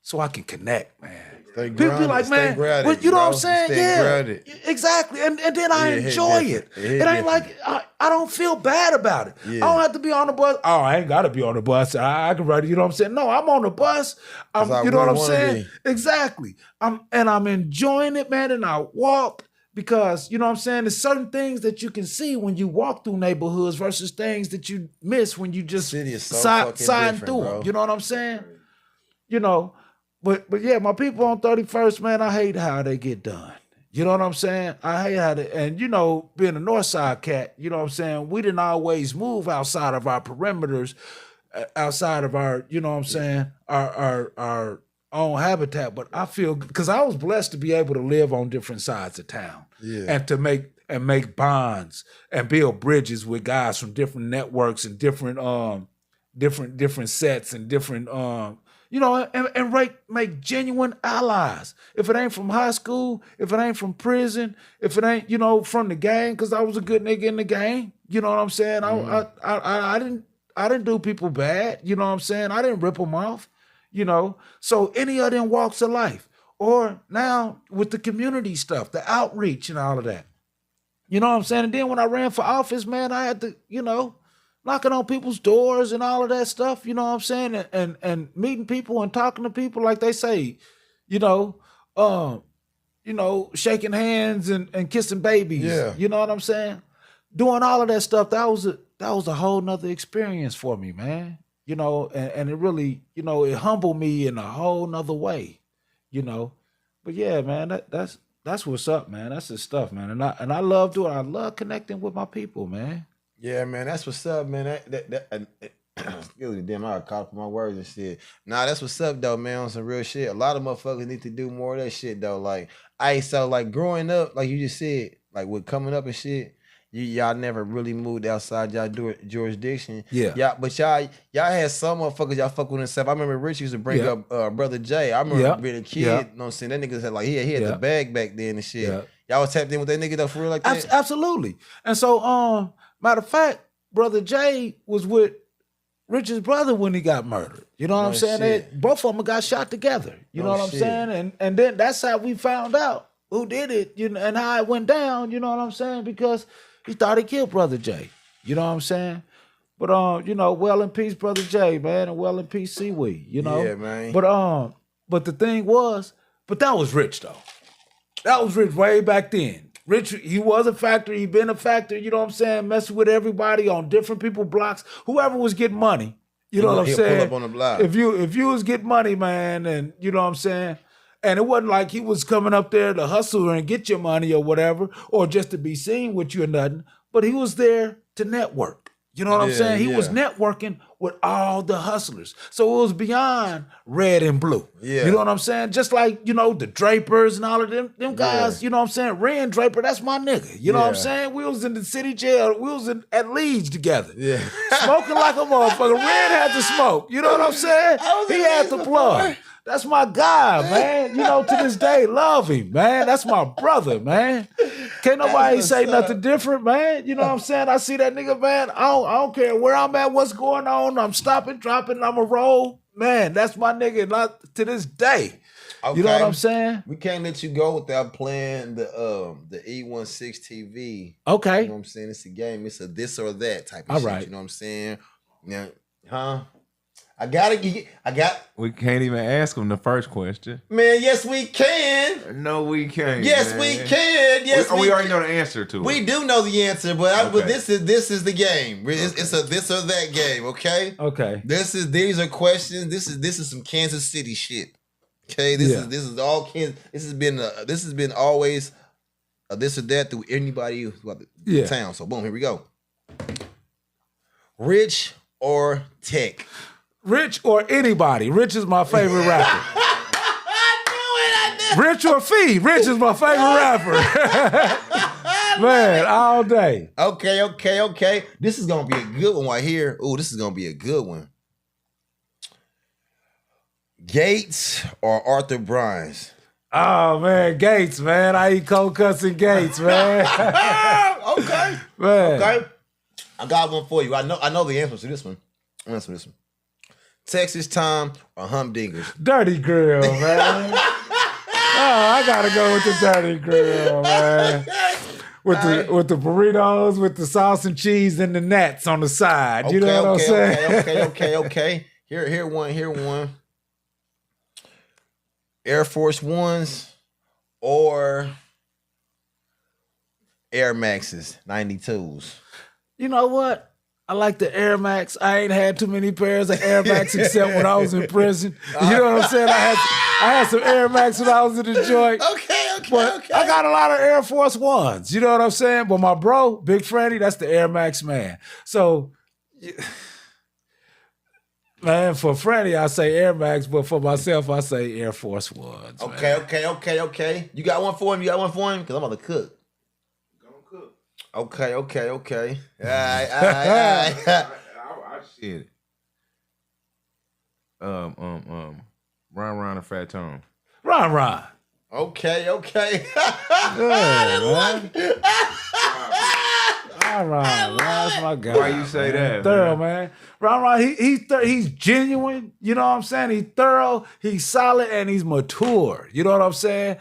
so I can connect, man. People be like, man, but you know what I'm saying? Exactly. And then I enjoy it. It ain't like, I don't feel bad about it. I don't have to be on the bus. Oh, I ain't got to be on the bus. I can ride it, you know what I'm saying? No, I'm on the bus. You know what I'm saying? Exactly. I'm enjoying it, man, and I walk because, you know what I'm saying, there's certain things that you can see when you walk through neighborhoods versus things that you miss when you just sign through them. You know what I'm saying? You know, But yeah, my people on 31st, man, I hate how they get done. You know what I'm saying? I hate how they, and you know, being a North Side cat, you know what I'm saying? We didn't always move outside of our perimeters, outside of our, you know what I'm saying, our own habitat. But I feel, because I was blessed to be able to live on different sides of town and to make bonds and build bridges with guys from different networks and different sets and different you know, and make genuine allies. If it ain't from high school, if it ain't from prison, if it ain't, you know, from the gang, because I was a good nigga in the gang. You know what I'm saying? I didn't do people bad. You know what I'm saying? I didn't rip them off. You know, so any of them walks of life, or now with the community stuff, the outreach and all of that. You know what I'm saying? And then when I ran for office, man, I had to, knocking on people's doors and all of that stuff, you know what I'm saying? And meeting people and talking to people like they say, shaking hands and kissing babies. Yeah. You know what I'm saying? Doing all of that stuff, that was a whole nother experience for me, man. And it really, it humbled me in a whole nother way, But yeah, man, that's what's up, man. That's the stuff, man. And I love doing it. I love connecting with my people, man. Yeah, man, that's what's up, man. Excuse me, damn, I got caught up my words and shit. Nah, that's what's up, though, man, on some real shit. A lot of motherfuckers need to do more of that shit, though. Like, growing up, like you just said, like with coming up and shit, y'all never really moved outside y'all jurisdiction. Yeah. But y'all had some motherfuckers y'all fuck with himself. I remember Rich used to bring up Brother Jay. I remember being a kid, you know what I'm saying? That nigga had he had the bag back then and shit. Yeah. Y'all was tapped in with that nigga though for real like that? Absolutely. And so, matter of fact, Brother Jay was with Rich's brother when he got murdered. You know what I'm saying? Both of them got shot together. You know what I'm saying? And then that's how we found out who did it, and how it went down, you know what I'm saying? Because he thought he killed Brother Jay. You know what I'm saying? But well in peace, Brother Jay, man, and well in peace, Seaweed, Yeah, man. But the thing was, that was Rich though. That was Rich way back then. Rich, he was a factor, he been a factor, you know what I'm saying, messing with everybody on different people blocks, whoever was getting money, you know what I'm saying? Pull up on the block. If you was getting money, man, and you know what I'm saying? And it wasn't like he was coming up there to hustle and get your money or whatever, or just to be seen with you or nothing, but he was there to network. You know what I'm saying? He was networking with all the hustlers. So it was beyond red and blue. Yeah. You know what I'm saying? Just like, the Drapers and all of them guys, you know what I'm saying? Ren Draper, that's my nigga. You know what I'm saying? We was in the city jail. We was at Leeds together. Yeah. Smoking like a motherfucker. Ren had to smoke. You know what I'm saying? He had to plug. That's my guy, man. To this day, love him, man. That's my brother, man. Can't nobody say nothing different, man. You know what I'm saying? I see that nigga, man. I don't care where I'm at, what's going on. I'm stopping, dropping, I'm a roll. Man, that's my nigga, not to this day. Okay. You know what I'm saying? We can't let you go without playing the E16 TV. Okay. You know what I'm saying? It's a game. It's a this or that type of shit. Right. You know what I'm saying? Now, We can't even ask him the first question. Man, yes we can. No, we can't. Yes, man. We can. Yes, we already know the answer to it. We do know the answer, but this is the game. It's a this or that game. Okay. Okay. These are questions. This is some Kansas City shit. Okay. This is all Kansas. This has been always a this or that through anybody throughout the town. So boom, here we go. Rich or Tech? Rich or anybody. Rich is my favorite rapper. I knew it. Rich or Fee. Rich is my favorite rapper. Man, all day. Okay. This is going to be a good one right here. Ooh, this is going to be a good one. Gates or Arthur Bryans? Oh, man, Gates, man. I eat cold cuts and Gates, man. Okay. Man. Okay. I got one for you. I know the answer to this one. Answer this one. Texas Time or Humdingers? Dirty Grill, man. I gotta go with the Dirty Grill, man. With the burritos, with the sauce and cheese and the gnats on the side. You know what I'm saying? Okay. Here one. Air Force Ones or Air Maxes, 92s. You know what? I like the Air Max. I ain't had too many pairs of Air Max except when I was in prison. You know what I'm saying? I had some Air Max when I was in Detroit. Okay. I got a lot of Air Force Ones. You know what I'm saying? But my bro, Big Freddy, that's the Air Max man. So, man, for Freddy, I say Air Max, but for myself, I say Air Force Ones. Okay. You got one for him? Because I'm about to cook. Okay. All right. Shit. Ron and Fat Tone. Ron. Okay. Yeah, man. All Ron, that's my guy. Why you say that? Thorough, man. Ron, he's genuine. You know what I'm saying? He's thorough. He's solid, and he's mature. You know what I'm saying?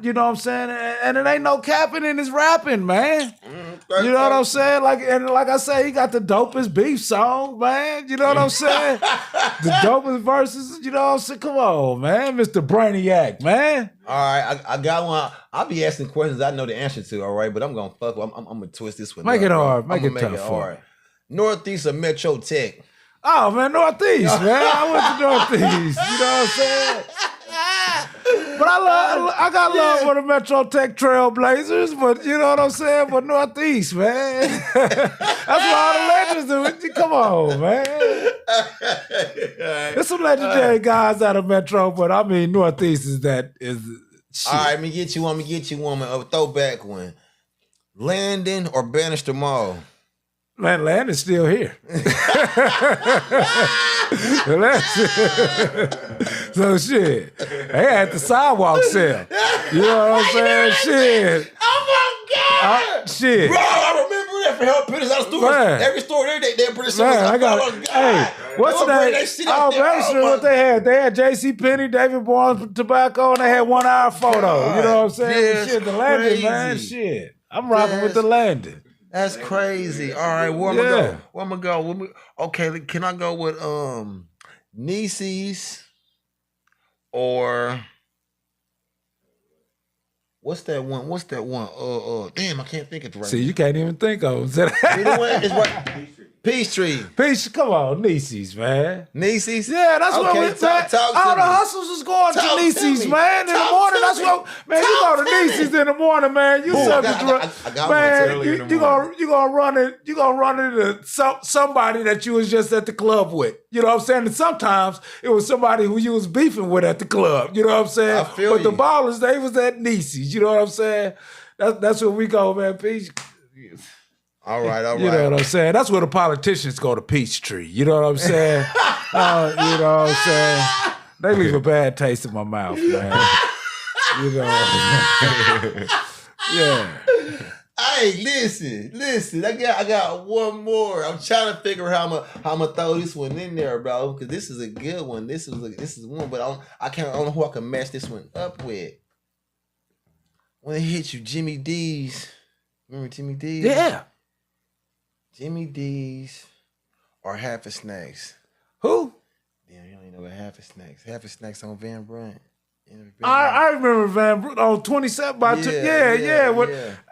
You know what I'm saying? And it ain't no capping in his rapping, man. You know what I'm saying? Like I say, he got the dopest beef song, man. You know what I'm saying? The dopest verses. You know what I'm saying? Come on, man, Mr. Brainiac, man. All right, I got one. I'll be asking questions I know the answer to. All right, but I'm gonna fuck. I'm gonna twist this one. Make it hard. Make it tough. Make it hard. Northeast of Metro Tech. Oh man, Northeast, man. I went to Northeast. You know what I'm saying? But I got love for the Metro Tech Trailblazers, but you know what I'm saying? But Northeast, man. That's where all the legends do. Come on, man. There's some legendary guys out of Metro, but I mean Northeast is shit. All right, let me get you one. A throwback one. Landon or Bannister Mall? Man, Landon's still here. So shit, they had the sidewalk sale. You know what I'm saying? Shit. Oh my God! Shit. Bro, I remember that for help pitters out of stores. Every store they put it. Man, I got it. Hey, what's the name? Oh, Bannister, what they had? They had J.C. Penney, David Barnes Tobacco, and they had 1 hour photo. You know what I'm saying? Shit, the Landon, man. Shit. I'm rocking with the Landon. That's crazy. All right, where I'm gonna go? Okay, can I go with Nieces or what's that one? Damn, I can't think of it right. See, you can't even think of them. It's right. Peachtree. Come on, Nieces, man. Nieces? Yeah, that's what we talk all the hustles is going to Nieces, man. In the morning, that's what, man, you go to Nieces in the morning, man. You subject to, man, you gonna run into somebody that you was just at the club with. You know what I'm saying? And sometimes it was somebody who you was beefing with at the club. You know what I'm saying? But the ballers, they was at Nieces. You know what I'm saying? That's where we go, man. Peace. All right. You know what I'm saying? That's where the politicians go to Peachtree. You know what I'm saying? You know what I'm saying? They leave a bad taste in my mouth, man. You know. Yeah. Hey, listen. I got one more. I'm trying to figure out how I'm gonna throw this one in there, bro. Because this is a good one. This is one, but I don't know who I can match this one up with. When it hit you, Jimmy D's. Remember Jimmy D's? Yeah. Jimmy D's or Half a Snacks? Who? Damn, you don't even know what Half a Snacks. Half a Snacks on Van Brunt. I remember Van Brunt on 27 by 2. Yeah.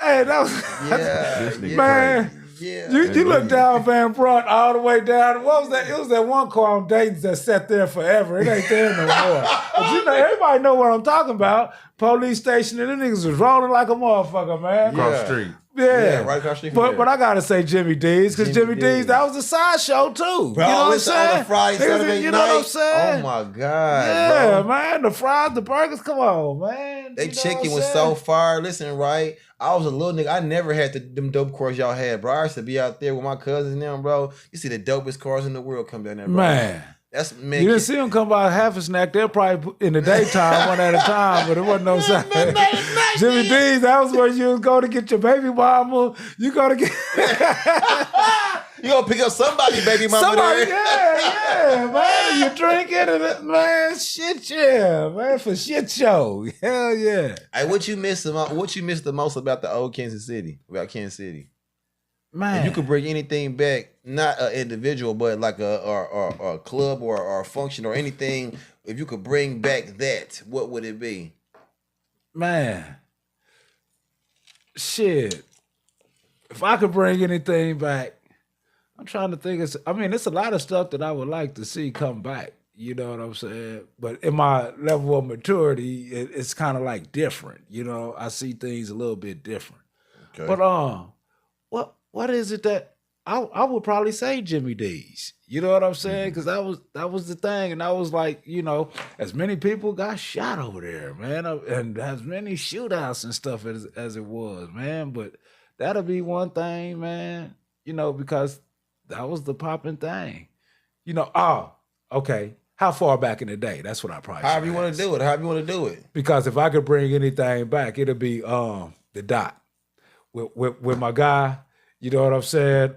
Hey, that was man. Yeah. You look down Van Brunt all the way down. What was that? It was that one car on Dayton's that sat there forever. It ain't there no more. But you know, everybody know what I'm talking about. Police station and them niggas was rolling like a motherfucker, man. Across the street. Yeah, right across the street. But I gotta say Jimmy D's, because Jimmy D's, that was a sideshow too. Bro, you know what I'm saying? On a Friday, Saturday you know what I'm saying? Oh my God. Yeah, bro. man. The fries, the burgers, come on, man. They chicken was so fire. Listen, right? I was a little nigga. I never had them dope cars y'all had, bro. I used to be out there with my cousins and them, bro. You see the dopest cars in the world come down there, bro. Man. That's you didn't see them come by Half a Snack. They'll probably in the daytime, one at a time, but it wasn't no sign. Jimmy D's, that was where you was going to get your baby mama. You go to get. You gonna pick up somebody, baby mama. Somebody, there. yeah, man. You drinking and man, shit, yeah, man, for shit show. Hell yeah. Hey, what you miss the most about the old Kansas City? About Kansas City? Man, if you could bring anything back, not an individual, but like a club or a function or anything, if you could bring back that, what would it be? Man, shit. If I could bring anything back, I'm trying to think. It's a lot of stuff that I would like to see come back. You know what I'm saying? But in my level of maturity, it's kind of like different. You know, I see things a little bit different. Okay. But what is it that I would probably say Jimmy D's? You know what I'm saying? Because that was the thing, and I was like, you know, as many people got shot over there, man, and as many shootouts and stuff as it was, man. But that'll be one thing, man. You know, because that was the popping thing. You know, okay. How far back in the day? That's what I probably. However you want to do it. However you want to do it. Because if I could bring anything back, it'll be the dot with my guy. You know what I'm saying?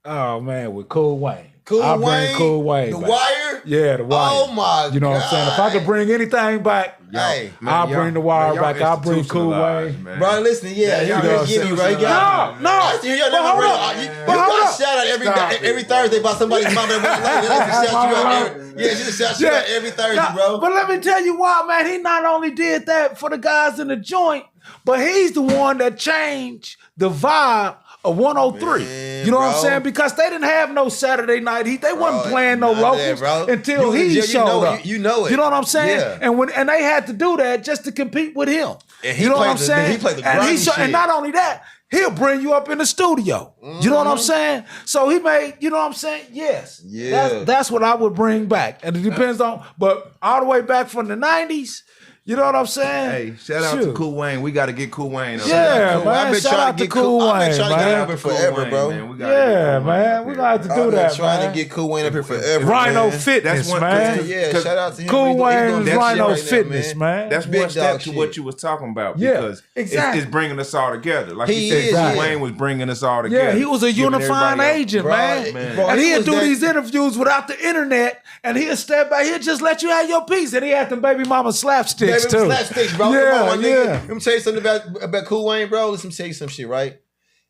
Oh man, with Cool Wayne. I'll bring Cool Wayne The back. Wire? Yeah, The Wire. Oh my God. You know what I'm saying? If I could bring anything back, hey, I'll bring The Wire back. I'll bring Cool Wayne. Man. Bro, listen, you give me, bro. You got No. I see you got shout out every Thursday by somebody's mama that shout you out. Yeah, she just shout you out every Thursday, bro. But let me tell you why, man. He not only did that for the guys in the joint, but he's the one that changed the vibe of 103. Man, you know what I'm saying? Because they didn't have no Saturday night heat. They wasn't playing no locals until he showed up. You know it. You know what I'm saying? Yeah. And they had to do that just to compete with him. And you know what I'm saying? He played the grimy shit. And not only that, he'll bring you up in the studio. Mm-hmm. You know what I'm saying? So he made, you know what I'm saying? Yes. Yeah. That's what I would bring back. And it depends on, but all the way back from the 90s, you know what I'm saying? Hey, shout out to Cool Wayne. We got to get Cool Wayne. Yeah, man. Shout out to Cool Wayne, man. Shout out to forever, bro. Yeah, man. We got to do that, trying man. to get Cool Wayne up here forever. Rhino Fitness, man. Yeah, shout out to him. Cool Wayne's Rhino Fitness, man. That's one step to what you was talking about. Because it's bringing us all together. Like you said, Cool Wayne was bringing us all together. Yeah, he was a unifying agent, man. And he'd do these interviews without the internet, and he'd step back, he'd just let you have your piece. And he had them baby mama slapsticks, too. Slapsticks, bro. Come on, nigga. Let me tell you something about Cool Wayne, bro. Let me tell you some shit, right?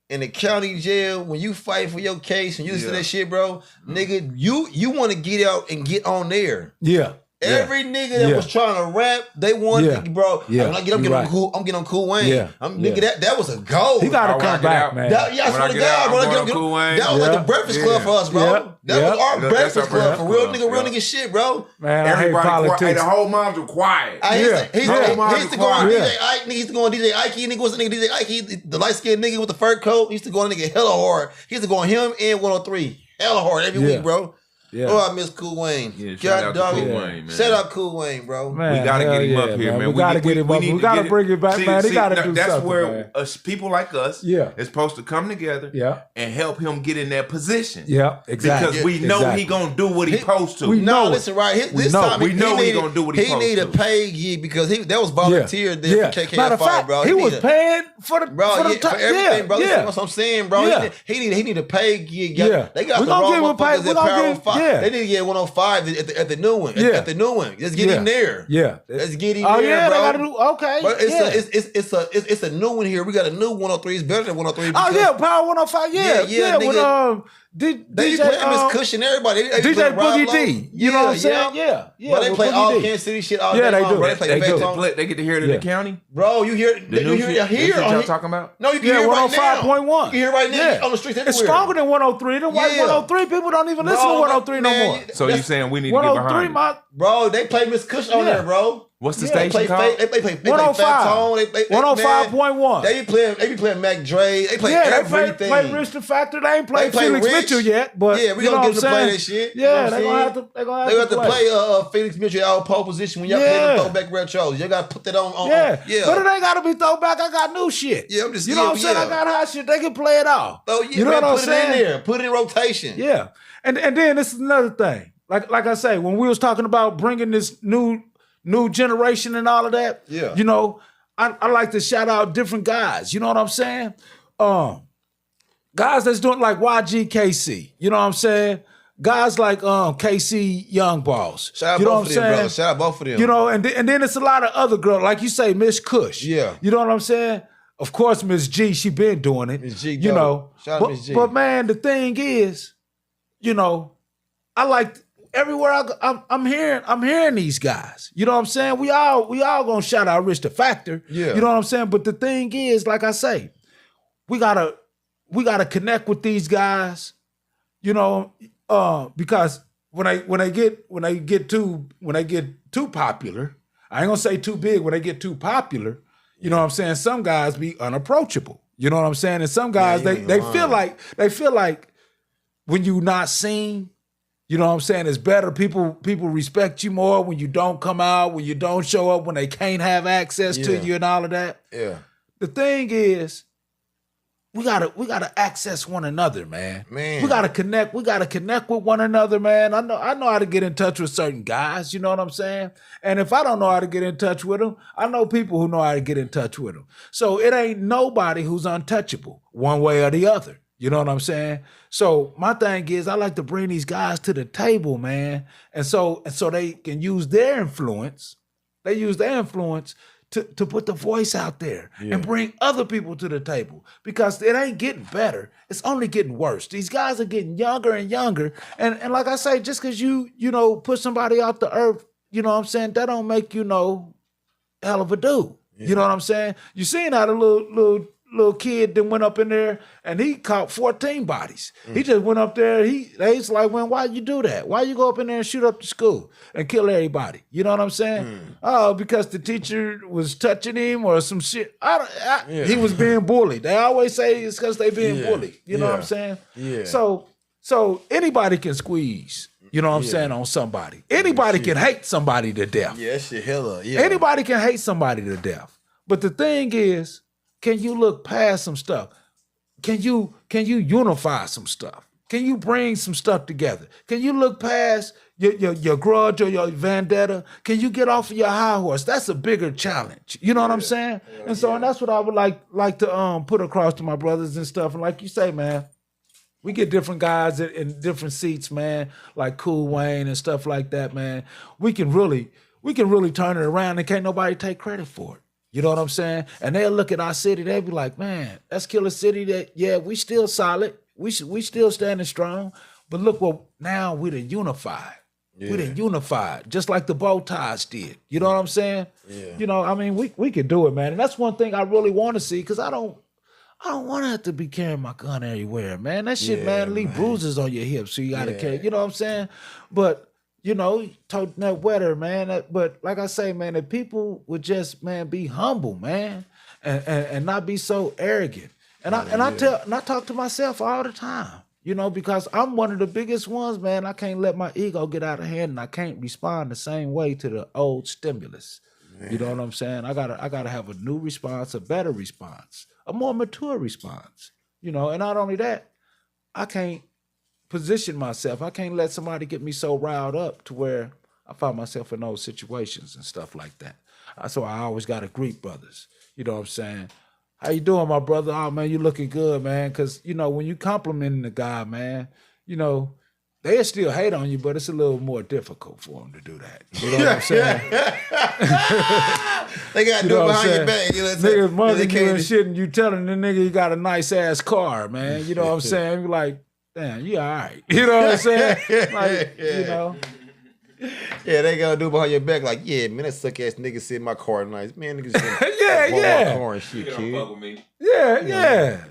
In the county jail, when you fight for your case and you listen to that shit, bro, nigga, you want to get out and get on there. Yeah. Every nigga that was trying to rap, they wanted, bro. Yeah. When I get up, I'm getting on Cool Wayne. Yeah. Nigga, that was a goal. He got to come back, man. I swear to God, when I get on Cool Wayne, that was like the Breakfast Club for us, bro. That was our Breakfast Club for real nigga shit, bro. Man, everybody politics. The whole moms were quiet. He used to go on DJ Ike. He used to go on DJ Ike. Nigga was DJ Ike. The light skinned nigga with the fur coat. He used to go on nigga hella hard. He used to go on him and 103 hella hard every week, bro. Yeah. Oh, I miss Cool Wayne. Yeah, shout out to Cool Wayne, man. Shout out Cool Wayne, bro. Man, we gotta get him up here, man. We gotta get him up. We gotta bring it back, man. He gotta do something. That's where people like us is supposed to come together and help him get in that position. Yeah, exactly. Because we know he gonna do what he supposed to. We know. Listen, right. This time we know he gonna do what he supposed to. He need a pay gig because that was volunteered there for KKFI, bro. He was paying for everything, bro. That's what I'm saying, bro. He need a pay gig. They got the wrong motherfuckers at Power 5. They need to get 105 at the new one. At the new one. Let's get him there. Yeah. Let's get him there, bro. They gotta do, okay. But it's a new one here. We got a new 103. It's better than 103. Oh yeah, Power 105. Yeah. Nigga. They play Miss Cush and everybody. They DJ Boogie D. You know what I'm saying? Yeah. But they play all Kansas City shit all day long. They get to hear it in the county? Bro, you hear it here. Y'all talking about? No, you can hear it right now. 105.1. You can hear it right now on the streets everywhere. It's stronger than 103. The white 103 people don't even listen to 103 no more. So you saying we need to get behind it? Bro, they play Miss Cush on there, bro. What's the station called? They play Fat Tone. 105.1. They be playing Mac Dre. They play everything. They play Rich the Factor. They ain't played Felix Mitchell yet, but we gonna get them to play that shit. Yeah, they gonna have to. They gonna have to play Felix Mitchell out of pole position when y'all play the throwback retros. You gotta put that on. Yeah, but it ain't gotta be throwback. I got new shit. Yeah, I'm just. You know what I'm saying? I got hot shit. They can play it all. Oh yeah, you know what I'm saying? Put it in there. Put it in rotation. Yeah, and then this is another thing. Like I say, when we was talking about bringing this new generation and all of that, you know, I like to shout out different guys. You know what I'm saying? Guys that's doing like YGKC. You know what I'm saying? Guys like KC Young Boss. Shout out both of them, brother. Shout out both of them. You know, and then it's a lot of other girls, like you say, Miss Cush. Yeah. You know what I'm saying? Of course, Miss G, she been doing it. Miss G, you know. Shout out Miss G. But man, the thing is, you know, I like everywhere I go, I'm hearing these guys. You know what I'm saying? We all gonna shout out Rich the Factor. Yeah. You know what I'm saying? But the thing is, like I say, we gotta connect with these guys. You know, because when they get too popular, I ain't gonna say too big. When they get too popular, you know what I'm saying? Some guys be unapproachable. You know what I'm saying? And some guys they feel like when you not seen. You know what I'm saying? It's better. People respect you more when you don't come out, when you don't show up, when they can't have access to you and all of that. Yeah. The thing is, we gotta access one another, man. We gotta connect. We gotta connect with one another, man. I know how to get in touch with certain guys. You know what I'm saying? And if I don't know how to get in touch with them, I know people who know how to get in touch with them. So it ain't nobody who's untouchable, one way or the other. You know what I'm saying? So my thing is I like to bring these guys to the table, man. And so they can use their influence. They use their influence to put the voice out there and bring other people to the table, because it ain't getting better. It's only getting worse. These guys are getting younger and younger. And like I say, just because you put somebody off the earth, you know what I'm saying, that don't make hell of a dude. You know what I'm saying? You seen how the little kid that went up in there and he caught 14 bodies. He just went up there. He's like, man, why you do that? Why you go up in there and shoot up the school and kill everybody? You know what I'm saying? Oh, because the teacher was touching him or some shit. He was being bullied. They always say it's because they being bullied. You know what I'm saying? Yeah. So anybody can squeeze. You know what I'm saying, on somebody. Anybody can hate somebody to death. Yeah, that shit hella. Yeah. Anybody can hate somebody to death. But the thing is, can you look past some stuff? Can you unify some stuff? Can you bring some stuff together? Can you look past your grudge or your vendetta? Can you get off of your high horse? That's a bigger challenge. You know what I'm saying? And that's what I would like to put across to my brothers and stuff. And like you say, man, we get different guys in different seats, man, like Cool Wayne and stuff like that, man. We can really turn it around and can't nobody take credit for it. You know what I'm saying? And they'll look at our city, they'll be like, man, that's Killer City that, we still solid. We still standing strong. But look what, now we done unified. Yeah. We done unified, just like the bow ties did. You know what I'm saying? Yeah. I mean, we can do it, man. And that's one thing I really want to see, because I don't want to have to be carrying my gun everywhere, man. That shit, man, leave bruises on your hips, so you got to carry, you know what I'm saying? But, toting that weather, man. But like I say, man, if people would just, man, be humble, man, and not be so arrogant. And I talk to myself all the time, because I'm one of the biggest ones, man. I can't let my ego get out of hand, and I can't respond the same way to the old stimulus. Man. You know what I'm saying? I gotta have a new response, a better response, a more mature response, and not only that, I can't position myself. I can't let somebody get me so riled up to where I find myself in those situations and stuff like that. So I always got to greet brothers. You know what I'm saying? How you doing, my brother? Oh, man, you looking good, man. Because, when you complimenting the guy, man, they'll still hate on you, but it's a little more difficult for them to do that. You know what I'm saying? They got to do it behind your back. Niggas mugging you and shit, and you telling the nigga you got a nice-ass car, man. You know what I'm saying? You're like, damn, you all right. You know what I'm saying? Like, Yeah, they gonna do behind your back like, yeah, man, that suck ass nigga sit in my car nice. Man, niggas yeah. Car and shit, kid. Fuck with me. Yeah.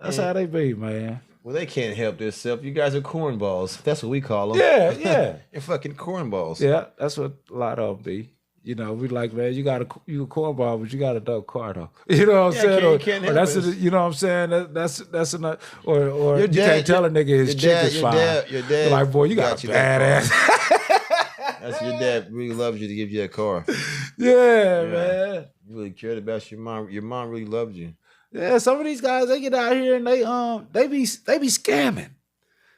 That's how they be, man. Well, they can't help themselves. You guys are cornballs. That's what we call them. Yeah. You're fucking cornballs. Yeah, that's what a lot of them be. We like, man, you a cornball, but you got a dope car though. You know what I'm saying? You can't help that's it. You know what I'm saying? That's enough. Or you can't tell a nigga his chick is fine. Your dad, like, boy, you got a badass. That's your dad really loves you to give you a car. Yeah, man. You really cared about your mom. Your mom really loved you. Yeah, some of these guys, they get out here and they be scamming.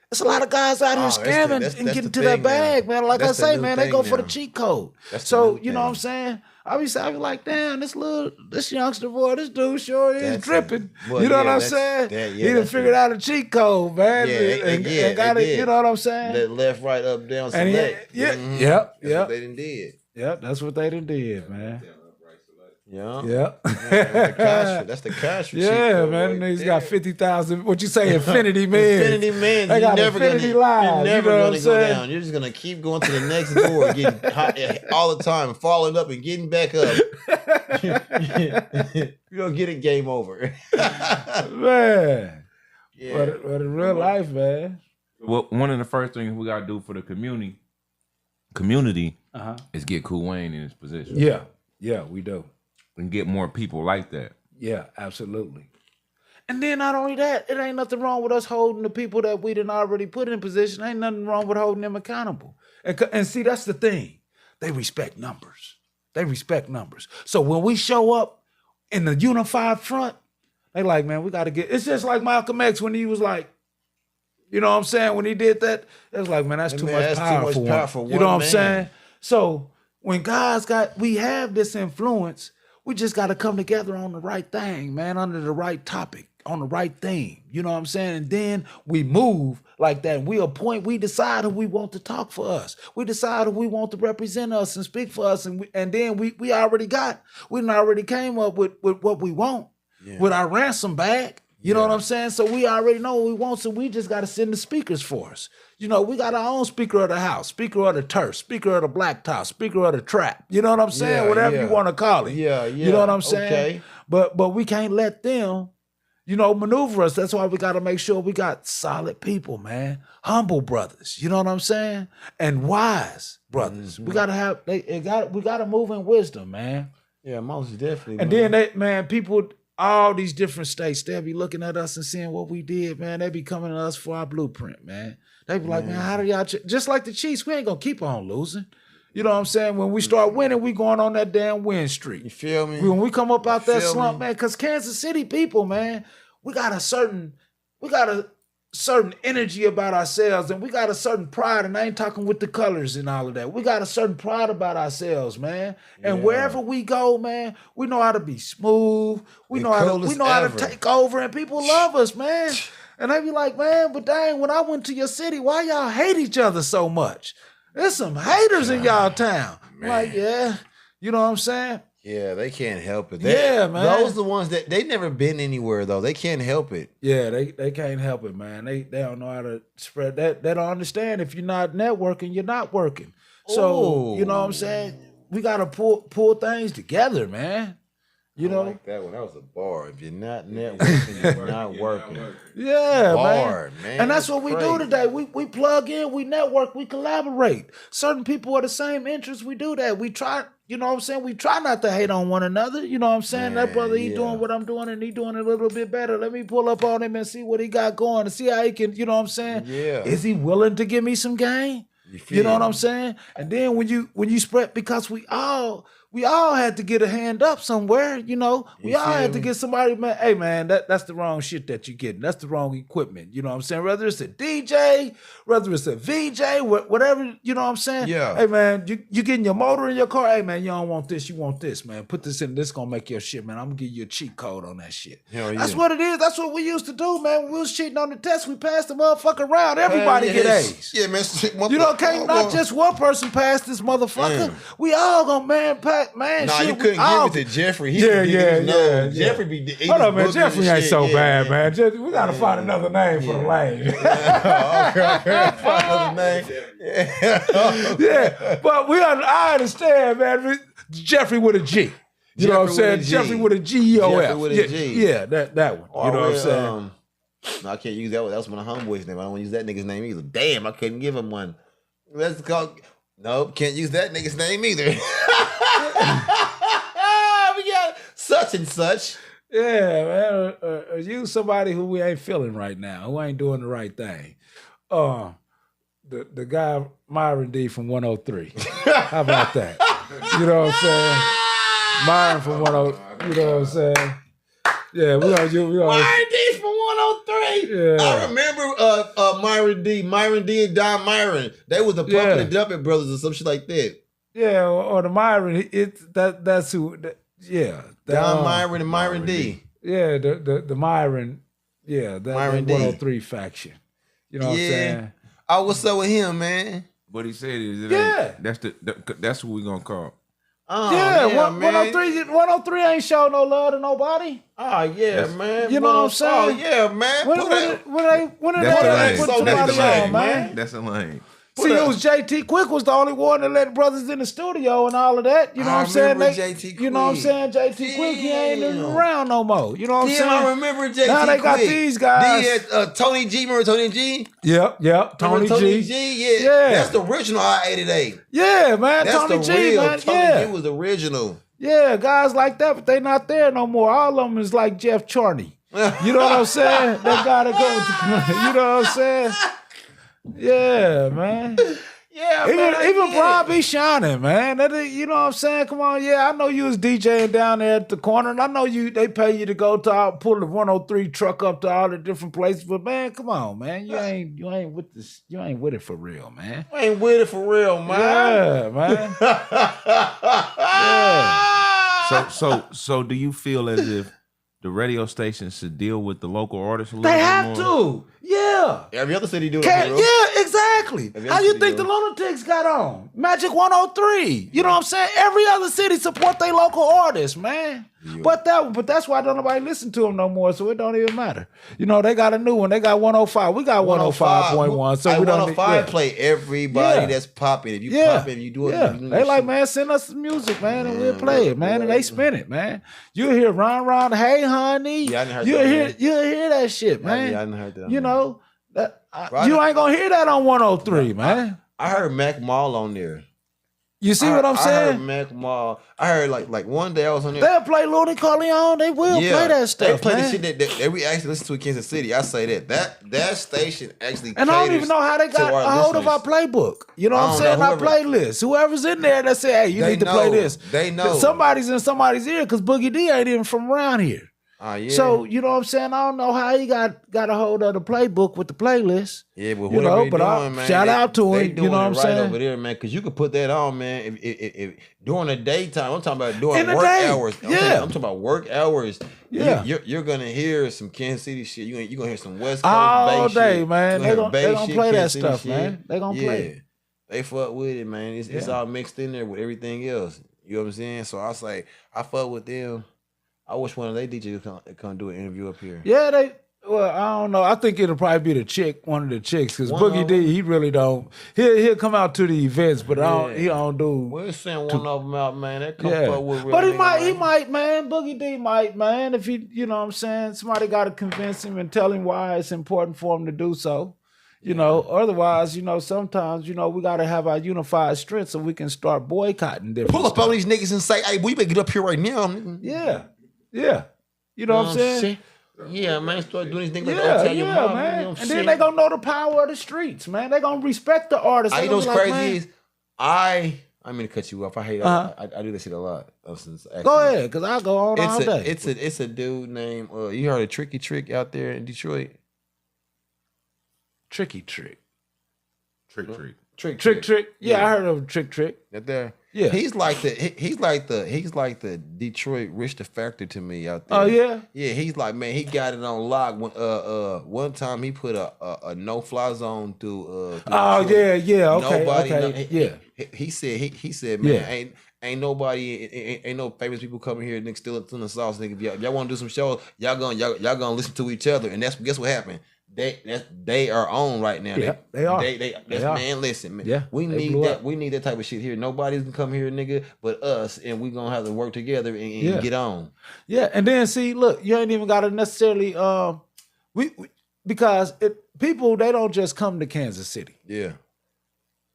There's a lot of guys out here scamming and getting to that bag, man. Like I say, man, they go for the cheat code. So, you know what I'm saying? I be like, damn, this youngster boy, this dude sure is dripping. You know what I'm saying? He done figured out a cheat code, man. And got it, you know what I'm saying? That left, right, up, down, select. Yep. That's what they done did. Yep, that's what they done did, man. Yeah. That's the cash. Yeah, man. He's got 50,000. What you say, infinity men? Infinity men. They got infinity lives. You're never going to go down. You're just going to keep going to the next door, getting hot all the time, falling up and getting back up. You're going to get it game over. Man. Yeah. But in real life, man. Well, one of the first things we got to do for the community is get Cool Wayne in his position. Yeah, we do. And get more people like that. Yeah, absolutely. And then not only that, it ain't nothing wrong with us holding the people that we done already put in position. Ain't nothing wrong with holding them accountable. And see, that's the thing. They respect numbers. So when we show up in the unified front, they like, man, we got to get... It's just like Malcolm X when he was like, you know what I'm saying? When he did that, it was like, man, that's too much power for one. You know what I'm saying? So when guys we have this influence, we just got to come together on the right thing, man, under the right topic, on the right thing. You know what I'm saying? And then we move like that. And we decide who we want to talk for us. We decide who we want to represent us and speak for us. And then we already came up with what we want with our ransom bag. You know what I'm saying? So we already know what we want, so we just got to send the speakers for us. You know, we got our own speaker of the house, speaker of the turf, speaker of the blacktop, speaker of the trap. You know what I'm saying? Whatever you want to call it. Yeah. You know what I'm saying? Okay. But we can't let them, maneuver us. That's why we got to make sure we got solid people, man. Humble brothers. You know what I'm saying? And wise brothers. Mm-hmm. We got to move in wisdom, man. Yeah, most definitely. And then people, all these different states, they'll be looking at us and seeing what we did, man. They be coming to us for our blueprint, man. They be like, man, how do y'all... Just like the Chiefs, we ain't going to keep on losing. You know what I'm saying? When we start winning, we going on that damn win streak. You feel me? When we come up out that slump, man, because Kansas City people, man, we got a certain energy about ourselves, and we got a certain pride, and I ain't talking with the colors and all of that. We got a certain pride about ourselves, man. And wherever we go, man, we know how to be smooth. We know how to take over, and people love us, man. And they be like, man, but dang, when I went to your city, why y'all hate each other so much? There's some haters in y'all town. Like, yeah, you know what I'm saying? Yeah, they can't help it. Man. Those are the ones that they never been anywhere though. They can't help it. Yeah, they can't help it, man. They don't know how to spread that. They don't understand if you're not networking, you're not working. So, you know what I'm saying? We gotta pull things together, man. You know, like that one. That was a bar. If you're not networking, you're not working. Yeah, bar, man. And that's what we do today. We plug in, we network, we collaborate. Certain people are the same interests. We do that. We try, you know what I'm saying? We try not to hate on one another. You know what I'm saying? That brother, he doing what I'm doing, and he doing it a little bit better. Let me pull up on him and see what he got going and see how he can, you know what I'm saying? Yeah. Is he willing to give me some game? You know what I'm saying? And then when you spread, because we all had to get a hand up somewhere, you know. We all had to get somebody, man. Hey, man, that's the wrong shit that you're getting. That's the wrong equipment. You know what I'm saying? Whether it's a DJ, whether it's a VJ, whatever, you know what I'm saying? Yeah. Hey, man, you getting your motor in your car. Hey, man, you don't want this. You want this, man. Put this in. This going to make your shit, man. I'm going to give you a cheat code on that shit. That's what it is. That's what we used to do, man. When we was cheating on the test, we passed the motherfucker around. Everybody get A's. Yeah, man. You know, can't not just one person pass this motherfucker. Man. We all gonna, man. Nah, shit, you couldn't give it to Jeffrey. Yeah. Jeffrey be. Hold on, man. Jeffrey ain't so bad, man. We gotta find another name for the lane. Okay. Find another name. Yeah, but I understand, man. Jeffrey with a G. You know what I'm saying? Jeffrey with a G-O-F. Jeffrey with a G. Yeah, that one. You know what I'm saying? No, I can't use that one. That was my homeboy's name. I don't want to use that nigga's name either. Damn, I couldn't give him one. Let's call. Nope, can't use that nigga's name either. We got such and such. Yeah, man. Use somebody who we ain't feeling right now, who ain't doing the right thing. The guy Myron D from 103. How about that? You know what I'm saying? Myron from 103. You know what I'm saying? Yeah, we gonna Myron D from 103. Yeah. I remember Myron D and Don Myron. They was the Pump and Dump It brothers or some shit like that. Yeah, or the Myron. That's who. Don Myron and Myron D. Yeah, the Myron. Yeah, that Myron 103 faction. You know what I'm saying? Oh, what's up with him, man? What he said is, that's what we gonna call. 103 ain't show no love to nobody. Oh yeah, man. You know what I'm saying? Oh yeah, man. When did they put somebody on, man? That's a lane. See, it was JT Quick was the only one that let brothers in the studio and all of that. You know what I'm saying? JT Quick. You know what I'm saying? JT Quick, he ain't even around no more. You know what I'm saying? I remember JT Quick. Now they got these guys. They had Tony G. Remember Tony G? Yep. Tony G. Yeah. That's the original I-88. Yeah, man. That's Tony the G, real. man. Tony G was the original. Yeah, guys like that, but they not there no more. All of them is like Jeff Charney. You know what I'm saying? That guy that go with the, you know what I'm saying? Yeah, man. Yeah, even Brian be shining, man. You know what I'm saying? Come on, I know you was DJing down there at the corner, and I know they pay you to go to pull the 103 truck up to all the different places. But man, come on, man, you ain't with this. You ain't with it for real, man. You ain't with it for real, man. Yeah, man. Yeah. So do you feel as if the radio stations should deal with the local artists a little bit They have more? to. Yeah. Every other city do Yeah, that. exactly. How you think the Lunatics got on? Magic 103. You know what I'm saying? Every other city support their local artists, man. Yeah. But that's why don't nobody listen to them no more, so it don't even matter. You know, they got a new one. They got 105. We got 105.1. So we don't 105 play everybody that's popping. If you popping, you do it. Yeah. They like, man, send us some music, man, and we'll play it, man. And they spin it, man. You'll hear Ron, hey honey. Yeah, I didn't hear that. You'll hear that shit, man. Yeah, I didn't heard that. You know, you ain't gonna hear that on 103, man. I heard Mac Mall on there. You see what I'm saying? I heard Mac Mall. I heard like one day I was on there. They'll play Looney Corleone. They will play that stuff. They play man. the shit that we actually listen to in Kansas City. I say that station actually. And I don't even know how they got a hold of our playbook. You know what I'm saying? Our playlist. Whoever's in there that say, hey, you need to play this. They know. Somebody's in somebody's ear because Boogie D ain't even from around here. Yeah. So, you know what I'm saying? I don't know how he got a hold of the playbook with the playlist. Yeah, but you know, doing, man, shout out to him. You know what I'm saying? Over there, man, because you could put that on, man. If during the daytime, I'm talking about during work hours. I'm talking about work hours. Yeah, you're gonna hear some Kansas City shit. You're gonna hear some West Coast all bass day, shit. man. They gonna play that City stuff, shit. man. They gonna play it. They fuck with it, man. It's all mixed in there with everything else. You know what I'm saying? So I say I fuck with them. I wish one of they DJs come do an interview up here. Yeah, well, I don't know. I think it'll probably be one of the chicks, because Boogie D, he really don't. He'll come out to the events, but he don't do. We'll send one of them out, man. That come fuck with. But he might, man. Boogie D might, man. If you know what I'm saying, somebody got to convince him and tell him why it's important for him to do so. You know, otherwise, you know, sometimes, you know, we got to have our unified strength so we can start boycotting different Pull up on these niggas and say, hey, we better get up here right now. Yeah. You know what I'm saying? Yeah, man. Start doing these things like tell your mom, man. You know and then they gonna know the power of the streets, man. They gonna respect the artist. You know what's crazy is I mean to cut you off. I hate I do this shit a lot. Go ahead, because I go on all day. It's a dude named you heard of Tricky Trick out there in Detroit? Tricky Trick. Trick. Yeah, I heard of Trick Trick. That there. Yeah. He's like the Detroit Rich the Factor to me out there. Oh yeah? Yeah, he's like, man, he got it on lock. One time he put a no-fly zone through Detroit. Yeah, okay. He said, man, ain't nobody, ain't no famous people coming here, nigga, still in the sauce, nigga. If y'all want to do some shows, y'all gonna listen to each other, and guess what happened? They are on right now. Yeah, they are. Man, listen, man. Yeah, we need that. Up. We need that type of shit here. Nobody's gonna come here, nigga, but us, and we gonna have to work together and get on. Yeah, and then see, look, you ain't even gotta necessarily because people they don't just come to Kansas City. Yeah,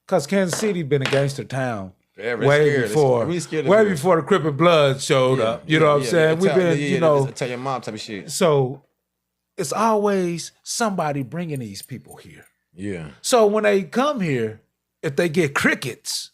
because Kansas City been a gangster town. Way before the Crippin' Blood showed up. You know what I'm saying? We've been, you know, tell your mom type of shit. So it's always somebody bringing these people here. Yeah. So when they come here, if they get crickets,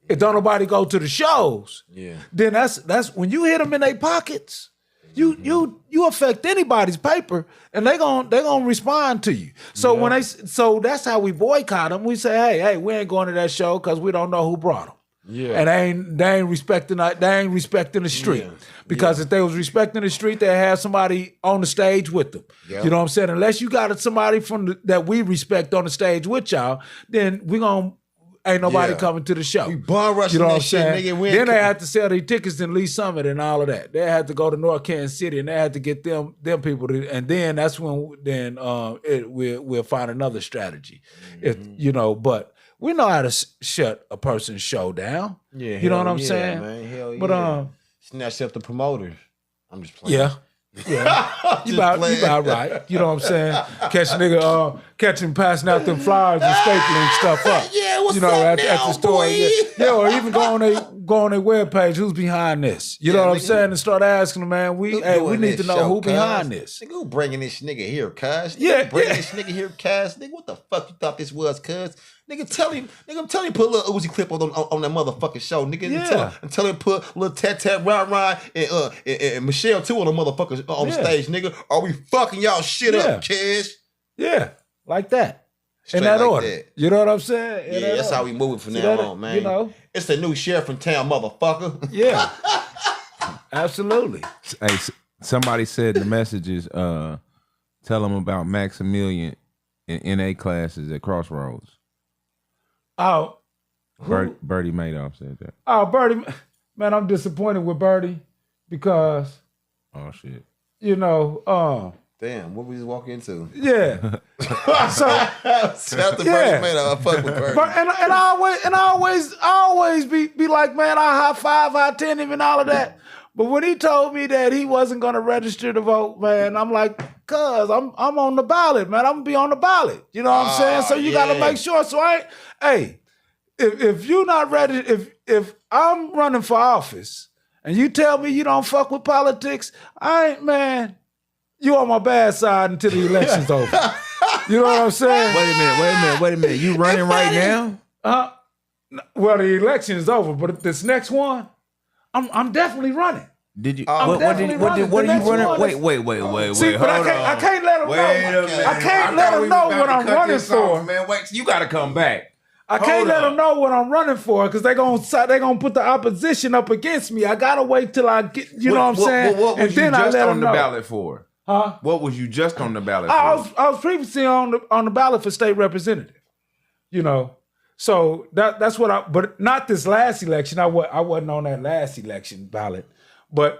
if don't nobody go to the shows, then that's when you hit them in their pockets. You affect anybody's paper, and they gonna respond to you. So so that's how we boycott them. We say, hey, we ain't going to that show because we don't know who brought them. Yeah, and they ain't respecting the street. Because if they was respecting the street, they have somebody on the stage with them. Yep. You know what I'm saying? Unless you got somebody that we respect on the stage with y'all, then ain't nobody coming to the show. We bar rushing, you know what I'm saying? Nigga, then they had to sell their tickets in Lee Summit and all of that. They had to go to North Kansas City and they had to get them people to, and then that's when we'll find another strategy. If you know, but we know how to shut a person's show down. Yeah, you know what I'm saying? Man, hell but snatch up the promoters. I'm just playing. Yeah. You about right. You know what I'm saying? Catch him passing out them flyers and stapling stuff up. Yeah, what's at the store. Yeah, or even go on their webpage, who's behind this? You know what I'm saying? And start asking them, man, we need to know who behind this. Nigga, who bringing this nigga here, cuz? Bringing this nigga here, cuz? Nigga, what the fuck you thought this was, cuz? Nigga, tell him, put a little Uzi clip on that motherfucking show, nigga. Tell him put a little tat Ryan and Michelle too on the motherfuckers on the stage, nigga. Are we fucking y'all shit up, kids? Yeah, like that. Straight in that like order. That. You know what I'm saying? Yeah, that's how we move it from now on, man. You know, it's a new sheriff in town, motherfucker. Yeah, absolutely. Hey, Somebody said in the messages, tell them about Maximilian in NA classes at Crossroads. Oh, Bertie Madoff said that. Oh, Bertie, man, I'm disappointed with Bertie because. Oh shit. You know, damn, what we just walk into? Yeah. So shout to Bertie Madoff. I fuck with Bertie. And I always be like, man, I high five, I 10 him and all of that. But when he told me that he wasn't gonna register to vote, man, I'm like, cuz I'm on the ballot, man. I'm gonna be on the ballot. You know what I'm saying? So you gotta make sure. So if you're not ready, if I'm running for office and you tell me you don't fuck with politics, man, you on my bad side until the election's over. You know what I'm saying? Wait a minute. You running right now? Well, the election is over, but this next one, I'm definitely running. Did you? What are you running? Wait. See, but I can't let them know. I can't let them know what I'm running for. Man, wait, you got to come back. I can't let them know what I'm running for because they're gonna put the opposition up against me. I gotta wait till I get, you know what I'm saying? What was and you then just I let on them the know. ballot for? Huh? What was you just on the ballot for? I was previously on the ballot for state representative. You know, so that's what but not this last election. I wasn't on that last election ballot.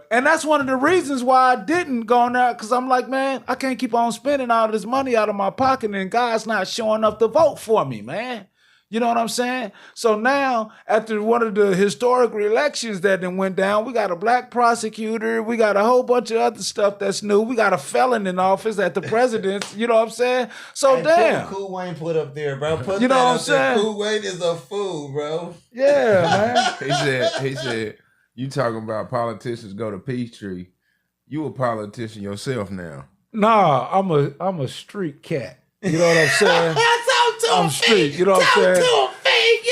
And that's one of the reasons why I didn't go on there, because I'm like, man, I can't keep on spending all this money out of my pocket and God's not showing up to vote for me, man. You know what I'm saying? So now, after one of the historic elections that then went down, we got a black prosecutor, we got a whole bunch of other stuff that's new, we got a felon in office at the president's, you know what I'm saying? So and damn. Cool Wayne put up there, bro. You know what I'm saying? Cool Wayne is a fool, bro. Yeah, man. He said, you talking about politicians go to Peachtree. You a politician yourself now. Nah, I'm a street cat. You know what I'm saying? I'm street. You know what I'm saying?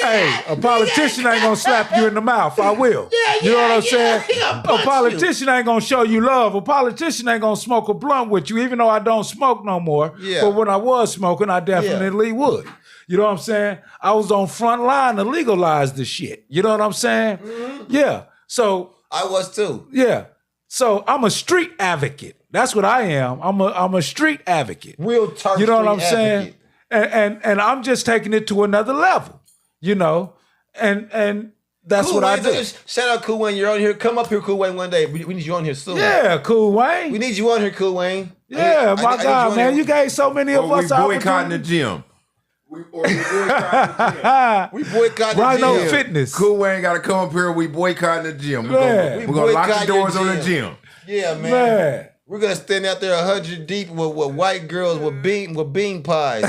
Hey, a politician ain't gonna slap you in the mouth. I will. You know what I'm saying? A politician ain't gonna show you love. A politician ain't gonna smoke a blunt with you, even though I don't smoke no more. Yeah. But when I was smoking, I definitely would. You know what I'm saying? I was on front line to legalize this shit. You know what I'm saying? Mm-hmm. Yeah. So I was too. Yeah. So I'm a street advocate. That's what I am. I'm a street advocate. Real tough. You know what I'm saying? And I'm just taking it to another level, you know, and that's Cool what Wayne, I do. Shout out Cool Wayne, you're on here. Come up here, Cool Wayne, one day. We need you on here soon. Yeah, Cool Wayne. We need you on here, Cool Wayne. Yeah, my God, man, you gave so many of us boycotting the gym. We boycotting the gym. Rhino Fitness. Cool Wayne got to come up here. We boycotting the gym. We're gonna lock the doors on the gym. Yeah, man. We're gonna stand out there 100 deep with white girls with bean pies,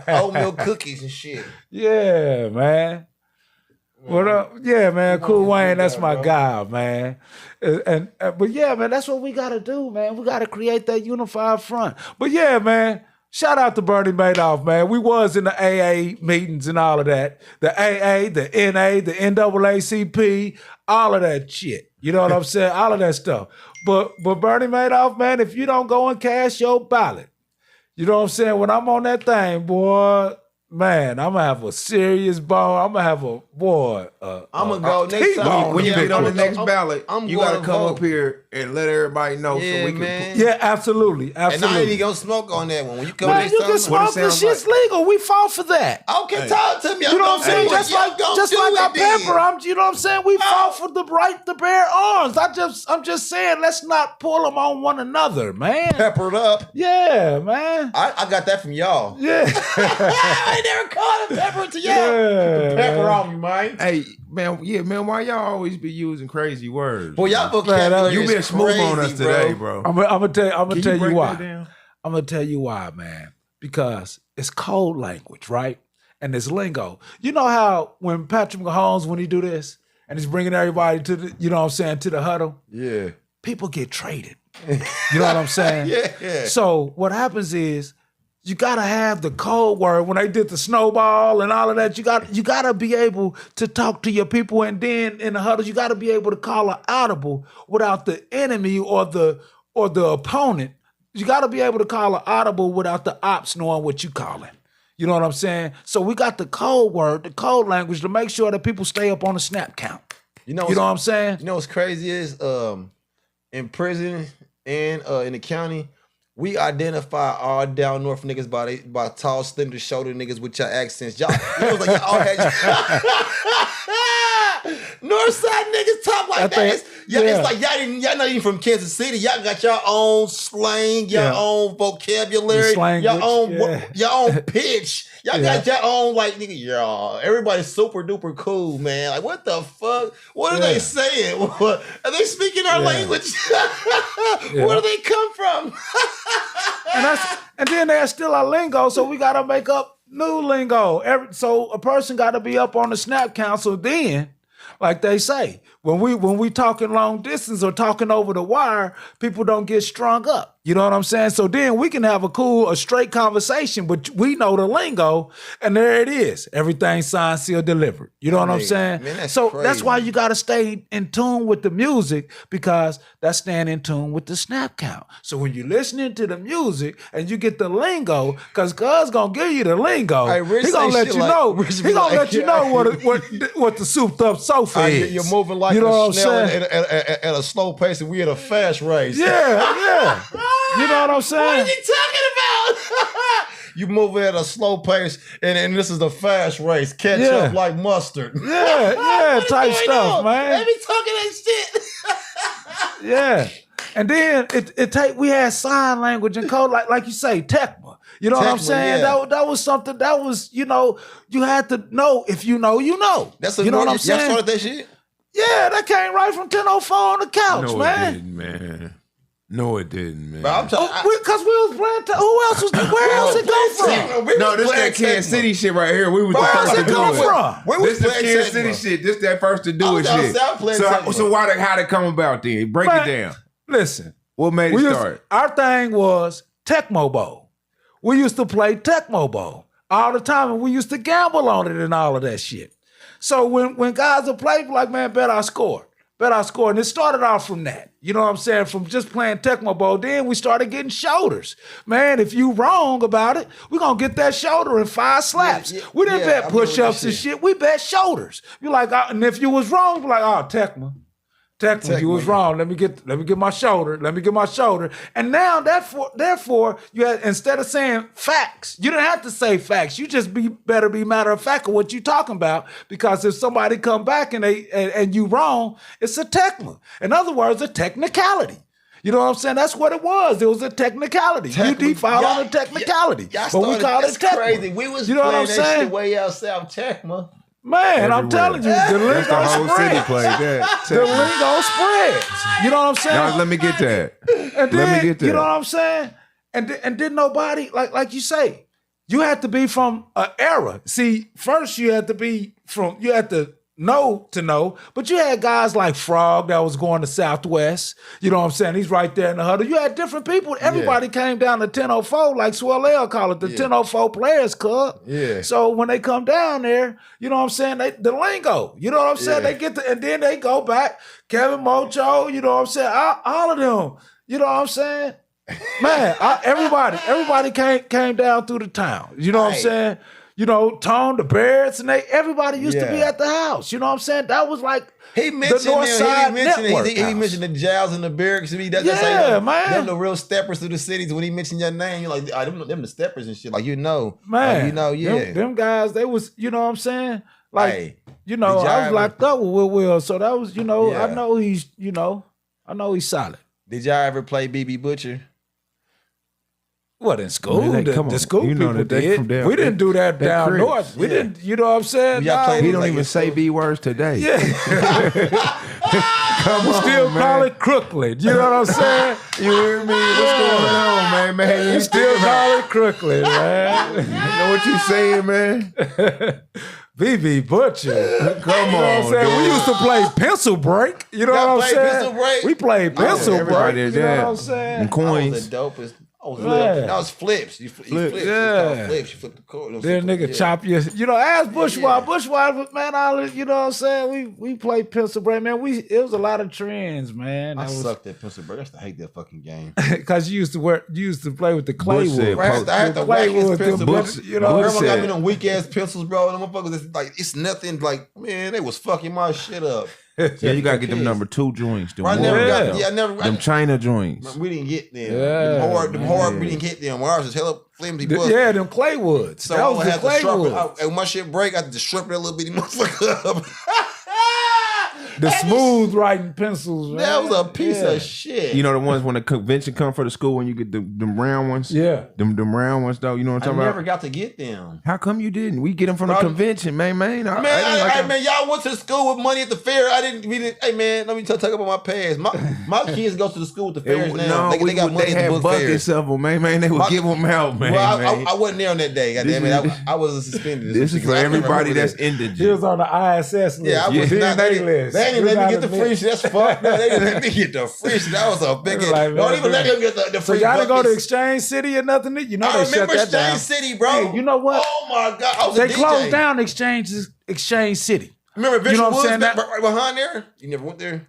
oatmeal cookies and shit. Yeah, man. What up? Yeah, man. Cool Wayne, that's my guy, man. But yeah, man, that's what we gotta do, man. We gotta create that unified front. But yeah, man. Shout out to Bernie Madoff, man. We was in the AA meetings and all of that. The AA, the NA, the NAACP, all of that shit. You know what I'm saying? All of that stuff. But Bernie Madoff, man, if you don't go and cast your ballot, you know what I'm saying? When I'm on that thing, boy, man, I'm gonna have a serious bone. I'm gonna have a boy. I'm gonna go next time when you get on the next ballot. You gotta come vote up here and let everybody know so we can. Yeah, absolutely. And I ain't even gonna smoke on that one. When you come man, next you time, can smoke. This shit's legal. We fought for that. Okay, talk to me. You know what I'm saying? Just like our pepper. You know what I'm saying? We fought for the right to bear arms. I'm just saying, let's not pull them on one another, man. Peppered up. Yeah, man. I got that from y'all. Yeah. I never called him pepper to y'all. Yeah, pepper on me, man. Hey, man, why y'all always be using crazy words? Boy, y'all vocabulary you been smooth on us today, bro. I'm gonna tell you why. I'm gonna tell you why, man. Because it's code language, right? And it's lingo. You know how when Patrick Mahomes, when he do this, and he's bringing everybody to the, you know what I'm saying, to the huddle? Yeah. People get traded. You know what I'm saying? Yeah. So what happens is, you gotta have the code word when they did the snowball and all of that. You gotta be able to talk to your people, and then in the huddle, you gotta be able to call an audible without the enemy or the opponent. You gotta be able to call an audible without the ops knowing what you calling. You know what I'm saying? So we got the code word, the code language to make sure that people stay up on the snap count. You know what I'm saying? You know what's crazy is in prison and in the county, we identify all down north niggas by tall, slender shoulder niggas with your accents. Y'all, it was like y'all had north side niggas talk like that. It's like y'all not even from Kansas City. Y'all got your own slang, your own vocabulary, your own pitch. Y'all got your own like nigga. Y'all, everybody's super duper cool, man. Like what the fuck? What are they saying? Are they speaking our language? Where do they come from? and then there's still our lingo, so we gotta make up new lingo. So a person gotta be up on the snap council then. Like they say, when we talking long distance or talking over the wire, people don't get strung up. You know what I'm saying? So then we can have a straight conversation, but we know the lingo, and there it is. Everything signed, sealed, delivered. You know what I'm saying? Man, that's why you got to stay in tune with the music, because that's staying in tune with the snap count. So when you're listening to the music and you get the lingo, because Cuz gonna give you the lingo, he gonna let you know. He gonna let you know what the souped up sofa is. You're moving like a snail at a slow pace, and we at a fast race. Yeah. You know what I'm saying? What are you talking about? You moving at a slow pace, and this is the fast race. Catch up like mustard. Type stuff, man. They be talking that shit. Yeah. And then we had sign language and code, like you say, Tecma. You know what I'm saying? Yeah. That was something that was, you had to know. If you know, you know. You know what I'm saying? Y'all started that shit? Yeah, that came right from 1004 on the couch, man. It didn't, man. No, it didn't, man. Because we was playing. Who else was? Where else it come from? No, this that Kansas City shit right here. We was the first to do it. This is Kansas City shit. This that first to do it shit. So how'd it come about then? Break it down. Listen. What made it start? Our thing was Tecmo Bowl. We used to play Tecmo Bowl all the time, and we used to gamble on it and all of that shit. So when guys would play, like, man, bet I score. And it started off from that. You know what I'm saying? From just playing Tecmo Bowl. Then we started getting shoulders. Man, if you wrong about it, we're going to get that shoulder in 5 slaps. We didn't bet push-ups and shit. We bet shoulders. You're like, and if you was wrong, you're like, oh, Tecmo, you was wrong. Let me get my shoulder. And now, therefore, you had, instead of saying facts, you didn't have to say facts. You just better be matter of fact of what you talking about. Because if somebody come back and you wrong, it's a Tecma. In other words, a technicality. You know what I'm saying? That's what it was. It was a technicality. You default on a technicality. But we call it Tecma. Crazy. We was playing that shit way out south, Tecma. Man, I'm telling you, the lingo the whole city played that. The lingo spreads. You know what I'm saying? Now, let me get that. And then, you know what I'm saying? And did nobody, like you say, you had to be from an era. See, first you had to know, but you had guys like Frog that was going to Southwest. You know what I'm saying? He's right there in the huddle. You had different people. Everybody came down to 1004, like Swell L call it, the 1004 Players Club. Yeah. So when they come down there, you know what I'm saying? The lingo. You know what I'm saying? They get and then they go back. Kevin Mocho, you know what I'm saying? All of them. You know what I'm saying? Man, everybody came down through the town. You know what I'm saying? You know, Tone, the Bears, and everybody used to be at the house. You know what I'm saying? That was like the North Side Network. He mentioned the Jowls and the Barracks. Man. Them the real steppers through the cities. When he mentioned your name, you're like, them the steppers and shit. Like, man. Them guys, they was, you know what I'm saying? Like, I was locked up with Will. So that was, I know he's solid. Did y'all ever play BB Butcher? What, in school? The school people did. We didn't do that down north. We didn't, you know what I'm saying? He don't even say B words today. Yeah. Come on, still call it Crooklyn. You know what I'm saying? You hear me? What's going on, man? You still call it Crooklyn, man. You know what you saying, man? BB Butcher. Come on, dude. We used to play pencil break. You know what I'm saying? Pencil break? We played pencil break. You know what I'm saying? And coins. That was the dopest. That was flips. You flip. Yeah. Flips. You flip the coin. Then nigga chop you. Ask Bushwild. Bushwild, man, you know what I'm saying? We played pencil break, man. It was a lot of trends, man. I sucked at pencil break. I used to hate that fucking game. Because you used to play with the clay wood. I had the wack-ass pencils. Grandma got me them weak ass pencils, bro. Them motherfuckers, it's nothing like, man, they was fucking my shit up. Yeah, you gotta get them number 2 joints. I never got them China joints. We didn't get them. Them hard, we didn't get them. When ours was hella flimsy. Yeah, them clay woods. So that was the clay wood. And my shit break, I had to strip that little bitty motherfucker up. The smooth writing pencils, man. That was a piece of shit. You know the ones when the convention come for the school when you get them round ones? Yeah. Them round ones though, you know what I'm talking about? I never got to get them. How come you didn't? We get them from the convention, man. Man, y'all went to school with money at the fair. Hey man, let me talk about my past. My kids go to the school with the fairs now. They got money at the book buckets of them, man. They would give them out, man. Well, I wasn't there on that day. Goddamn it, I wasn't suspended. This is for everybody that's indigent. He was on the ISS list. Yeah, I was not list. They didn't let me get the free shit. That's fucked. No, they didn't let me get the free shit. That was a big. Don't even let them get the free. So y'all didn't go to Exchange City or nothing. You know they shut that down. Exchange City, bro. Hey, you know what? Oh my god, they closed down Exchange City. Remember Adventure Woods right behind there? You never went there?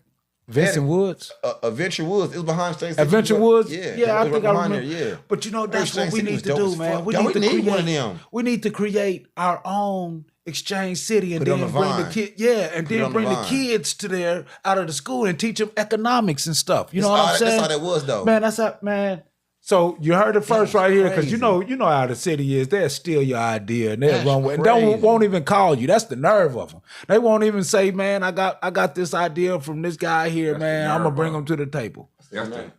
Vincent Woods? Adventure Woods. It was behind Exchange City. Adventure Woods? Yeah, I think I remember. There, yeah. But you know, that's what we need to do, man. We need one of them. We need to create our own Exchange City and then bring the kids, and then bring the kids to there out of the school and teach them economics and stuff. You know what I'm saying? That's how that was, though. Man, that's how, man. So you heard it first right here, because you know how the city is. They'll steal your idea and they'll run with it. And won't even call you. That's the nerve of them. They won't even say, man, I got this idea from this guy here, man. I'm gonna bring them to the table.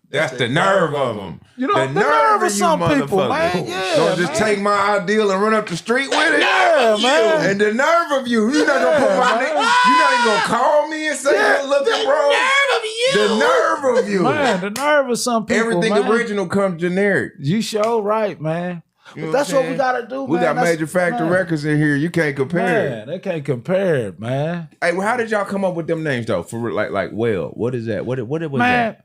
That's the nerve of them. You know, the nerve of some people, man. Yeah, don't just take my ideal and run up the street with it. Yeah, man. And the nerve of you. You're not gonna put my name. You're not even gonna call me and say, "Look at bro." The nerve of you. Man, the nerve of some people. Everything original comes generic. You sure right, man. You know that's what we gotta do, man. We got Major Factor Records in here. You can't compare. Man, they can't compare it, man. Hey, well, how did y'all come up with them names though? For like, what is that? What was man,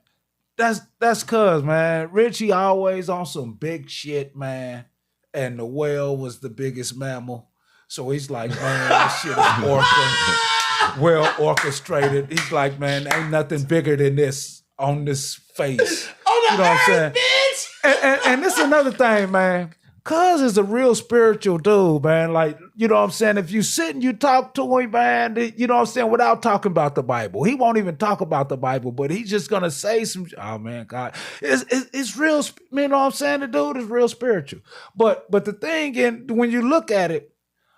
that? That's cuz, man. Richie always on some big shit, man. And the whale was the biggest mammal. So he's like, man, this shit is well orchestrated. He's like, man, ain't nothing bigger than this on this face. You know what I'm saying? Bitch! And this is another thing, man. Cuz is a real spiritual dude, man. Like, you know what I'm saying? If you sit and you talk to him, man, you know what I'm saying, without talking about the Bible. He won't even talk about the Bible, but he's just going to say some, oh, man, God. It's real, you know what I'm saying? The dude is real spiritual. But the thing, and when you look at it,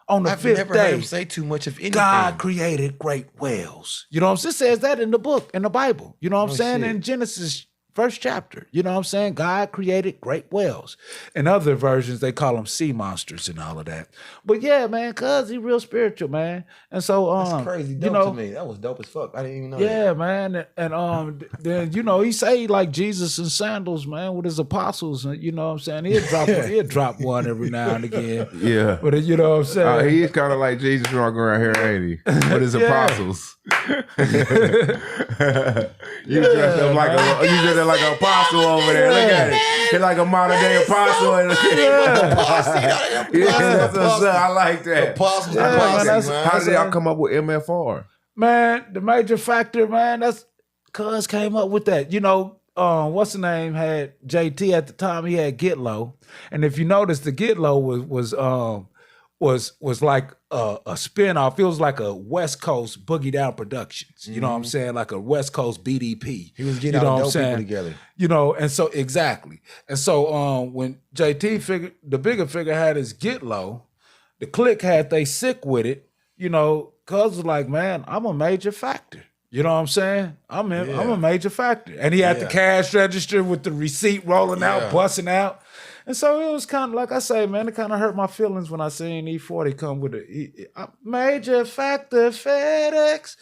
on the fifth never day, heard him say too much of anything. God created great whales. You know what I'm saying? It says that in the book, in the Bible. You know what I'm saying? Shit. In Genesis first chapter. You know what I'm saying? God created great whales. In other versions, they call them sea monsters and all of that. But yeah, man, cuz he real spiritual, man. And so that's crazy dope to me. That was dope as fuck. I didn't even know that. Yeah, man. And then, you know, he say like Jesus in sandals, man, with his apostles. And you know what I'm saying? He'll drop one every now and again. Yeah. But you know what I'm saying? He is kind of like Jesus walking around here, ain't he? With his apostles. You dressed up like like an apostle over there. Look at it. He's like a modern day apostle. I like that. Apostles, how did y'all come up with MFR? Man, the Major Factor, man, that's cuz came up with that. You know, what's the name had JT at the time, he had Get Low. And if you notice, the Get Low was like a spinoff. It was like a West Coast Boogie Down Productions. You know what I'm saying? Like a West Coast BDP. He was getting all dope people together. You know, and so exactly. And so when JT figured, the bigger figure had his Get Low, the Click had they sick with it, you know, cuz was like, man, I'm a major factor. You know what I'm saying? I'm a major factor. And he had the cash register with the receipt rolling out, busting out. And so it was kind of, like I say, man, it kind of hurt my feelings when I seen E40 come with a Major Factor FedEx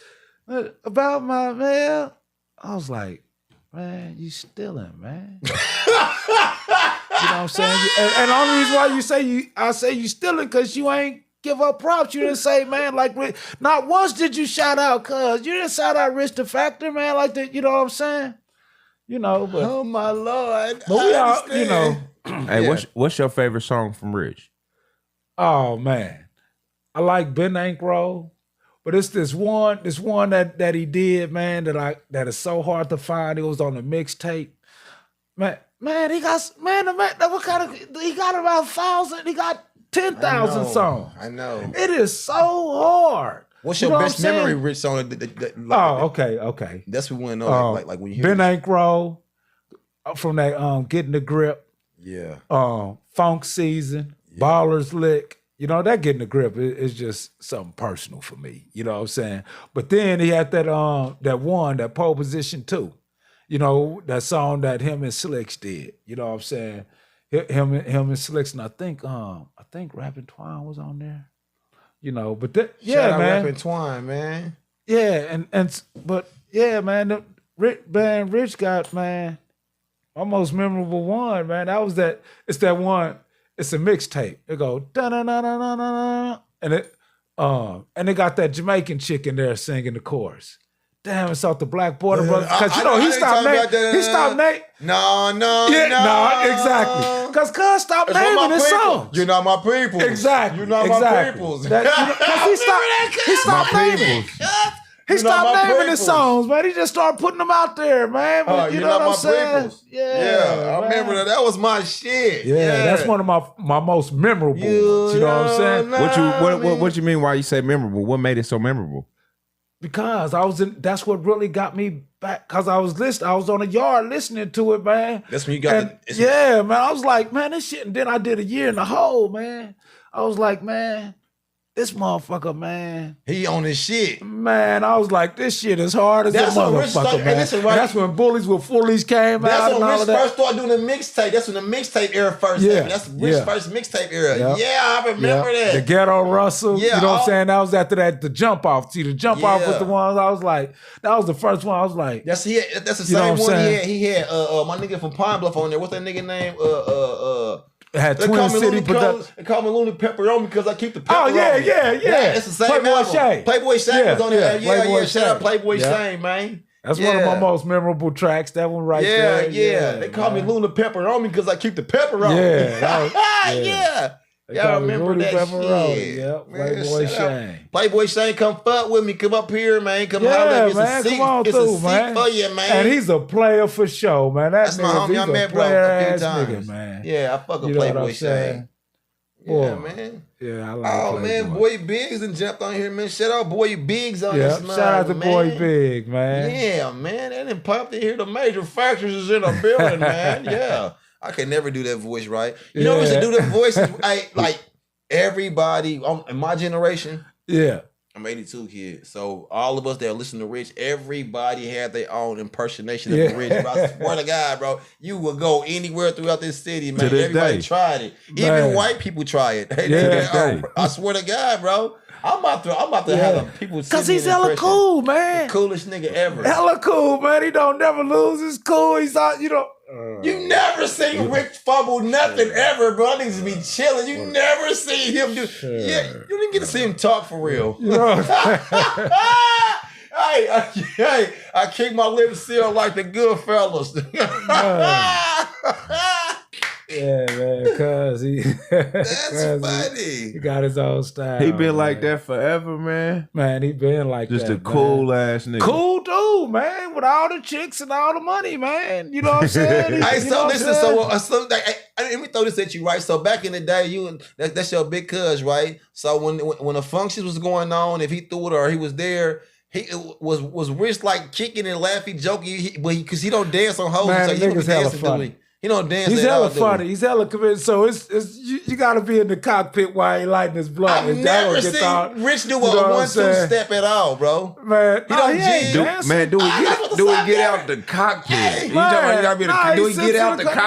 about my mail. I was like, man, you stealing, man. You know what I'm saying? And the only reason why I say you stealing because you ain't give up props. You didn't say, man, like, not once did you shout out, cuz. You didn't shout out Rich the Factor, man, like that. You know what I'm saying? You know, but. Oh, my Lord. But we all, you know. Hey, what's your favorite song from Rich? Oh man, I like Ben Ankroll, but it's this one that he did, man, that is so hard to find. It was on the mixtape. Man, he got what kind of, he got about 1,000, he got 10,000 songs. I know. It is so hard. What's your best memory, Rich, song? Okay. That's what we want to know. Like when you hear Ben Ain't Grow from that Getting the Grip. Yeah. Funk Season, Baller's Lick. You know, that Getting the Grip is just something personal for me. You know what I'm saying? But then he had that Pole Position 2. You know, that song that him and Slicks did. You know what I'm saying? Him and Slicks, and I think Rappin' Twine was on there. You know, but Shout out Rappin' Twine, man. Yeah, but man, Rich got, man, my most memorable one, man. It's that one. It's a mixtape. It go da da da da da da, and it got that Jamaican chick in there singing the chorus. Damn, it's off the Black Border Brothers. Because he stopped naming. No, exactly. Because Cuz stopped naming his songs. You're not my people. Exactly. You're not my peoples. He stopped naming. He stopped naming his songs, man. He just started putting them out there, man. But you know what I'm saying? Yeah, I remember that. That was my shit. Yeah, that's one of my most memorable ones. You know what I'm saying? What you mean? Why you say memorable? What made it so memorable? Because that's what really got me back. Because I was on the yard listening to it, man. That's when you got man. I was like, man, this shit. And then I did a year in the hole, man. I was like, man, this motherfucker, man. He on his shit. Man, I was like, this shit is hard as a motherfucker, man. And that's when Bullies with Fullies came out. That's when Rich first started doing the mixtape. That's when the mixtape era first happened. That's Rich's first mixtape era. Yep. Yeah, I remember that. The Ghetto Russell. You know what I'm saying? That was after that, the Jump Off. See, the Jump Off was the ones I was like, that was the first one I was like. That's the same one he had my nigga from Pine Bluff on there. What's that nigga name? It had Twin City Productions. They call me Looney Pepperoni because I keep the pepper on me. Yeah. It's the same Playboy Shane. Playboy Shane was on there. Yeah. Shout out Playboy Shane, man. That's one of my most memorable tracks. That one right there. Yeah. They call me Looney Pepperoni because I keep the pepper on me. Yeah. Y'all remember that shit. Yeah, Playboy Shane. Playboy Shane, come fuck with me. Come up here, man. Come holler at me. Man. Come on through, man. For you, man. And he's a player for sure, man. That's my homie. I met bro a few times. Nigga, man. Yeah, I fuck with Playboy Shane. Yeah, man. Yeah, I like Playboy. Man, Boy Biggs done jumped on here, man. Shout out Boy Biggs on this, man. Shout out to Boy Big, man. Yeah, man. They done popped in here. The major factors is in the building, man. Yeah. I can never do that voice right. You know what's to do that voice? Like everybody in my generation. Yeah. I'm 82 kid. So all of us that listen to Rich, everybody had their own impersonation of Rich. But I swear to God, bro, you will go anywhere throughout this city, man. Everybody tried it. Even white people try it. I swear to God, bro. I'm about to have people because he's hella cool, man. The coolest nigga ever. Hella cool, man. He don't never lose his cool. He's out, you know. You never seen Rick fumble nothing ever, bro. I niggas be chilling. You never seen him do. Yeah, you didn't get to see him talk for real. Hey, I keep my lips sealed like the good fellas. Yeah, man, cause that's funny. He got his own style. He been like that forever, man. Man, he been like just that. Just a cool ass nigga. Cool dude, man, with all the chicks and all the money, man. You know what I'm saying? Hey, so listen, let me throw this at you, right? So back in the day, that's your big cuz, right? So when the functions was going on, if he threw it or he was there. He was Rich like kicking and laughing, joking, because he don't dance on hoes, so he don't be dancing to me. He don't dance. He's hella funny. He's hella committed. So it's you got to be in the cockpit while he lighting his blunt. I've never seen Rich do a 1-2 step at all, bro. Man, he don't do we get out the cockpit? Hey, you talking about do we get out the cockpit?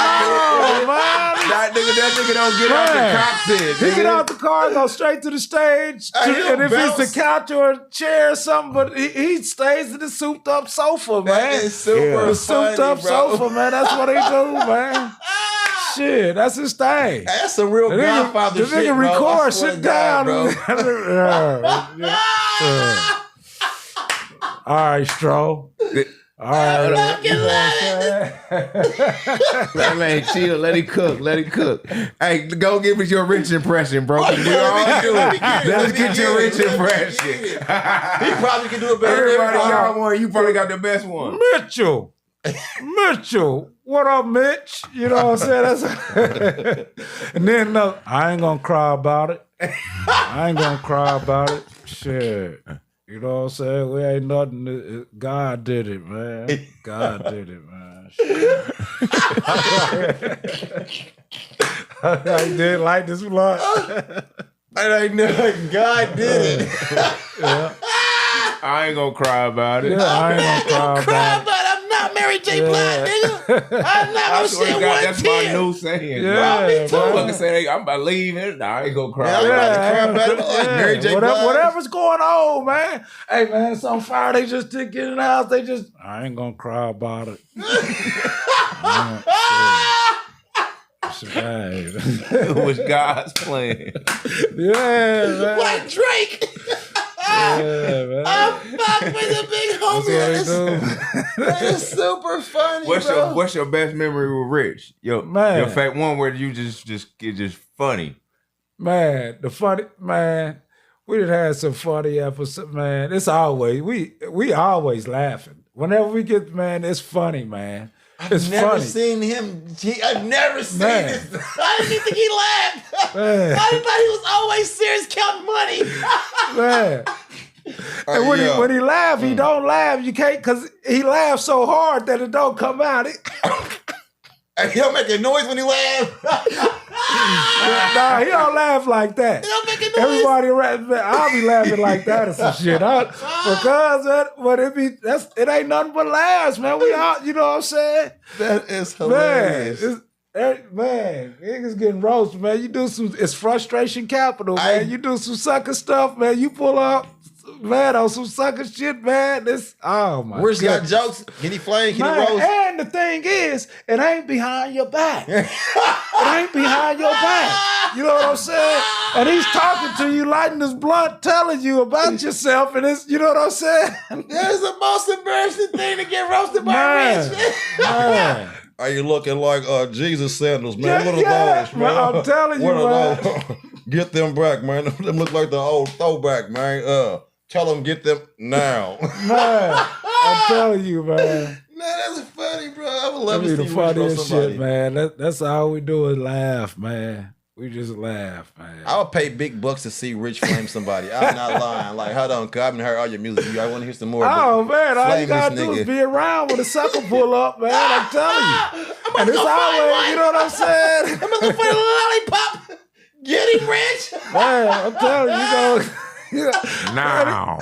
That nigga don't get out the cockpit. He get out the car and go straight to the stage. And if it's a couch or a chair or something, but he stays in the souped up sofa, man. That is super the souped up sofa, man. That's what he do, man. Shit, that's his thing. That's a real Godfather shit, bro. The nigga record, sit down, bro. All right, Stro. All right, let man chill. Let it cook. Hey, go give us your Rich impression, bro. We all do it. Let's get your Rich impression. He probably can do it better. Everybody got one. You probably got the best one. Mitchell, what up, Mitch? You know what I'm saying? And then I ain't gonna cry about it. Shit. You know what I'm saying? We ain't nothing. God did it, man. God did it, man. I did like this blunt. I ain't never. God did it. Yeah. I ain't gonna cry about it. Yeah, I ain't gonna cry about it. I'm not Mary J. Blige, nigga. I'm not gonna say one That's my tear. new saying. Yeah, me too. Fucking say I'm about to leave it. Nah, I ain't gonna cry. I'm about to cry about it. Like Mary J. Blige. Whatever's going on, man. Hey, man, it's on fire. They just took it in the house. I ain't gonna cry about it. It was God's plan. Yeah, man. Like Drake. Yeah, man. I'm fuck with the big homie. That is super funny. What's your best memory with Rich? Your fact one where you just funny. Man, we done had some funny episodes, man. It's always we always laughing. Whenever we get, man, it's funny, man. It's I've never funny. seen him. I've never seen this. I didn't even think he laughed. I thought he was always serious counting money. Man. And when he laugh, he don't laugh. You can't, because he laughs so hard that it don't come out. And he'll make a noise when he laughs. Nah, he don't laugh like that. He don't make a noise. Everybody, I'll be laughing like that or some shit. It ain't nothing but laughs, man. We all, you know what I'm saying? That is hilarious. Man, niggas getting roasted, man. You do it's frustration capital, man. You do some sucker stuff, man. You pull up, man, on some sucker shit, man. Oh my God. Rich got jokes. Can he flame? Can he roast? And the thing is, it ain't behind your back. It ain't behind your back. You know what I'm saying? And he's talking to you, lighting his blunt, telling you about yourself, and it's, you know what I'm saying? That is the most embarrassing thing to get roasted by Rich. Man. Are you looking like Jesus sandals, man? What are those, man? I'm telling you, what man. are those? Get them back, man. Them look like the old throwback, man. Tell them get them now. Man, I'm telling you, man. Man, that's funny, bro. I would love to see the Rich funniest roast somebody. shit, man. That's all we do is laugh, man. We just laugh, man. I would pay big bucks to see Rich flame somebody. I'm not lying. Like, hold on, cause I haven't heard all your music. I want to hear some more. Oh man, all you gotta do is be around when the sucker pull up, man. I'm telling you. And it's always, you know what I'm saying? I'm looking for the lollipop. Get him, Rich. Man, I'm telling you, Now.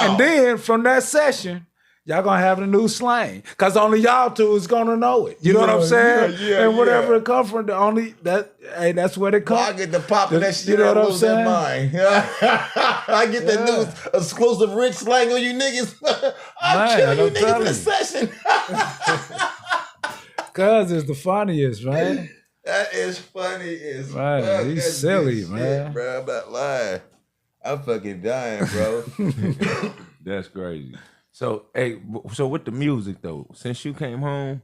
And then from that session, y'all gonna have the new slang. Cause only y'all two is gonna know it. You know what I'm saying? And whatever it come from, that's where it comes. Well, I get the popping that shit. You know what I'm lose saying? That mind. I get the new exclusive Rich slang on you niggas. I'm killing you niggas in the session. Cause it's the funniest, man. That is funny as man, fuck. He's That's silly, shit, man. Bro, I'm not lying. I'm fucking dying, bro. That's crazy. So, hey, so with the music though, since you came home,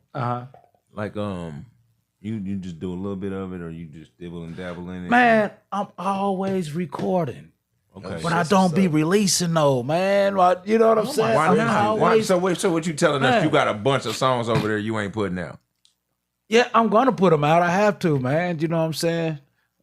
like you just do a little bit of it, or you just dibble and dabble in it? Man, I'm always recording. Okay. But I don't be releasing though, man. You know what I'm saying? Why not? So what you telling us? Man. You got a bunch of songs over there you ain't putting out? Yeah, I'm gonna put them out. I have to, man. You know what I'm saying?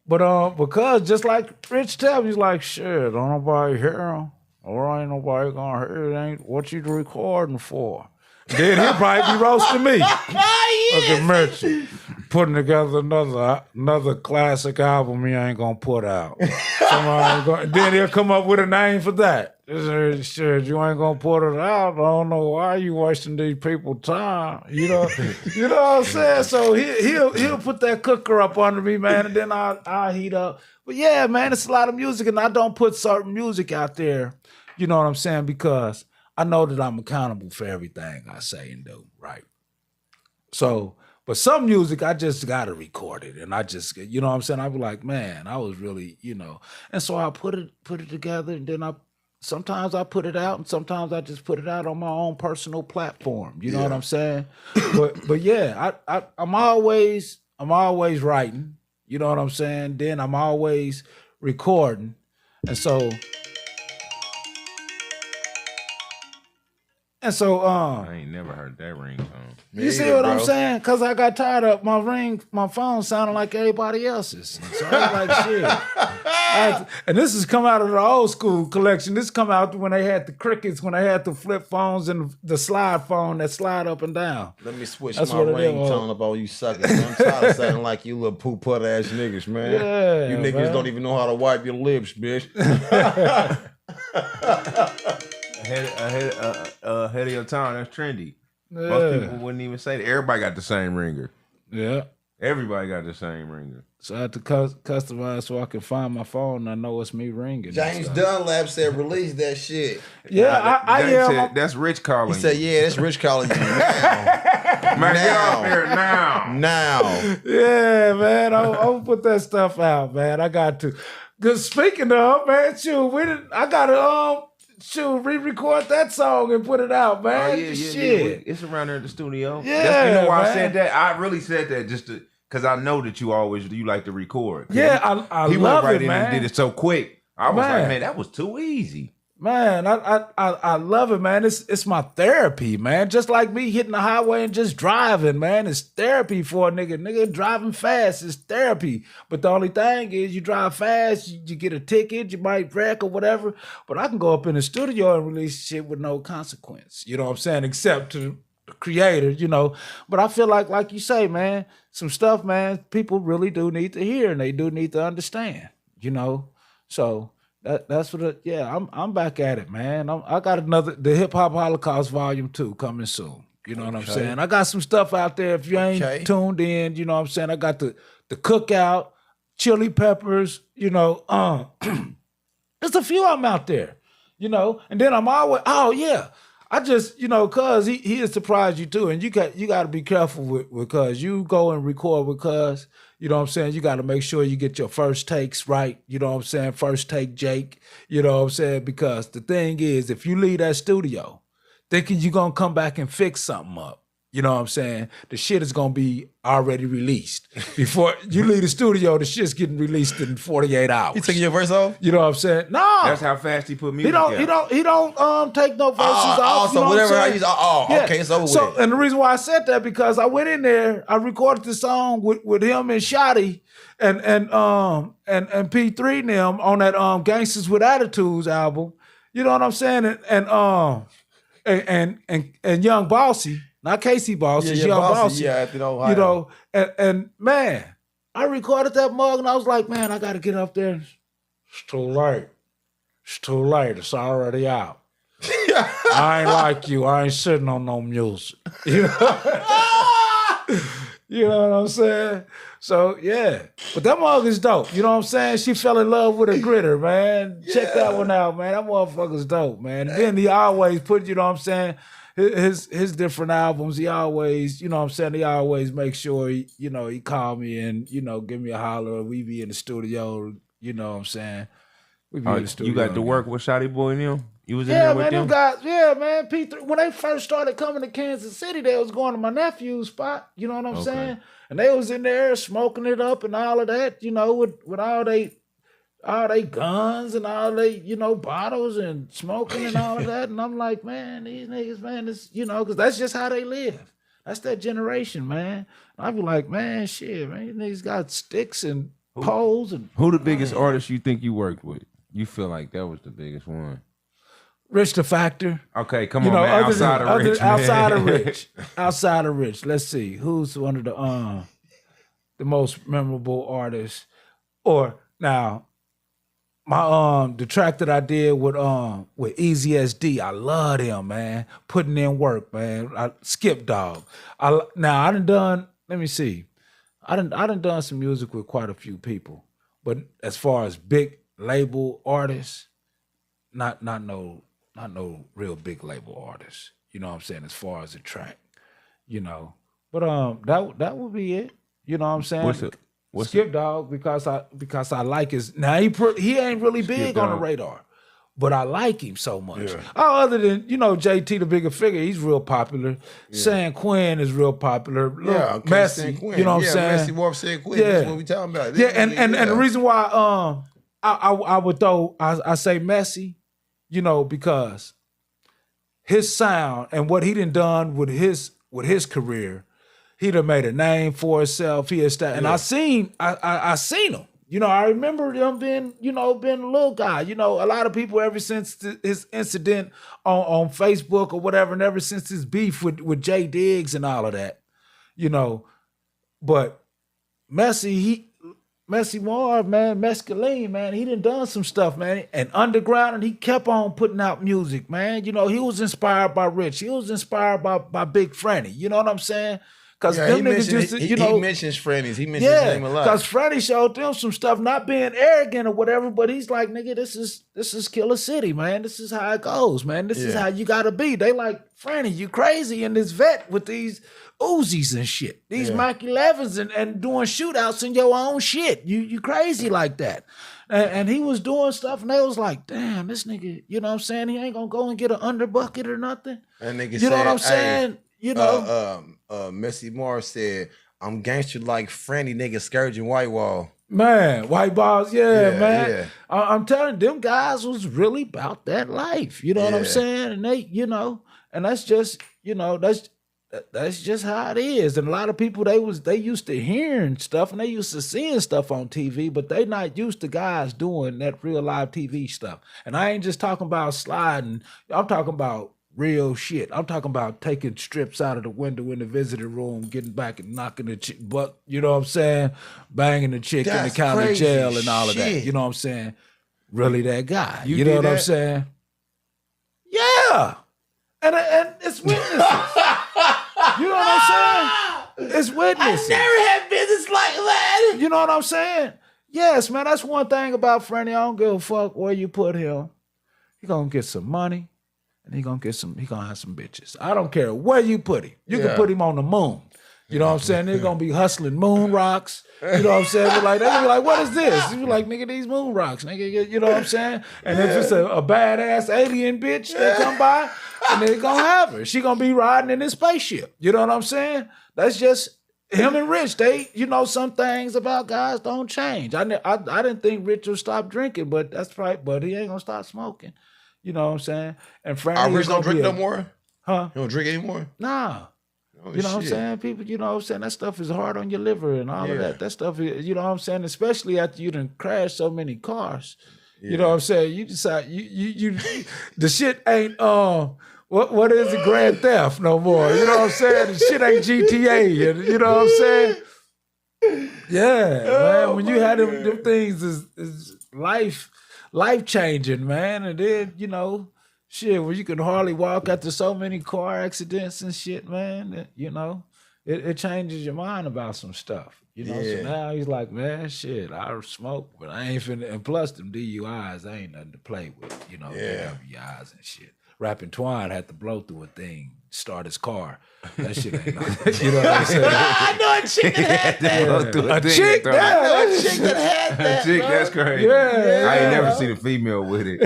But because just like Rich tell me, he's like, shit, don't nobody hear him. Or ain't nobody gonna hear it. Ain't what you recording for? Then he'll probably be roasting me. Look at Mitchell putting together another classic album he ain't gonna put out. Then he'll come up with a name for that. Shit, you ain't gonna put it out. I don't know why you wasting these people's time. You know what I'm saying? So he'll put that cooker up under me, man, and then I'll heat up. But yeah, man, it's a lot of music, and I don't put certain music out there. You know what I'm saying? Because I know that I'm accountable for everything I say and do, right? So, but some music, I just got to record it. And I just, you know what I'm saying? I be like, man, I was really, And so I put it together, and then sometimes I put it out, and sometimes I just put it out on my own personal platform. You know what I'm saying? But yeah, I'm always writing. You know what I'm saying? Then I'm always recording. And so And so, I ain't never heard that ringtone. You see what I'm saying? Because I got tired of my phone sounding like everybody else's. So I was like, shit. And this has come out of the old school collection. This come out when they had the crickets, when they had the flip phones and the slide phone that slide up and down. Let me switch my ringtone up on you suckers. I'm tired of sounding like you little poop-put ass niggas, man. Yeah, you niggas don't even know how to wipe your lips, bitch. Ahead of your time, that's trendy. Yeah. Most people wouldn't even say that. Everybody got the same ringer. Yeah. Everybody got the same ringer. So I had to customize so I can find my phone and I know it's me ringing. James Dunlap said release that shit. Yeah, I said, that's Rich calling. He said, yeah, that's Rich calling you now. Man, get off here now. Now. Yeah, man. I'll put that stuff out, man. I got to. Because speaking of, man, I got to re-record that song and put it out, man. Oh, yeah. It's around there in the studio. Yeah, that's why I said that. I really said that just to, because I know that you like to record. Yeah, I love it, man. He went right in and did it so quick. I was like, man, that was too easy. Man, I love it, man. It's my therapy, man. Just like me hitting the highway and just driving, man. It's therapy for a nigga. Nigga driving fast is therapy. But the only thing is you drive fast, you get a ticket, you might wreck or whatever. But I can go up in the studio and release shit with no consequence. You know what I'm saying? Except to the creator, you know. But I feel like you say, man, some stuff, man, people really do need to hear and they do need to understand, you know. So that's what. I'm back at it, man. I got the Hip Hop Holocaust Volume 2 coming soon. You know what I'm saying? I got some stuff out there. If you ain't tuned in, you know what I'm saying. I got the Cookout, Chili Peppers. You know, there's a few of them out there. You know, and then I'm always I just, you know, cuz he'll surprise you too, and you got to be careful with cuz you go and record with cuz. You know what I'm saying? You got to make sure you get your first takes right. You know what I'm saying? First take Jake. You know what I'm saying? Because the thing is, if you leave that studio thinking you're going to come back and fix something up, you know what I'm saying? The shit is going to be already released. Before you leave the studio, the shit's getting released in 48 hours. He taking your verse off? You know what I'm saying? No. That's how fast he put music out. He don't take no verses off. So whatever I use. Okay, it's over with it. And the reason why I said that, because I went in there, I recorded the song with him and Shotty and P3 and them on that Gangsters with Attitudes album. You know what I'm saying? And Young Bossy. Not Casey Bossy, Young Bossy. Yeah, at the Ohio. You know, and man, I recorded that mug and I was like, man, I got to get up there. It's too late. It's too late. It's already out. I ain't like you. I ain't sitting on no music. You know what I'm saying? So, yeah. But that mug is dope. You know what I'm saying? She fell in love with a gritter, man. Check that one out, man. That motherfucker's dope, man. And then he always put, you know what I'm saying, his different albums, he always, you know what I'm saying, he always make sure, he call me and, you know, give me a holler. We be in the studio, you know what I'm saying? We be in the studio. You got to work with Shotty Boy and them? You was in there with them? Man, P3, when they first started coming to Kansas City, they was going to my nephew's spot, you know what I'm saying? And they was in there smoking it up and all of that, you know, with all they guns and all they, you know, bottles and smoking and all of that. And I'm like, man, these niggas, man, it's, you know, because that's just how they live. That's that generation, man. And I be like, man, shit, man, these niggas got sticks and poles. And who the biggest artist you think you worked with? You feel like that was the biggest one? Rich the Factor. Okay, come on, man. Outside of Rich. Outside of Rich. Let's see. Who's one of the most memorable artists? Or now, my the track that I did with Easy SD, I love him, man. Putting in work, man. Skip Dog. I done some music with quite a few people. But as far as big label artists, not no real big label artists. You know what I'm saying, as far as the track. You know. But that would be it. You know what I'm saying? Skip Dog, because I like his. Now he ain't really big on the radar, but I like him so much. Yeah. Other than, you know, JT the Bigger Figure, he's real popular. Yeah. San Quinn is real popular. Yeah, Messi, you know what I'm saying? Messi more San Quinn. Yeah. That's what we talking about. And the reason why I would I say Messi, you know, because his sound and what he done with his career, he done made a name for himself. He is and I seen him. You know, I remember him being a little guy. You know, a lot of people ever since his incident on Facebook or whatever, and ever since his beef with Jay Diggs and all of that, you know. But Messi Marv, man, Mescaline, man, he done some stuff, man. And underground, and he kept on putting out music, man. You know, he was inspired by Rich. He was inspired by Big Franny. You know what I'm saying? Because them niggas just, he mentions Franny's. He mentions his name a lot. Because Franny showed them some stuff, not being arrogant or whatever, but he's like, nigga, this is Killer City, man. This is how it goes, man. This is how you gotta be. They like, Franny, you crazy, and this vet with these Uzis and shit. These Mach 11s and doing shootouts in your own shit. You crazy like that. And he was doing stuff, and they was like, damn, this nigga, you know what I'm saying? He ain't gonna go and get an underbucket or nothing. And nigga you know what I'm saying? Hey, you know, Messi Moore said, "I'm gangster like Franny, nigga, scourging white wall." Man, white balls, man. Yeah. I'm telling you, them guys was really about that life. You know what I'm saying? And they, you know, and that's just, you know, that's just how it is. And a lot of people, they used to hearing stuff and they used to seeing stuff on TV, but they not used to guys doing that real live TV stuff. And I ain't just talking about sliding. I'm talking about real shit. I'm talking about taking strips out of the window in the visitor room, getting back and knocking the chick butt, you know what I'm saying? Banging the chick in the county jail and all of that. You know what I'm saying? Really that guy. You know what I'm saying? Yeah. And it's witnesses. You know what I'm saying? It's witnesses. I never had business like that. You know what I'm saying? Yes, man. That's one thing about Franny. I don't give a fuck where you put him. He gonna get some money. And he gonna have some bitches. I don't care where you put him. You can put him on the moon. You know what I'm saying? They're gonna be hustling moon rocks. You know what I'm saying? But like, they be like, what is this? You be like, nigga, these moon rocks, nigga. You know what I'm saying? And if it's a badass alien bitch that come by, and they gonna have her. She gonna be riding in this spaceship. You know what I'm saying? That's just him and Rich. They, you know, some things about guys don't change. I didn't think Rich would stop drinking, but that's right. But he ain't gonna stop smoking. You know what I'm saying? And Franny, Rich don't drink no more? Huh? He don't drink anymore? Nah. You know what I'm saying? People, you know what I'm saying? That stuff is hard on your liver and all of that. That stuff, you know what I'm saying? Especially after you done crashed so many cars. You know what I'm saying? You decide, you the shit ain't, what is it, Grand Theft no more? You know what I'm saying? The shit ain't GTA. And, you know what I'm saying? Yeah, man. When you had them things is life changing, man. And then, you know, shit, when you can hardly walk after so many car accidents and shit, man, you know, it changes your mind about some stuff. You know, so now he's like, man, shit, I smoke, but I ain't finna, and plus them DUIs, I ain't nothing to play with, you know, DWIs and shit. Rapping Twine had to blow through a thing, start his car. That shit ain't no, you know what I'm saying? I know a chick that had that. A chick that had that. A chick, that's crazy. Yeah. I ain't never seen a female with it.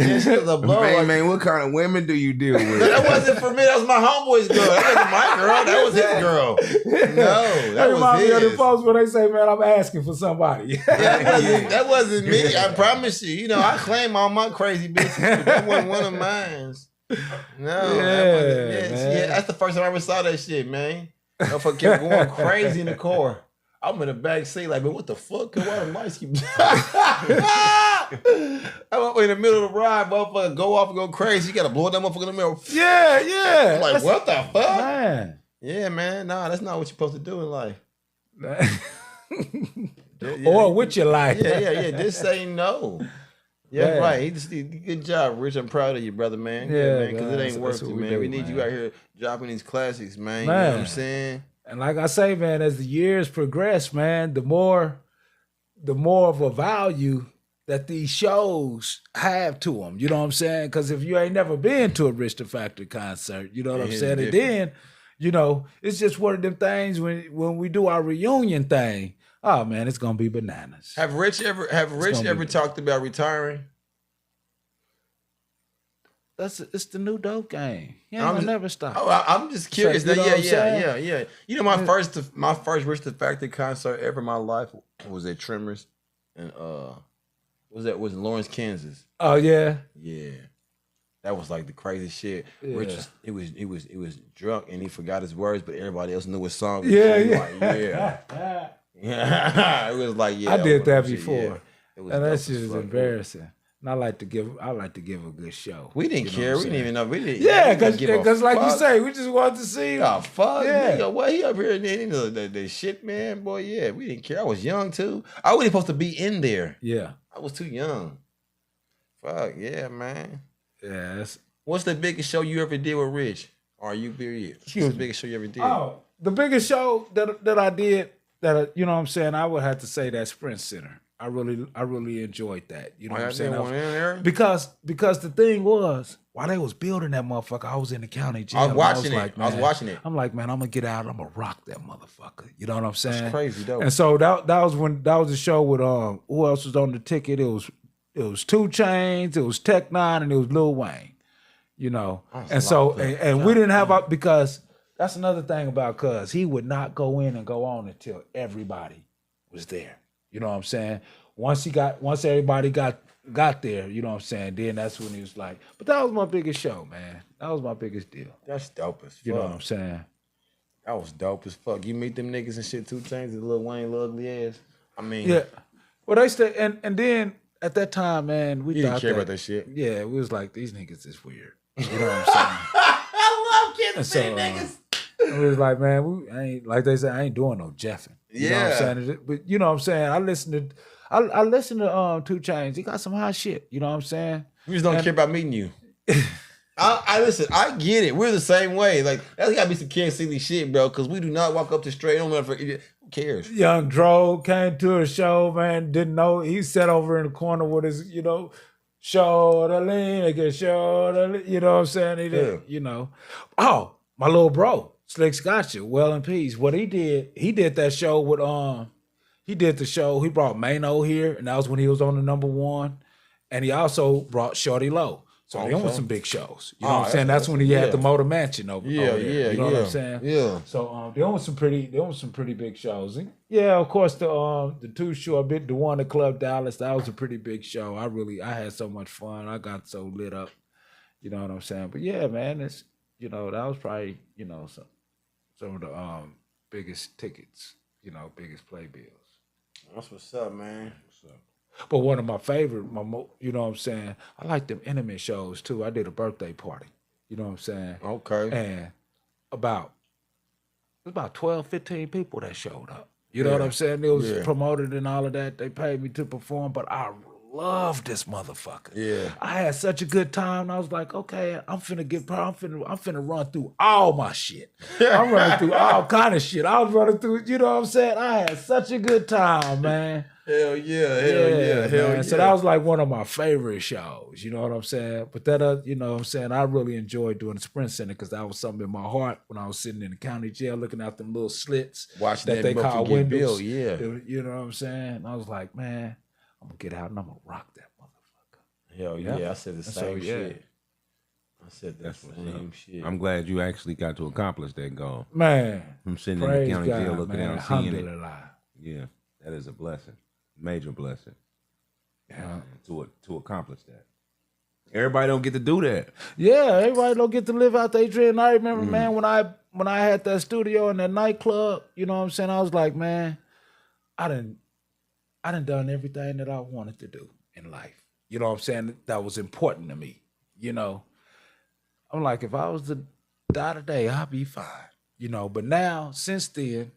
Man, what kind of women do you deal with? That wasn't for me. That was my homeboy's girl. That wasn't my girl. That was his girl. No, that was his. Me of the folks when they say, man, I'm asking for somebody. That wasn't me. I promise you. You know, I claim all my crazy bitches, but that wasn't one of mine. No, that's the first time I ever saw that shit, man. Motherfucker kept going crazy in the car. I'm in the back seat like, man, what the fuck? Why the lights keep... I'm up in the middle of the ride, motherfucker go off and go crazy. You gotta blow that motherfucker in the middle. Yeah. I'm like, what the fuck? Man. Yeah, man. Nah, that's not what you're supposed to do in life. Or with your life. Yeah. Just say no. Yeah, right. Good job, Rich. I'm proud of you, brother, man. Yeah, man, because it ain't worth it, man. We need you out here dropping these classics, man. You know what I'm saying? And like I say, man, as the years progress, man, the more of a value that these shows have to them. You know what I'm saying? Because if you ain't never been to a Rich the Factor concert, you know what I'm saying? And then, you know, it's just one of them things when we do our reunion thing. Oh man, it's gonna be bananas. Have Rich ever talked about retiring? It's the new dope game. Yeah, I'll never stop. Oh, I'm just curious. So, yeah. You know, my first Rich the Factor concert ever in my life was at Tremors, and was in Lawrence, Kansas. Oh yeah. Yeah. That was like the crazy shit. Yeah. Rich, he was drunk and he forgot his words, but everybody else knew his song. Yeah. Yeah. It was like, yeah. I did that before. Yeah. It was and that shit is embarrassing. And I like to give a good show. We didn't care. We didn't even know. We didn't. Yeah, because like you say, we just wanted to see him. Oh, fuck. Yeah. Nigga, what he up here and then the shit, man, boy. Yeah, we didn't care. I was young too. I wasn't supposed to be in there. Yeah, I was too young. Fuck yeah, man. Yeah. What's the biggest show you ever did with Rich? Or you period? What's the biggest show you ever did? Oh, the biggest show that I did that you know what I'm saying, I would have to say that Sprint Center. I really enjoyed that. You know what I'm saying? Because the thing was, while they was building that motherfucker, I was in the county jail. I was watching it. I'm like, man, I'm gonna get out. I'm gonna rock that motherfucker. You know what I'm saying? That's crazy though. And so that was the show with who else was on the ticket? It was 2 Chainz, it was Tech Nine, and it was Lil Wayne. You know, and so we didn't have because that's another thing about Cuz he would not go in and go on until everybody was there. You know what I'm saying? Once everybody got there, you know what I'm saying? Then that's when he was like, but that was my biggest show, man. That was my biggest deal. That's dope as fuck. You know what I'm saying? That was dope as fuck. You meet them niggas and shit 2 Chainz and Lil Wayne, Lil ugly ass. I mean, yeah. Well, they stay and then at that time, man, we didn't care about that shit. Yeah, we was like, these niggas is weird. You know what I'm saying? I love kids saying niggas. We was like, man, I ain't like they said, I ain't doing no jeffing. You know what I'm saying? But you know what I'm saying? I listened to 2 Chainz. He got some hot shit. You know what I'm saying? We just don't care about meeting you. I listen. I get it. We're the same way. Like that's gotta be some Kansas City shit, bro. Because we do not walk up the street. Who cares? Young Dro came to a show, man. Didn't know he sat over in the corner with his, show the lean, you know what I'm saying? He did, Oh, my little bro, Slick Scotcha, well in peace. What he did that show with he brought Mano here, and that was when he was on the #1. And he also brought Shorty Low. So they went some big shows. You know what I'm saying? That's when he had the Motor Mansion over there. You know what I'm saying? Yeah. So they went some pretty big shows. And yeah, of course the Too Short bit, the one at Club Dallas, that was a pretty big show. I had so much fun. I got so lit up. You know what I'm saying? But yeah, man, it's that was probably, some of the biggest tickets, biggest playbills. That's what's up, man. What's up? But one of my favorite, you know what I'm saying? I like them intimate shows too. I did a birthday party. You know what I'm saying? Okay. And about 12, 15 people that showed up. You know what I'm saying? It was promoted and all of that. They paid me to perform, but I love this motherfucker. Yeah. I had such a good time. I was like, okay, I'm finna run through all my shit. I'm running through all kind of shit. I was running through, you know what I'm saying? I had such a good time, man. Hell yeah. So that was like one of my favorite shows, you know what I'm saying? But that, you know what I'm saying, I really enjoyed doing the Sprint Center because that was something in my heart when I was sitting in the county jail looking out them little slits watching that they call windows. You know what I'm saying? And I was like, man, I'm gonna get out and I'm gonna rock that motherfucker. Hell yeah, I said the same shit. I said the same shit. I'm glad you actually got to accomplish that goal. Man. I'm sitting in the county jail looking out, seeing it. Alhamdulillah. Yeah, that is a blessing. Major blessing. Yeah. To accomplish that. Everybody don't get to do that. Yeah, everybody don't get to live out their dream. I remember, man, when I had that studio in that nightclub, you know what I'm saying? I was like, man, I done everything that I wanted to do in life. You know what I'm saying? That was important to me. I'm like, if I was to die today, I'll be fine. But now, since then,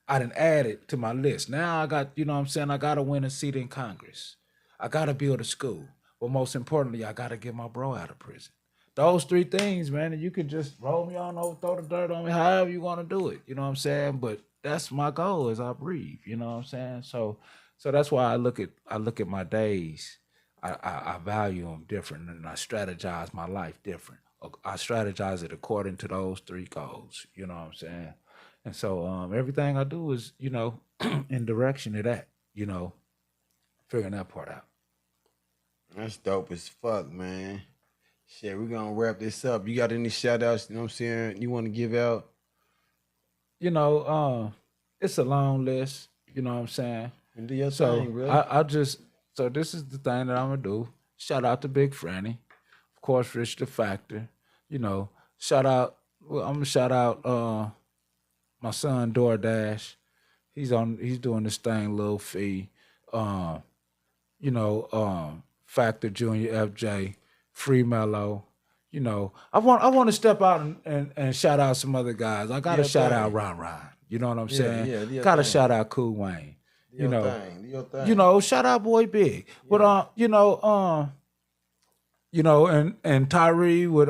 I done added to my list. Now I got, I got to win a seat in Congress. I got to build a school. But most importantly, I got to get my bro out of prison. Those 3 things, man, and you can just roll me on over, throw the dirt on me, however you want to do it. You know what I'm saying? But that's my goal as I breathe. You know what I'm saying? So that's why I look at my days. I value them different, and I strategize my life different. I strategize it according to those 3 goals. You know what I'm saying? And so everything I do is, in direction of that, figuring that part out. That's dope as fuck, man. Shit, we're going to wrap this up. You got any shout outs, you know what I'm saying, you want to give out? It's a long list, you know what I'm saying? And do your thing, bro. So this is the thing that I'm going to do. Shout out to Big Franny. Of course, Rich the Factor. You know, shout out. Well, I'm gonna shout out my son DoorDash. He's doing this thing, Lil Fee. Factor Junior FJ, Free Mello. You know, I want to step out and shout out some other guys. I gotta shout out Ron Ron. You know what I'm saying? Yeah, gotta shout out Cool Wayne. You know, shout out Boy Big. But and Tyree with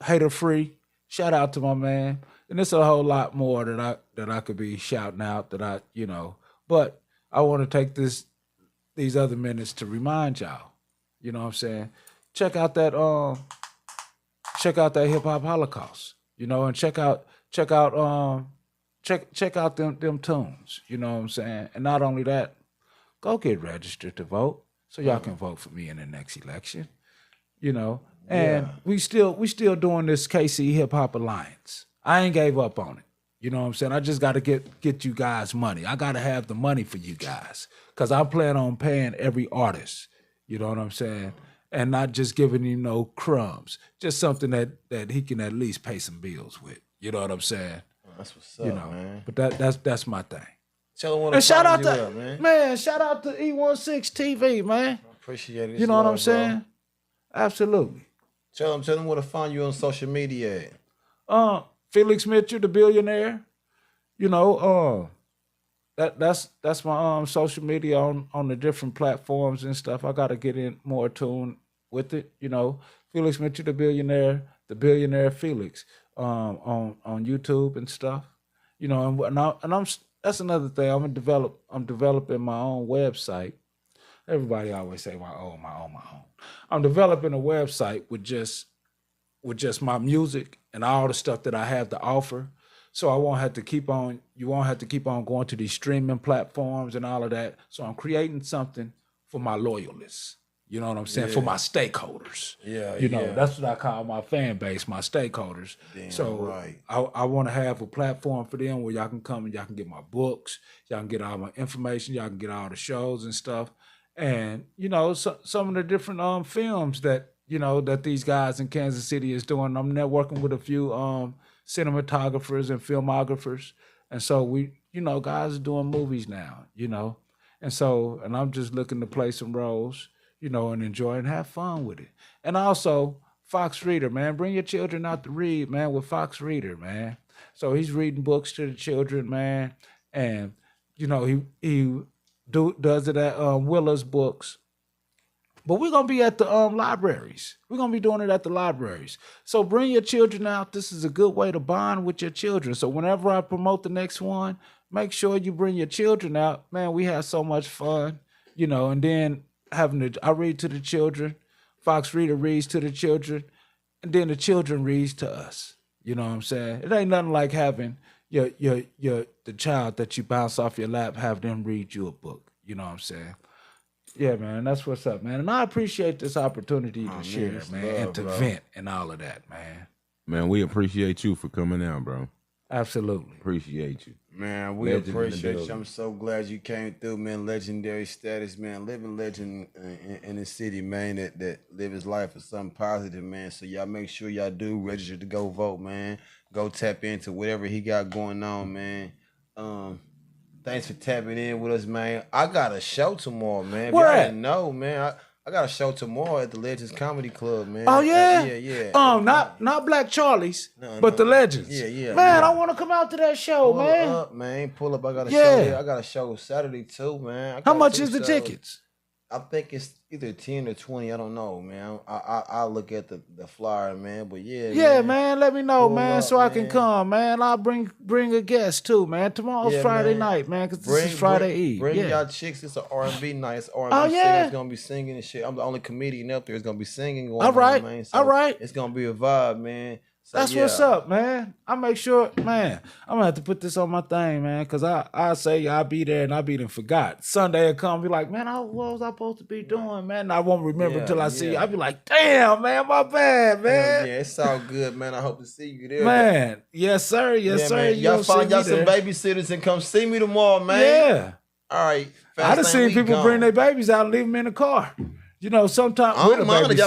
Hater Free. Shout out to my man. And there's a whole lot more that I could be shouting out but I want to take these other minutes to remind y'all. You know what I'm saying? Check out that Hip Hop Holocaust. You know, and check out them tunes. You know what I'm saying? And not only that, go get registered to vote so y'all can vote for me in the next election. You know, and we still doing this KC Hip Hop Alliance. I ain't gave up on it. You know what I'm saying? I just got to get you guys money. I got to have the money for you guys because I plan on paying every artist. You know what I'm saying? And not just giving him no crumbs, just something that he can at least pay some bills with. You know what I'm saying? That's what's up, man. But that's my thing. Tell them and shout out to man. Shout out to E16 TV, man. I appreciate it. You know what I'm saying? Absolutely. Tell them where to find you on social media at. Felix Mitchell, the billionaire. You know, that's my social media on the different platforms and stuff. I gotta get in more tune with it. You know, Felix Mitchell, the billionaire Felix, on YouTube and stuff. You know, and I'm that's another thing. I'm developing my own website. Everybody always say my own. I'm developing a website with just my music and all the stuff that I have to offer. So you won't have to keep on going to these streaming platforms and all of that. So I'm creating something for my loyalists. You know what I'm saying? For my stakeholders. That's what I call my fan base, my stakeholders. Damn so right. I want to have a platform for them where y'all can come and y'all can get my books, y'all can get all my information, y'all can get all the shows and stuff. And, some of the different films that these guys in Kansas City is doing. I'm networking with a few cinematographers and filmographers. And so we, guys are doing movies now, And I'm just looking to play some roles, and enjoy and have fun with it. And also, Fox Reader, man. Bring your children out to read, man, with Fox Reader, man. So he's reading books to the children, man. And, he does it at Willer's Books. But we're going to be at the libraries. We're going to be doing it at the libraries. So bring your children out. This is a good way to bond with your children. So whenever I promote the next one, make sure you bring your children out. Man, we have so much fun, and then I read to the children. Fox Reader reads to the children. And then the children reads to us. You know what I'm saying? It ain't nothing like having the child that you bounce off your lap, have them read you a book. You know what I'm saying? Yeah, man, that's what's up, man. And I appreciate this opportunity to share, man, and to vent and all of that, man. Man, we appreciate you for coming out, bro. Absolutely. Appreciate you. Man, we appreciate you. I'm so glad you came through, man. Legendary status, man. Living legend in the city, man, that live his life for something positive, man. So y'all make sure y'all do register to go vote, man. Go tap into whatever he got going on, man. Thanks for tapping in with us, man. I got a show tomorrow, man. If y'all didn't know, man. I got a show tomorrow at the Legends Comedy Club, man. Oh, yeah? Yeah. Not Black Charlie's, but the Legends. Yeah. Man, I want to come out to that show, man. Pull up, man. Pull up. I got a show. I got a show Saturday, too, man. How much is the tickets? I think it's either 10 or 20. I don't know, man. I'll look at the flyer, man. But yeah, man. Let me know, man, so I can come, man. I'll bring a guest too, man. Tomorrow's Friday night, man, because this is Friday Eve. Bring y'all chicks. It's an R&B night. It's R&B singers gonna be singing and shit. I'm the only comedian up there. It's gonna be singing. All right, man. So all right. It's gonna be a vibe, man. So, that's what's up, man. I make sure, man. I'm gonna have to put this on my thing, man, because I say I'll be there and I'll be done forgot. Sunday will come, be like, man, what was I supposed to be doing, man? And I won't remember until I see you. I'll be like, damn, man, my bad, man. Yeah, it's all good, man. I hope to see you there, man. Yes, sir. Yes, sir. Man. Y'all find y'all some babysitters and come see me tomorrow, man. Yeah. All right. I done seen people bring their babies out and leave them in the car. You know, sometimes I don't mind if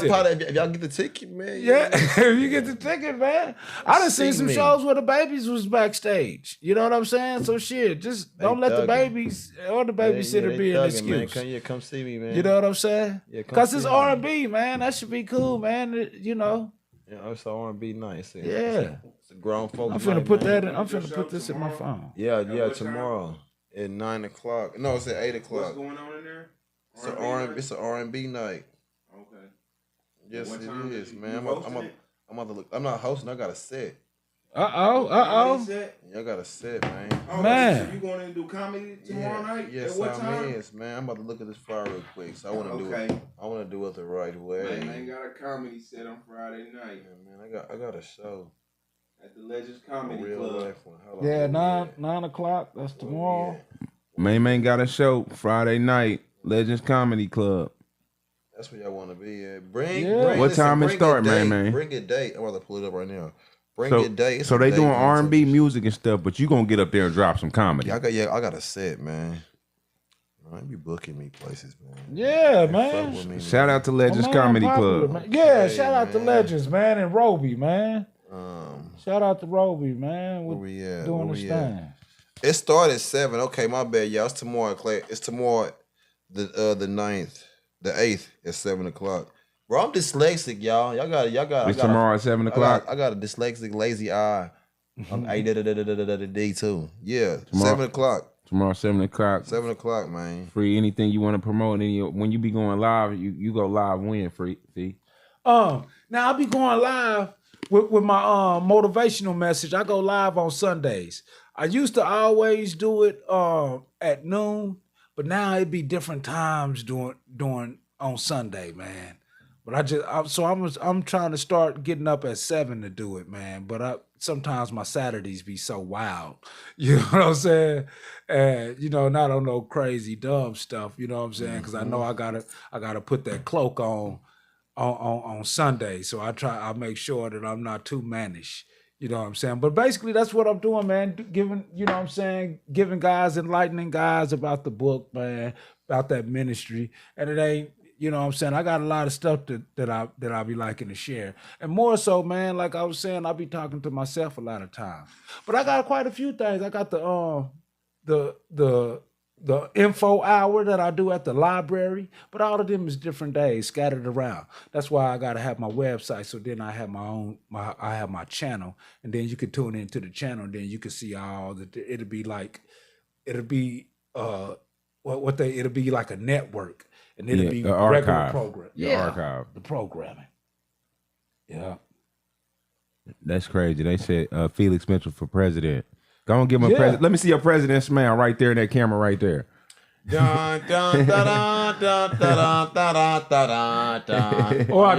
y'all get the ticket, man. Yeah, if you get the ticket, man. I done seen some shows where the babies was backstage. You know what I'm saying? So shit, just don't let the babies or the babysitter be an excuse. Man. Come see me, man. You know what I'm saying? Yeah, because it's R&B, man. That should be cool, man. You know. Yeah, it's R&B nice. Yeah, it's a grown folks. I'm finna put that in. I'm finna put this in my phone. Yeah, tomorrow at 9 o'clock. No, it's at 8 o'clock. What's going on in there? It's an R&B night. Okay. Yes, it is, man. I'm about to look. I'm not hosting. I got a set. Uh-oh. Yeah, I got a set, man. Oh, man. So you going to do comedy tomorrow night? Yes, at what time? Yes, man. I'm about to look at this flyer real quick. So I want to do it. I want to do it the right way. Man, got a comedy set on Friday night. Yeah, man, I got a show at the Legends Comedy Real Club. Life one. Yeah, 9 o'clock. That's tomorrow. Man got a show Friday night, Legends Comedy Club. That's where y'all want to be at. What time it start, man? Bring a date. I'm about to pull it up right now. Bring a date. So they doing R&B music and stuff, but you gonna get up there and drop some comedy. I got a set, man. They be booking me places, man. Yeah, man. Me, shout out to Legends Comedy Club. Man. Yeah, shout out to Legends, man, and Roby, man. Shout out to Roby, man. Where we at? Doing this thing. It started at 7. Okay, my bad, y'all. It's tomorrow, Clay. It's tomorrow, the 9th, the 8th at 7 o'clock. Bro, I'm dyslexic, y'all. Y'all got. It's tomorrow at 7 o'clock. I got a dyslexic, lazy eye. I'm D too. Yeah, tomorrow, 7 o'clock. Tomorrow, 7 o'clock. 7 o'clock, man. Free. Anything you want to promote? When you be going live, you go live when free. See. Now I'll be going live with my motivational message. I go live on Sundays. I used to always do it at noon, but now it be different times doing on Sunday, man. But I'm trying to start getting up at 7 to do it, man. But sometimes my Saturdays be so wild, you know what I'm saying? And not on no crazy dumb stuff, you know what I'm saying? Because I know I gotta put that cloak on Sunday, so I make sure that I'm not too mannish. You know what I'm saying? But basically, that's what I'm doing, man. Giving guys, enlightening guys about the book, man, about that ministry. And it ain't, you know what I'm saying? I got a lot of stuff that I be liking to share. And more so, man, like I was saying, I be talking to myself a lot of times. But I got quite a few things. I got the info hour that I do at the library, but all of them is different days scattered around. That's why I gotta have my website. So then I have I have my channel, and then you can tune into the channel, and then you can see all the. It'll be like a network, and it'll be regular program. Archive. The programming. Yeah. That's crazy. They said Felix Mitchell for president. Go and give him a president. Let me see your president smile right there in that camera right there. Or I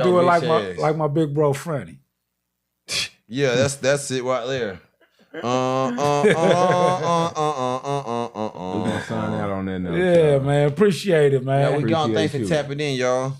do it like my big bro Franny. Yeah, that's it right there. We're gonna sign out on that note. Yeah, man. Appreciate it, man. Yeah, we gone. Thanks for tapping in, y'all.